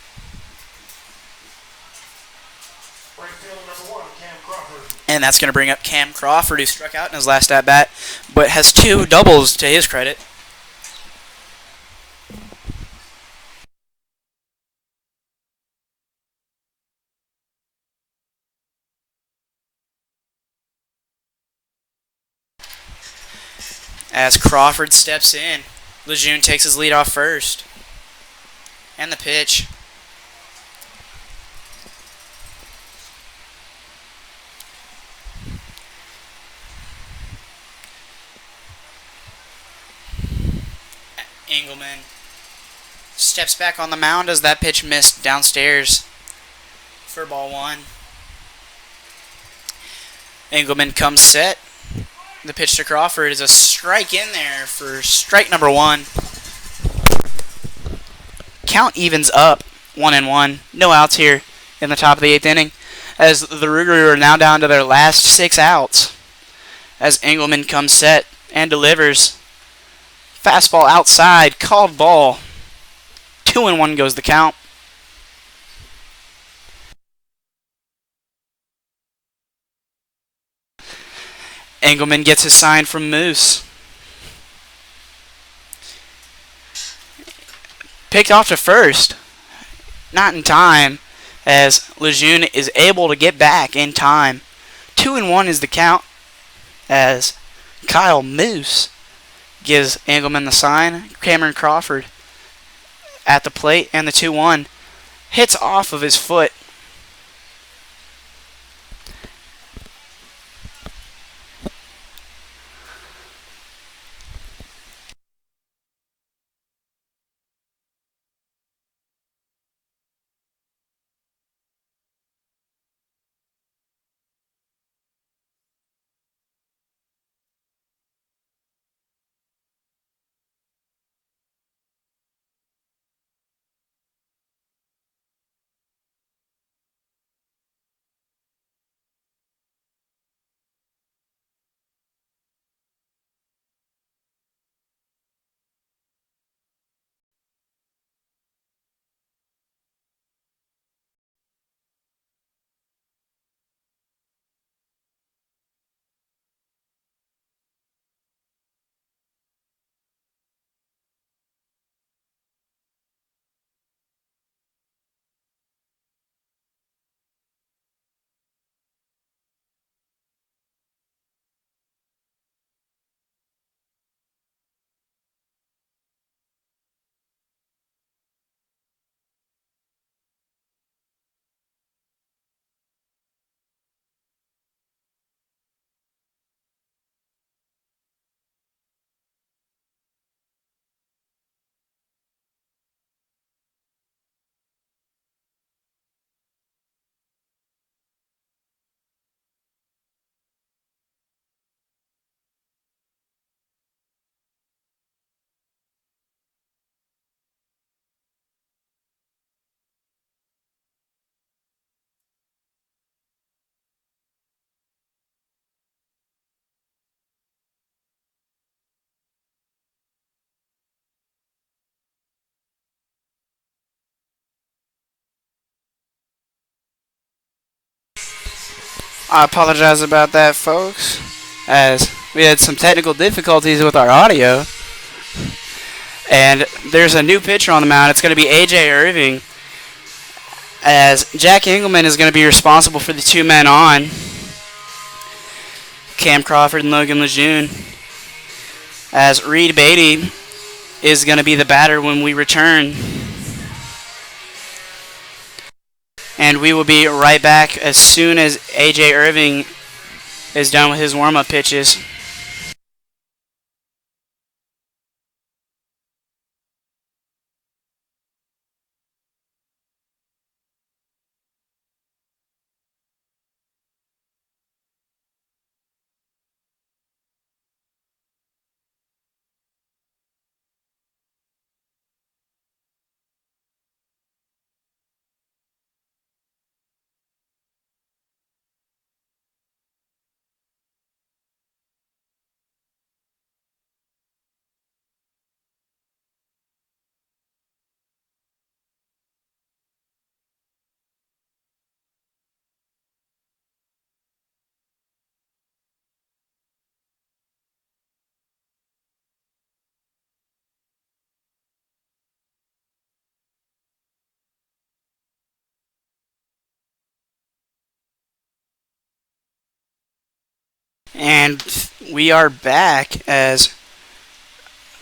fielder number 1, Cam Crawford. And that's going to bring up Cam Crawford, who struck out in his last at-bat, but has 2 doubles to his credit. As Crawford steps in, Lejeune takes his lead off first. And the pitch. Engelman steps back on the mound as that pitch missed downstairs for ball 1. Engelman comes set. The pitch to Crawford is a strike in there for strike number 1. Count evens up 1-1. No outs here in the top of the 8th inning, as the Rougarou are now down to their last 6 outs. As Engelman comes set and delivers. Fastball outside, called ball. 2-1 goes the count. Engelman gets his sign from Moose. Picked off to first. Not in time, as Lejeune is able to get back in time. 2-1 is the count, as Kyle Moose gives Engelman the sign. Cameron Crawford at the plate, and the 2-1 hits off of his foot. I apologize about that, folks, as we had some technical difficulties with our audio. And there's a new pitcher on the mound. It's going to be A.J. Irving, as Jack Engelman is going to be responsible for the 2 men on. Cam Crawford and Logan Lejeune, as Reed Beatty is going to be the batter when we return. And we will be right back as soon as A.J. Irving is done with his warm-up pitches. And we are back as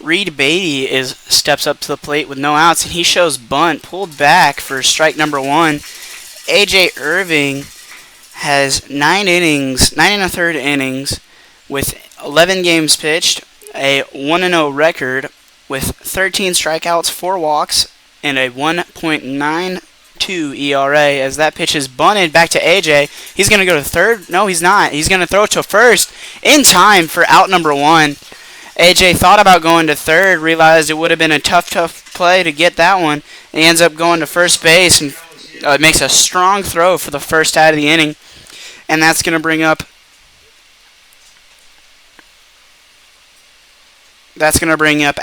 Reed Beatty steps up to the plate with no outs, and he shows bunt, pulled back for strike number 1. A.J. Irving has 9 and a third innings, with 11 games pitched, a 1-0 record with 13 strikeouts, 4 walks, and a 1.92 ERA. As that pitch is bunted back to AJ, he's going to go to third. No, he's not. He's going to throw it to first in time for out number 1. AJ thought about going to third, realized it would have been a tough play to get that one. He ends up going to first base and makes a strong throw for the first out of the inning. And that's going to bring up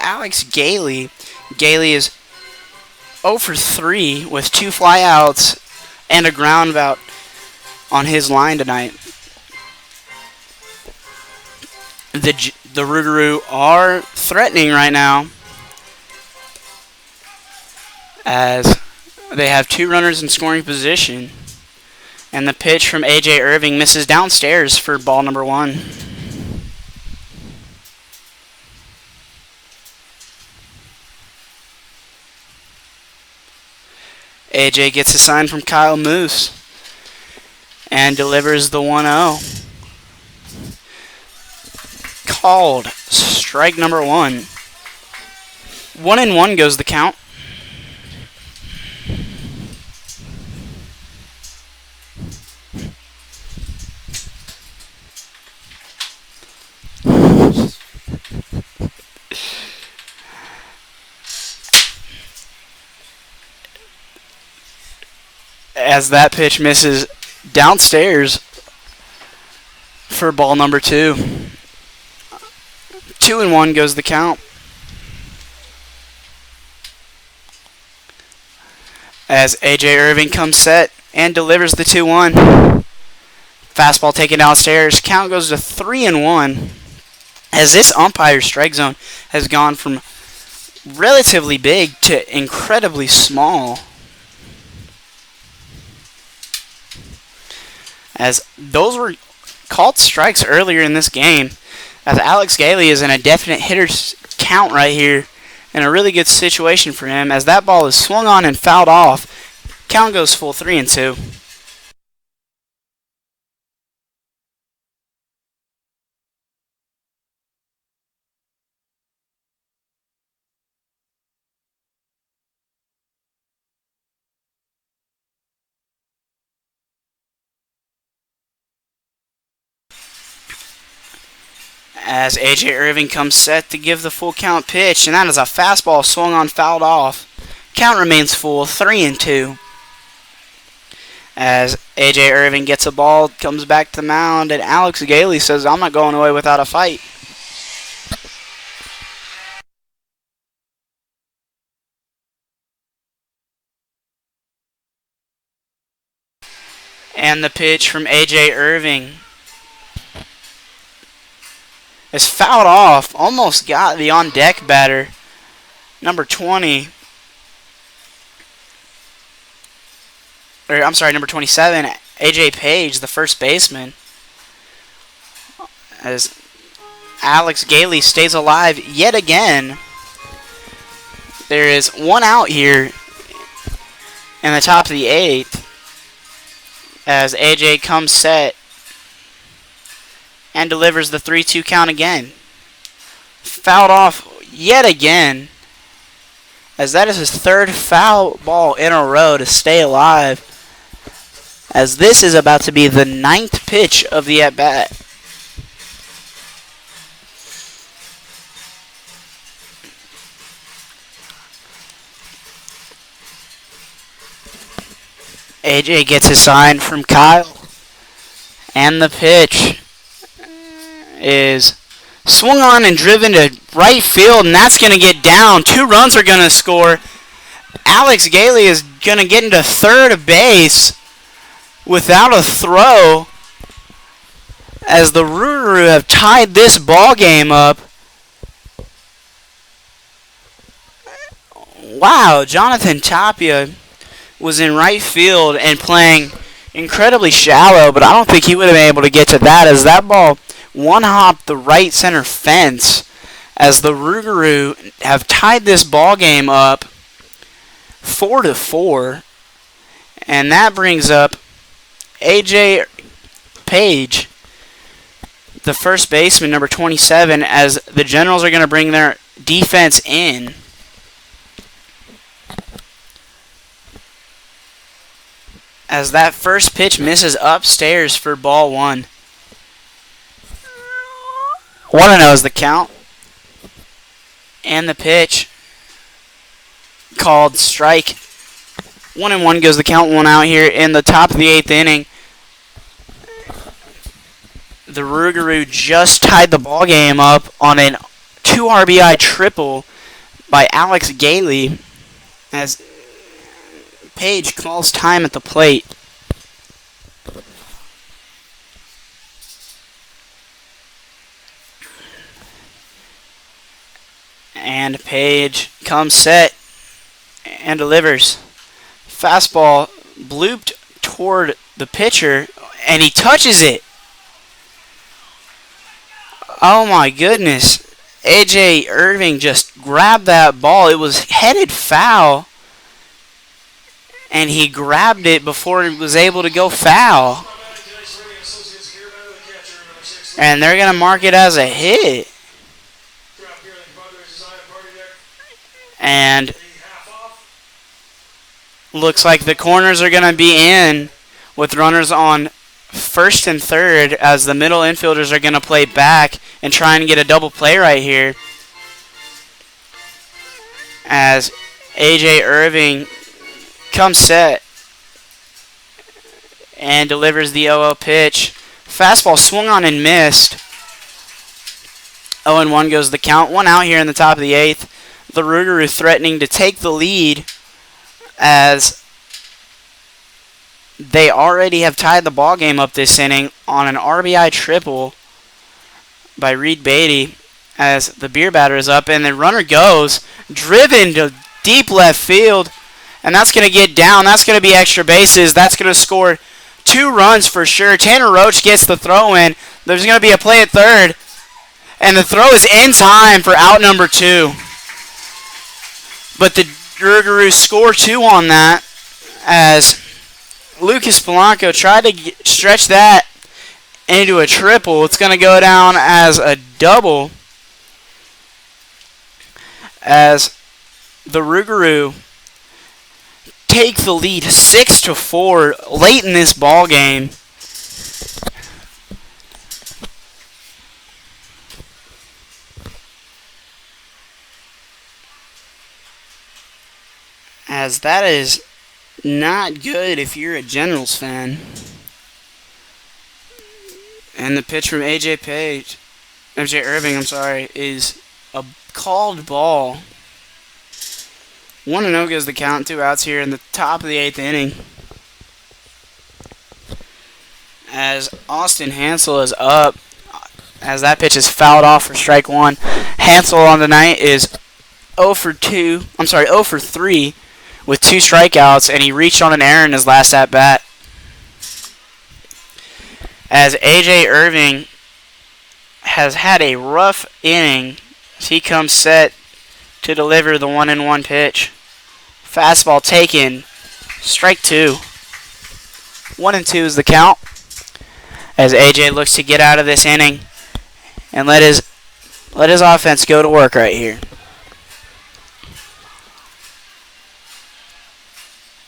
Alex Gailey. Gailey is 0 for 3 with 2 flyouts and a ground out on his line tonight. The Rougarou are threatening right now as they have 2 runners in scoring position. And the pitch from A.J. Irving misses downstairs for ball number 1. A.J. gets a sign from Kyle Moose and delivers the 1-0. Called strike number 1. 1-1 goes the count. As that pitch misses downstairs for ball number 2. 2-1 goes the count. As A.J. Irving comes set and delivers the 2-1. Fastball taken downstairs. Count goes to 3-1. As this umpire strike zone has gone from relatively big to incredibly small. As those were called strikes earlier in this game. As Alex Gailey is in a definite hitter's count right here. And a really good situation for him. As that ball is swung on and fouled off. Count goes full 3-2. As A.J. Irving comes set to give the full count pitch, and that is a fastball swung on, fouled off. Count remains full, 3-2. As A.J. Irving gets a ball, comes back to the mound, and Alex Gailey says, "I'm not going away without a fight." And the pitch from A.J. Irving is fouled off. Almost got the on-deck batter, number 20. Number 27, A.J. Page, the first baseman. As Alex Gailey stays alive yet again. There is 1 out here in the top of the 8th. As A.J. comes set and delivers the 3-2 count again. Fouled off yet again, as that is his 3rd foul ball in a row to stay alive, as this is about to be the 9th pitch of the at-bat. AJ gets a sign from Kyle, and the pitch is swung on and driven to right field, and that's going to get down. 2 runs are going to score. Alex Gailey is going to get into third base without a throw, as the Rougarou have tied this ball game up. Wow, Jonathan Tapia was in right field and playing incredibly shallow, but I don't think he would have been able to get to that, as that ball one-hop the right center fence as the Rougarou have tied this ball game up 4-4, and that brings up AJ Page, the first baseman, number 27, as the Generals are going to bring their defense in. As that first pitch misses upstairs for ball one. 1-0 is the count. And the pitch called strike. 1-1 goes the count, 1 out here in the top of the 8th inning. The Rougarou just tied the ball game up on a 2 RBI triple by Alex Gailey as Page calls time at the plate. And Page comes set and delivers. Fastball blooped toward the pitcher, and he touches it. Oh my goodness. AJ Irving just grabbed that ball. It was headed foul, and he grabbed it before it was able to go foul. And they're going to mark it as a hit. And looks like the corners are going to be in with runners on first and third as the middle infielders are going to play back and try and get a double play right here. As AJ Irving comes set and delivers the 0-0 pitch. Fastball swung on and missed. 0-1 goes the count. 1 out here in the top of the 8th. The Rougarou threatening to take the lead as they already have tied the ball game up this inning on an RBI triple by Reed Beatty as the beer batter is up, and the runner goes driven to deep left field, and that's going to get down. That's going to be extra bases. That's going to score 2 runs for sure. Tanner Roach gets the throw in. There's going to be a play at third, and the throw is in time for out number 2. But the Rougarou score 2 on that as Lucas Polanco tried to stretch that into a triple. It's going to go down as a double as the Rougarou take the lead 6-4 late in this ball game. As that is not good if you're a Generals fan. And the pitch from AJ Irving, is a called ball. 1-0 goes the count, 2 outs here in the top of the 8th inning. As Austin Hansel is up, as that pitch is fouled off for strike 1. Hansel on the night is 0 for 3 with 2 strikeouts, and he reached on an error in his last at-bat. As AJ Irving has had a rough inning, he comes set to deliver the 1-1 pitch. Fastball taken, strike 2. 1-2 is the count as AJ looks to get out of this inning and let his offense go to work right here.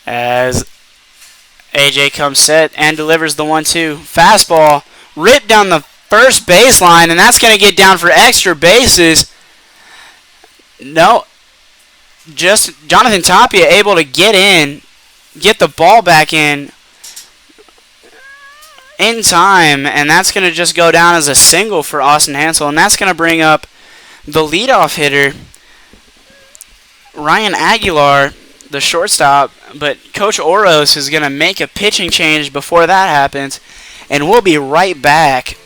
As AJ comes set and delivers the 1-2. Fastball ripped down the first baseline, and that's going to get down for extra bases. No, just Jonathan Tapia able to get the ball back in time, and that's going to just go down as a single for Austin Hansel, and that's going to bring up the leadoff hitter, Ryan Aguilar, the shortstop, but Coach Oros is going to make a pitching change before that happens, and we'll be right back.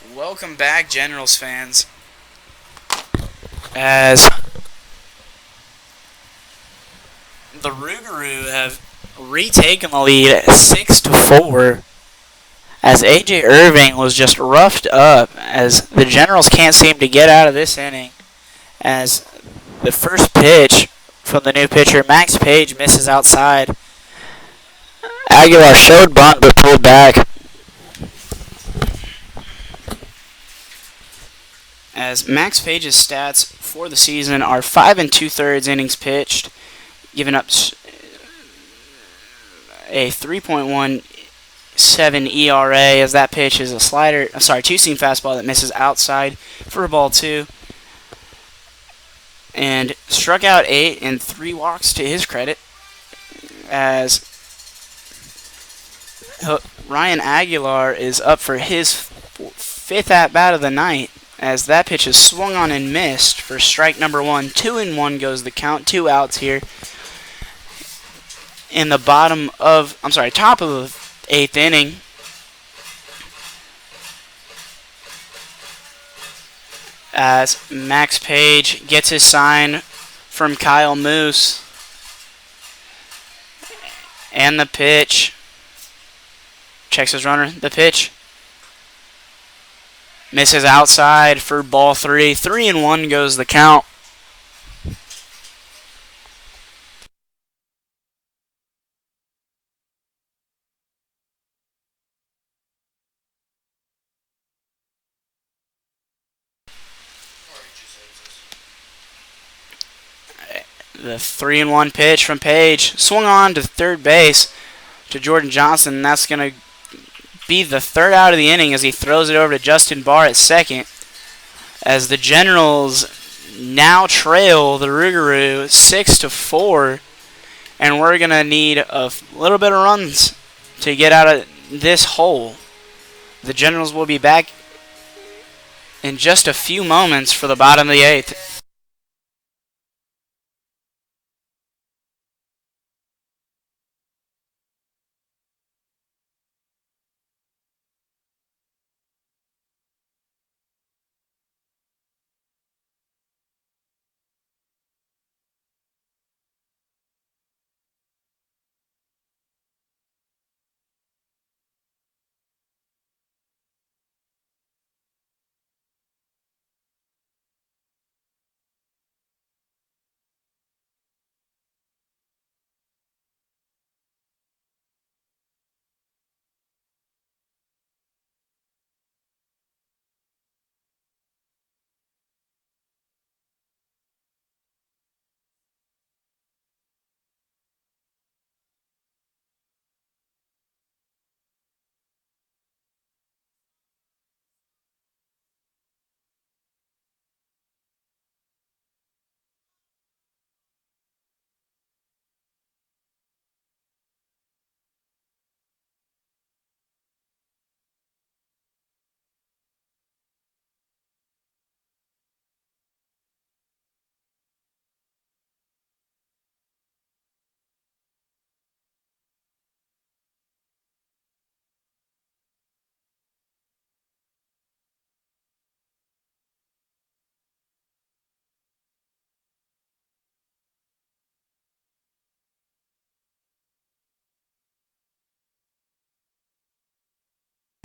Welcome back, Generals fans. As the Rougarou have retaken the lead 6-4, as AJ Irving was just roughed up, as the Generals can't seem to get out of this inning, as the first pitch from the new pitcher, Max Page, misses outside. Aguilar showed bunt but pulled back. As Max Page's stats for the season are 5 2/3 innings pitched, giving up a 3.17 ERA, as that pitch is a two-seam fastball that misses outside for a ball 2. And struck out 8 and 3 walks to his credit, as Ryan Aguilar is up for his 5th at-bat of the night, as that pitch is swung on and missed for strike number 1. 2-1 goes the count, 2 outs here in the top of the 8th inning. As Max Page gets his sign from Kyle Moose. And the pitch. Checks his runner. The pitch misses outside for ball 3. 3-1 goes the count. The 3-1 pitch from Page swung on to third base to Jordan Johnson, and that's going to be the 3rd out of the inning, as he throws it over to Justin Barr at second, as the Generals now trail the Rougarou 6-4, and we're going to need a little bit of runs to get out of this hole. The Generals will be back in just a few moments for the bottom of the 8th.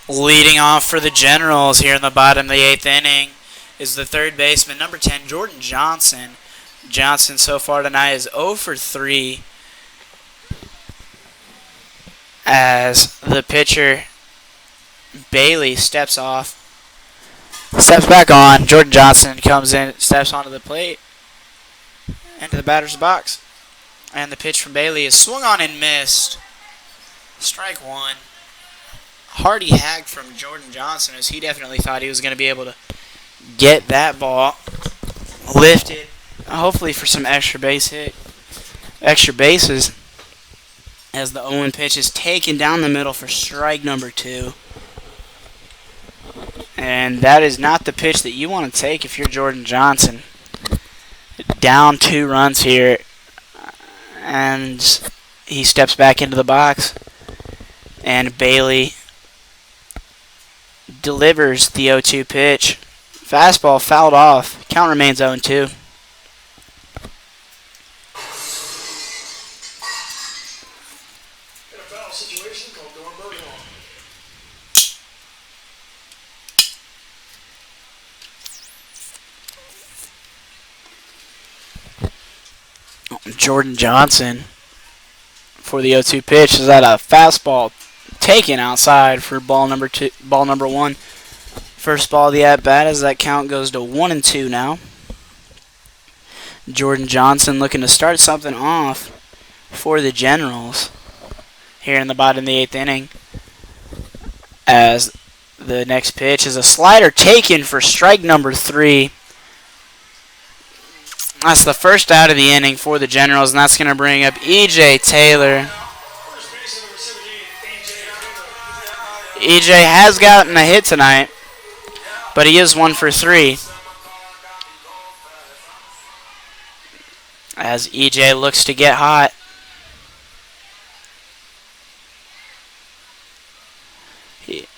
Leading off for the Generals here in the bottom of the 8th inning is the third baseman, number 10, Jordan Johnson. Johnson so far tonight is 0 for 3, as the pitcher, Bailey, steps back on. Jordan Johnson comes in, steps onto the plate, into the batter's box. And the pitch from Bailey is swung on and missed. Strike 1. Hardy hack from Jordan Johnson, as he definitely thought he was going to be able to get that ball lifted, hopefully for some extra bases, as the 0-1 pitch is taken down the middle for strike number 2. And that is not the pitch that you want to take if you're Jordan Johnson. Down 2 runs here, and he steps back into the box, and Bailey delivers the 0-2 pitch. Fastball fouled off. Count remains 0-2. In a foul situation called Dornberg on. Jordan Johnson for the 0-2 pitch is at a fastball taken outside for ball number 1. First ball of the at bat as that count goes to 1-2 now. Jordan Johnson looking to start something off for the Generals here in the bottom of the 8th inning. As the next pitch is a slider taken for strike number 3. That's the first out of the inning for the Generals, and that's going to bring up E.J. Taylor. First base number 17, E.J. has gotten a hit tonight, but he is 1 for 3. As E.J. looks to get hot.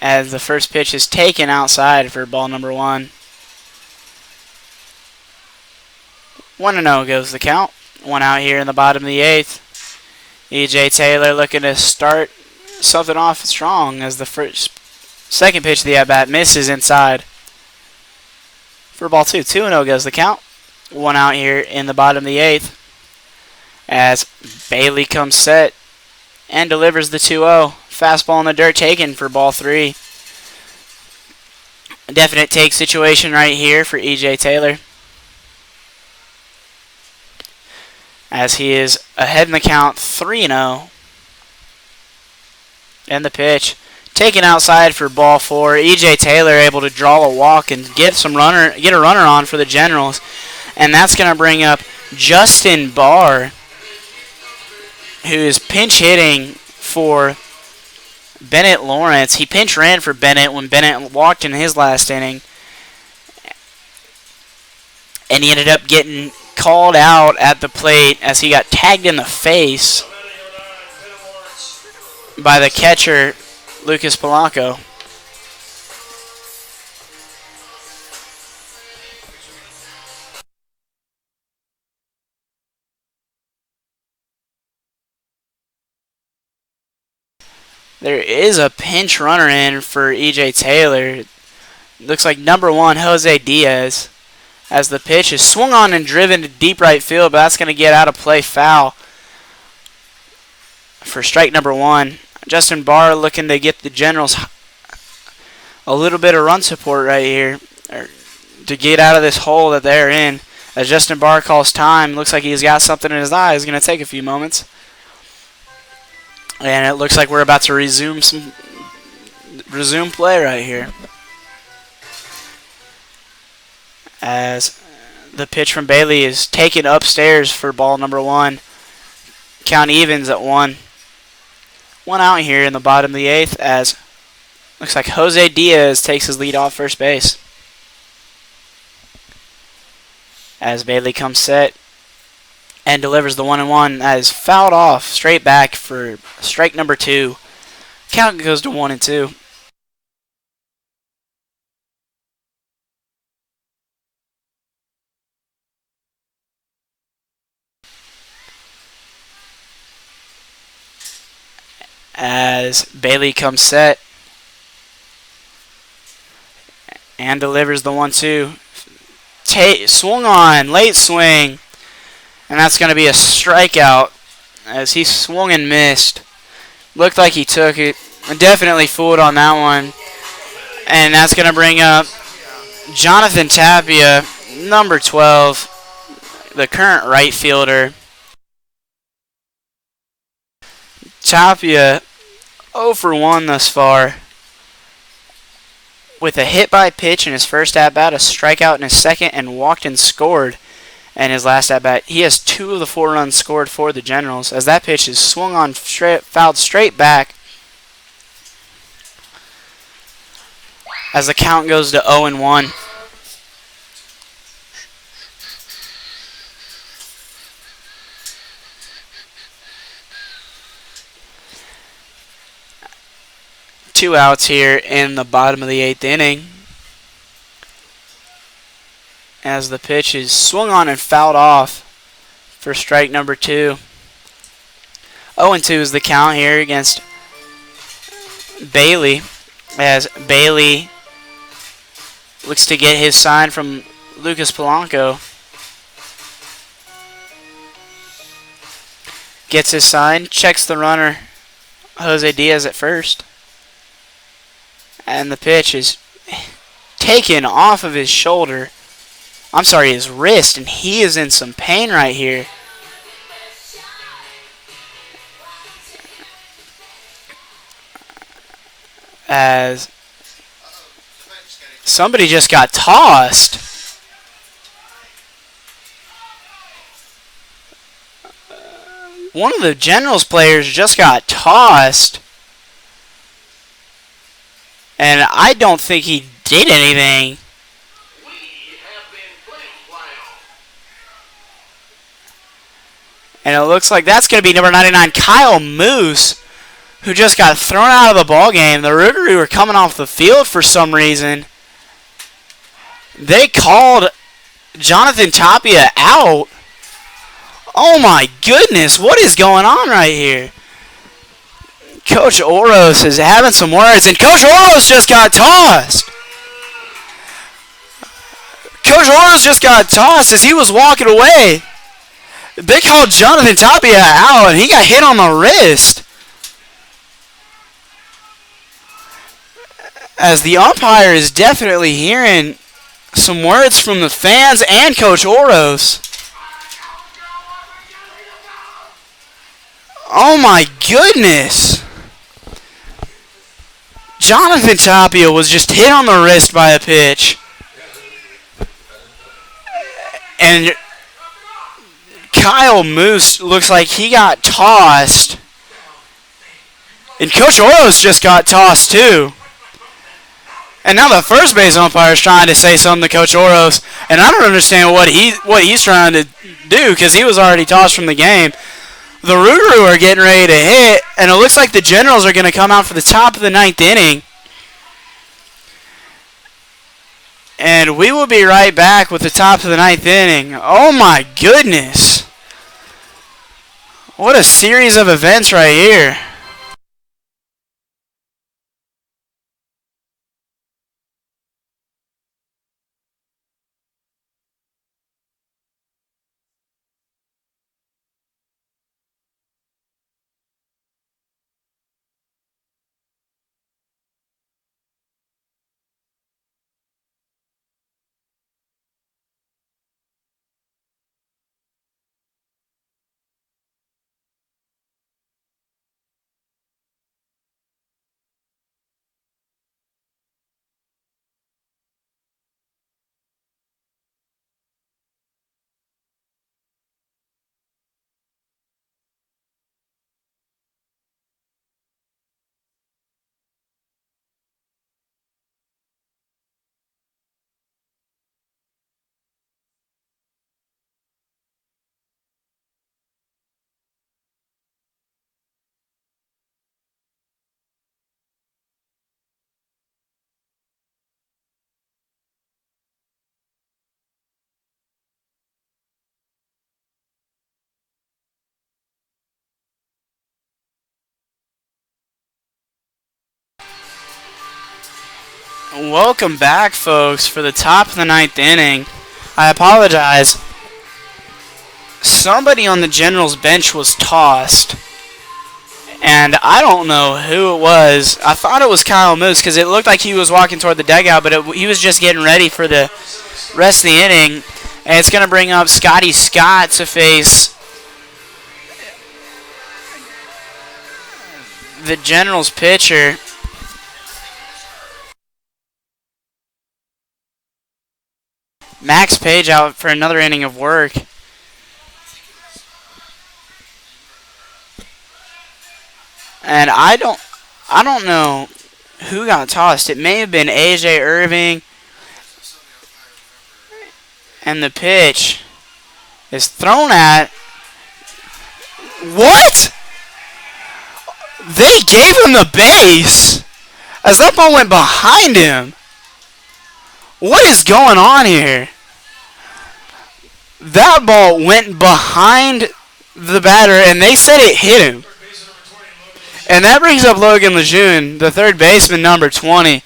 As the first pitch is taken outside for ball number 1. 1-0 goes the count. 1 out here in the bottom of the 8th. E.J. Taylor looking to start something off strong as the second pitch of the at-bat misses inside. For ball 2. 2-0 goes the count. 1 out here in the bottom of the 8th. As Bailey comes set and delivers the 2-0. Fastball in the dirt taken for ball 3. A definite take situation right here for E.J. Taylor, as he is ahead in the count 3-0. And the pitch taken outside for ball 4. E.J. Taylor able to draw a walk and get a runner on for the Generals. And that's going to bring up Justin Barr, who is pinch hitting for Bennett Lawrence. He pinch ran for Bennett when Bennett walked in his last inning. And he ended up getting called out at the plate as he got tagged in the face by the catcher, Lucas Polanco. There is a pinch runner in for E.J. Taylor. Looks like number 1, Jose Diaz, as the pitch is swung on and driven to deep right field, but that's going to get out of play, foul for strike number 1. Justin Barr looking to get the Generals a little bit of run support right here, to get out of this hole that they're in. As Justin Barr calls time, looks like he's got something in his eye. It's going to take a few moments. And it looks like we're about to resume play right here. As the pitch from Bailey is taken upstairs for ball number 1. Count evens at 1. 1 out here in the bottom of the 8th, as looks like Jose Diaz takes his lead off first base. As Bailey comes set and delivers the 1-1, that is fouled off straight back for strike number 2. Count goes to 1-2. As Bailey comes set and delivers the 1-2. Swung on, late swing, and that's going to be a strikeout as he swung and missed. Looked like he took it. Definitely fooled on that one. And that's going to bring up Jonathan Tapia, number 12, the current right fielder. Tapia 0 for 1 thus far, with a hit by pitch in his first at-bat, a strikeout in his second, and walked and scored in his last at-bat. He has 2 of the 4 runs scored for the Generals, as that pitch is swung on, fouled straight back, as the count goes to 0-1. 2 outs here in the bottom of the 8th inning, as the pitch is swung on and fouled off for strike number 2. 0-2 is the count here against Bailey, as Bailey looks to get his sign from Lucas Polanco. Gets his sign, checks the runner, Jose Diaz at first. And the pitch is taken off of his shoulder. I'm sorry, his wrist, and he is in some pain right here. As somebody just got tossed. One of the Generals players just got tossed. And I don't think he did anything. And it looks like that's going to be number 99, Kyle Moose, who just got thrown out of the ball game. The Rougarou are coming off the field for some reason. They called Jonathan Tapia out. Oh my goodness, what is going on right here? Coach Oros is having some words, and Coach Oros just got tossed. Coach Oros just got tossed as he was walking away. They called Jonathan Tapia out, and he got hit on the wrist. As the umpire is definitely hearing some words from the fans and Coach Oros. Oh my goodness. Jonathan Tapia was just hit on the wrist by a pitch. And Kyle Moose looks like he got tossed. And Coach Oros just got tossed too. And now the first base umpire is trying to say something to Coach Oros, and I don't understand what he's trying to do, because he was already tossed from the game. The Rougarou are getting ready to hit, and it looks like the Generals are going to come out for the top of the 9th inning. And we will be right back with the top of the 9th inning. Oh my goodness. What a series of events right here. Welcome back, folks, for the top of the 9th inning. I apologize. Somebody on the Generals bench was tossed, and I don't know who it was. I thought it was Kyle Moose because it looked like he was walking toward the dugout, but he was just getting ready for the rest of the inning. And it's going to bring up Scotty Scott to face the Generals pitcher. Max Page out for another inning of work. And I don't know who got tossed. It may have been AJ Irving. And the pitch is thrown at. What? They gave him the base. As that ball went behind him. What is going on here? That ball went behind the batter, and they said it hit him. And that brings up Logan Lejeune, the third baseman, number 20.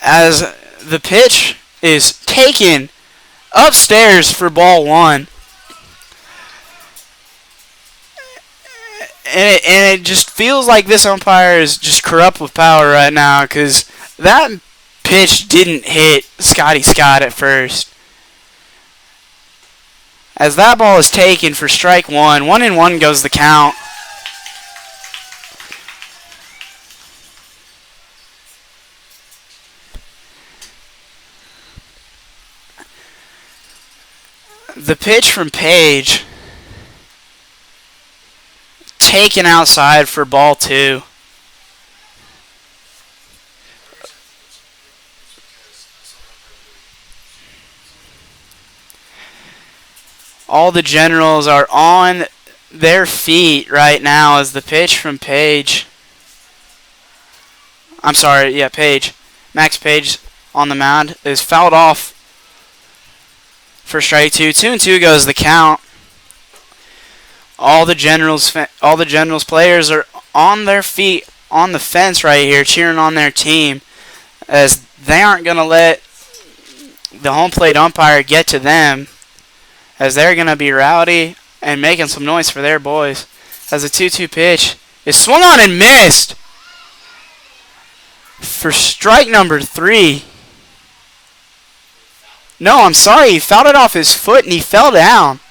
As the pitch is taken upstairs for ball one. And it just feels like this umpire is just corrupt with power right now, because that pitch didn't hit Scotty Scott at first. As that ball is taken for strike one, 1-1 goes the count. The pitch from Page taken outside for ball two. All the Generals are on their feet right now as the pitch from Page. I'm sorry, yeah, Page. Max Page on the mound is fouled off for strike two. 2-2 goes the count. All the Generals players are on their feet on the fence right here, cheering on their team, as they aren't going to let the home plate umpire get to them, as they're going to be rowdy and making some noise for their boys. As the 2-2 pitch is swung on and missed for strike number 3. No, I'm sorry, he fouled it off his foot and he fell down.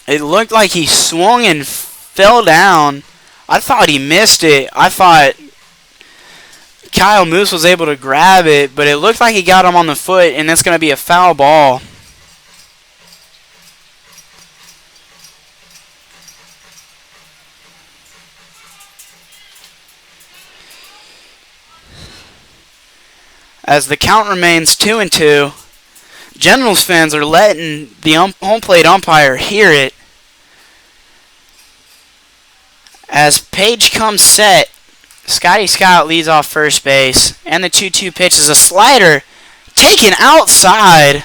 It looked like he swung and fell down. I thought he missed it. I thought Kyle Moose was able to grab it, but it looked like he got him on the foot, and it's going to be a foul ball. As the count remains 2-2, Generals fans are letting the home plate umpire hear it. As Page comes set, Scotty Scott leads off first base, and the 2-2 pitch is a slider taken outside.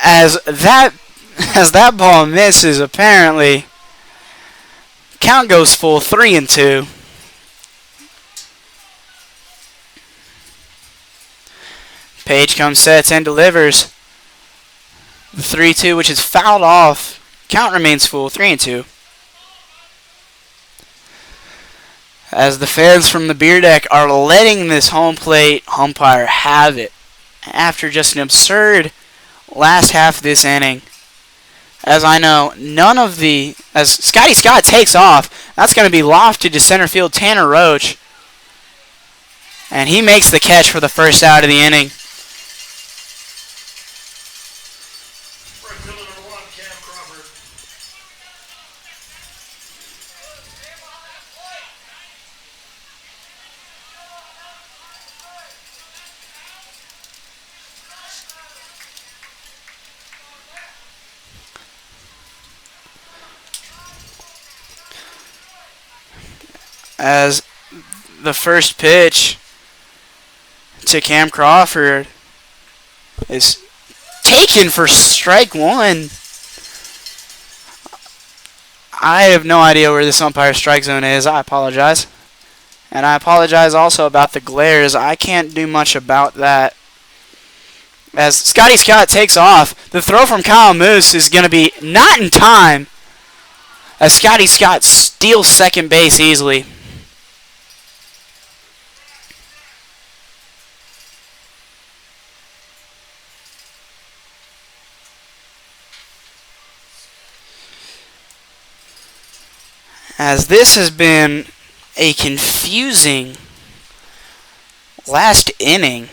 As that ball misses, apparently, count goes full, 3-2. Page comes, sets, and delivers the 3-2, which is fouled off. Count remains full, 3-2. As the fans from the beer deck are letting this home plate umpire have it after just an absurd last half of this inning. As I know, as Scotty Scott takes off, that's going to be lofted to center field Tanner Roach. And he makes the catch for the first out of the inning. As the first pitch to Cam Crawford is taken for strike one. I have no idea where this umpire strike zone is. I apologize. And I apologize also about the glares. I can't do much about that. As Scotty Scott takes off, the throw from Kyle Moose is going to be not in time, as Scotty Scott steals second base easily. As this has been a confusing last inning.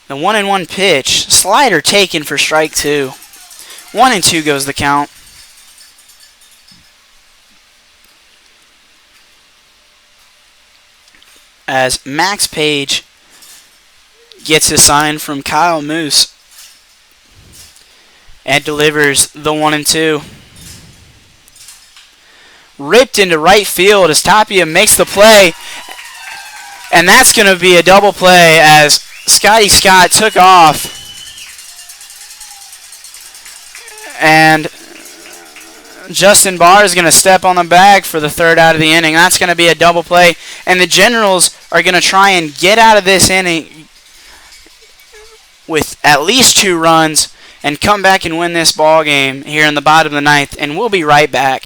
The 1-1 pitch, slider taken for strike two. 1-2 goes the count. As Max Page gets a sign from Kyle Moose and delivers the 1-2. Ripped into right field as Tapia makes the play, and that's going to be a double play as Scotty Scott took off, and Justin Barr is going to step on the bag for the third out of the inning. That's going to be a double play, and the Generals are going to try and get out of this inning with at least 2 runs and come back and win this ball game here in the bottom of the ninth, and we'll be right back.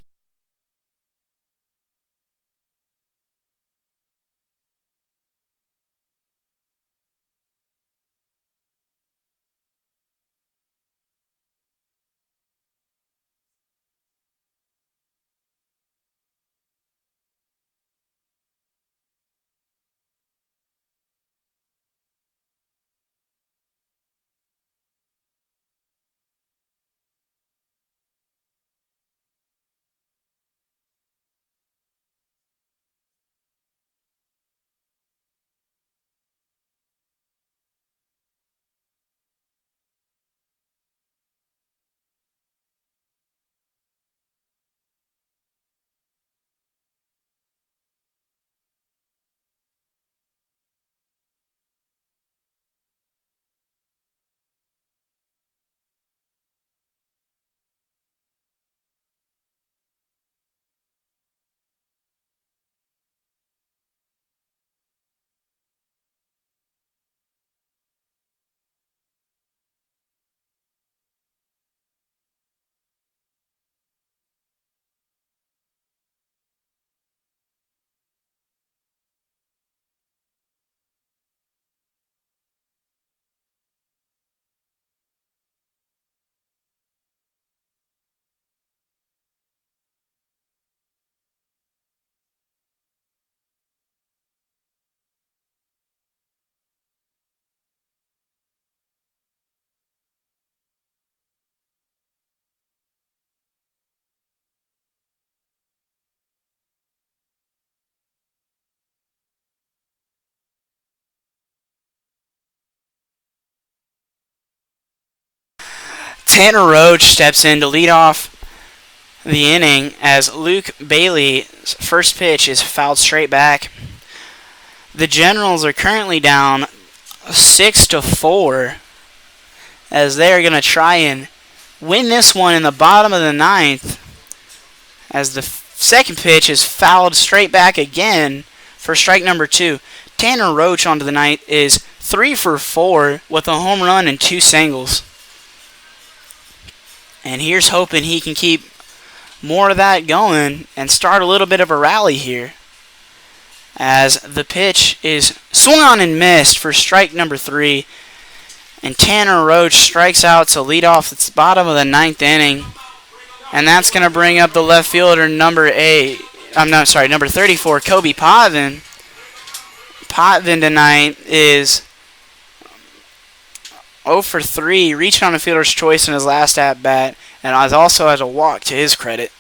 Tanner Roach steps in to lead off the inning as Luke Bailey's first pitch is fouled straight back. The Generals are currently down 6-4 as they are going to try and win this one in the bottom of the ninth as the second pitch is fouled straight back again for strike number 2. Tanner Roach onto the night is 3 for 4 with a home run and 2 singles. And here's hoping he can keep more of that going and start a little bit of a rally here. As the pitch is swung on and missed for strike number 3. And Tanner Roach strikes out to lead off the bottom of the ninth inning. And that's going to bring up the left fielder number 34, Kobe Potvin. Potvin tonight is 0 for 3, reaching on a fielder's choice in his last at-bat, and also has a walk to his credit.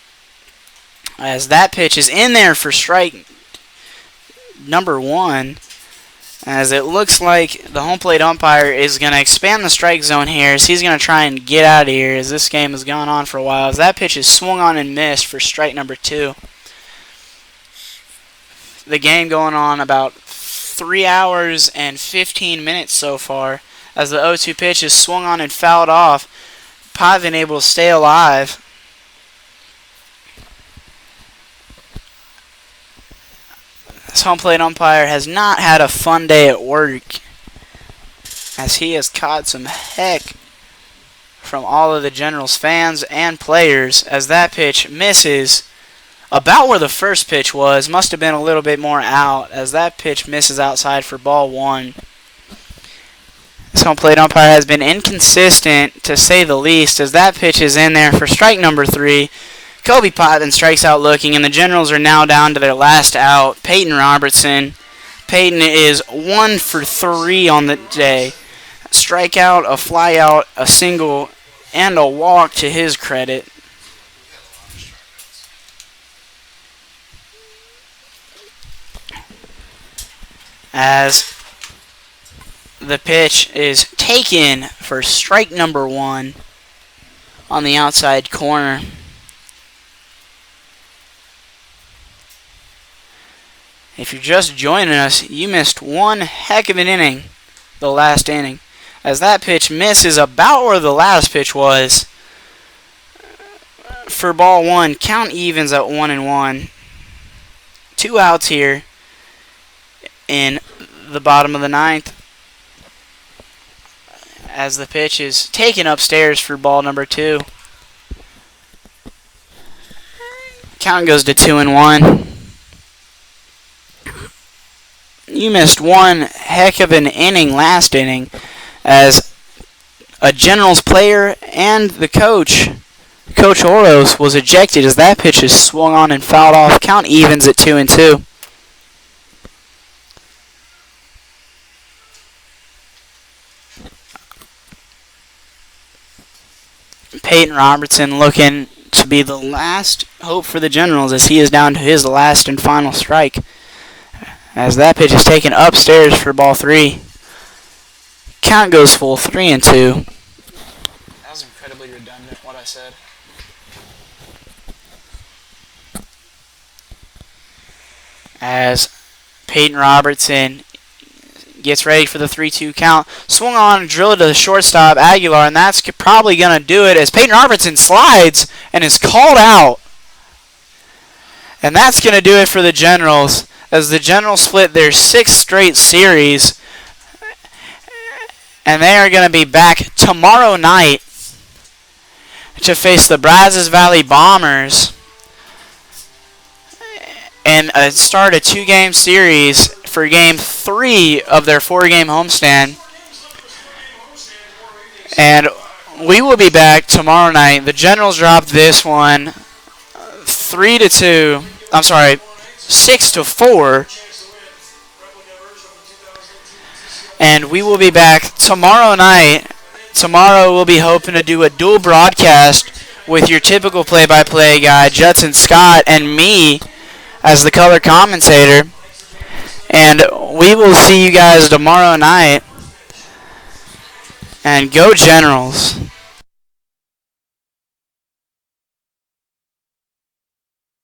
As that pitch is in there for strike number 1, as it looks like the home plate umpire is going to expand the strike zone here, as he's going to try and get out of here as this game has gone on for a while. As that pitch is swung on and missed for strike number 2. The game going on about 3 hours and 15 minutes so far. As the 0-2 pitch is swung on and fouled off, Potvin able to stay alive. This home plate umpire has not had a fun day at work, as he has caught some heck from all of the Generals fans and players, as that pitch misses about where the first pitch was. Must have been a little bit more out, as that pitch misses outside for ball 1. This home plate umpire has been inconsistent, to say the least, as that pitch is in there for strike number 3. Kobe Potvin strikes out looking, and the Generals are now down to their last out, Peyton Robertson. Peyton is 1 for 3 on the day. A strikeout, a flyout, a single, and a walk to his credit. As the pitch is taken for strike number 1 on the outside corner. If you're just joining us, you missed one heck of an inning, the last inning, as that pitch misses about where the last pitch was. For ball 1, count evens at 1-1. 2 outs here in the bottom of the 9th, as the pitch is taken upstairs for ball number 2. Count goes to 2-1. You missed one heck of an inning last inning, as a Generals player and the coach, Coach Oros, was ejected as that pitch is swung on and fouled off. Count evens at 2-2. Peyton Robertson looking to be the last hope for the Generals, as he is down to his last and final strike, as that pitch is taken upstairs for ball 3. Count goes full, 3-2. That was incredibly redundant, what I said. As Peyton Robertson gets ready for the 3-2 count. Swung on and drilled to the shortstop, Aguilar, and that's probably going to do it, as Peyton Robertson slides and is called out. And that's going to do it for the Generals, as the Generals split their 6th straight series, and they are going to be back tomorrow night to face the Brazos Valley Bombers and start a 2-game series for Game 3 of their 4-game homestand. And we will be back tomorrow night. The Generals dropped this one 3-2. I'm sorry, 6-4. And we will be back tomorrow night. Tomorrow we'll be hoping to do a dual broadcast with your typical play-by-play guy, Judson Scott, and me as the color commentator. And we will see you guys tomorrow night. And go Generals.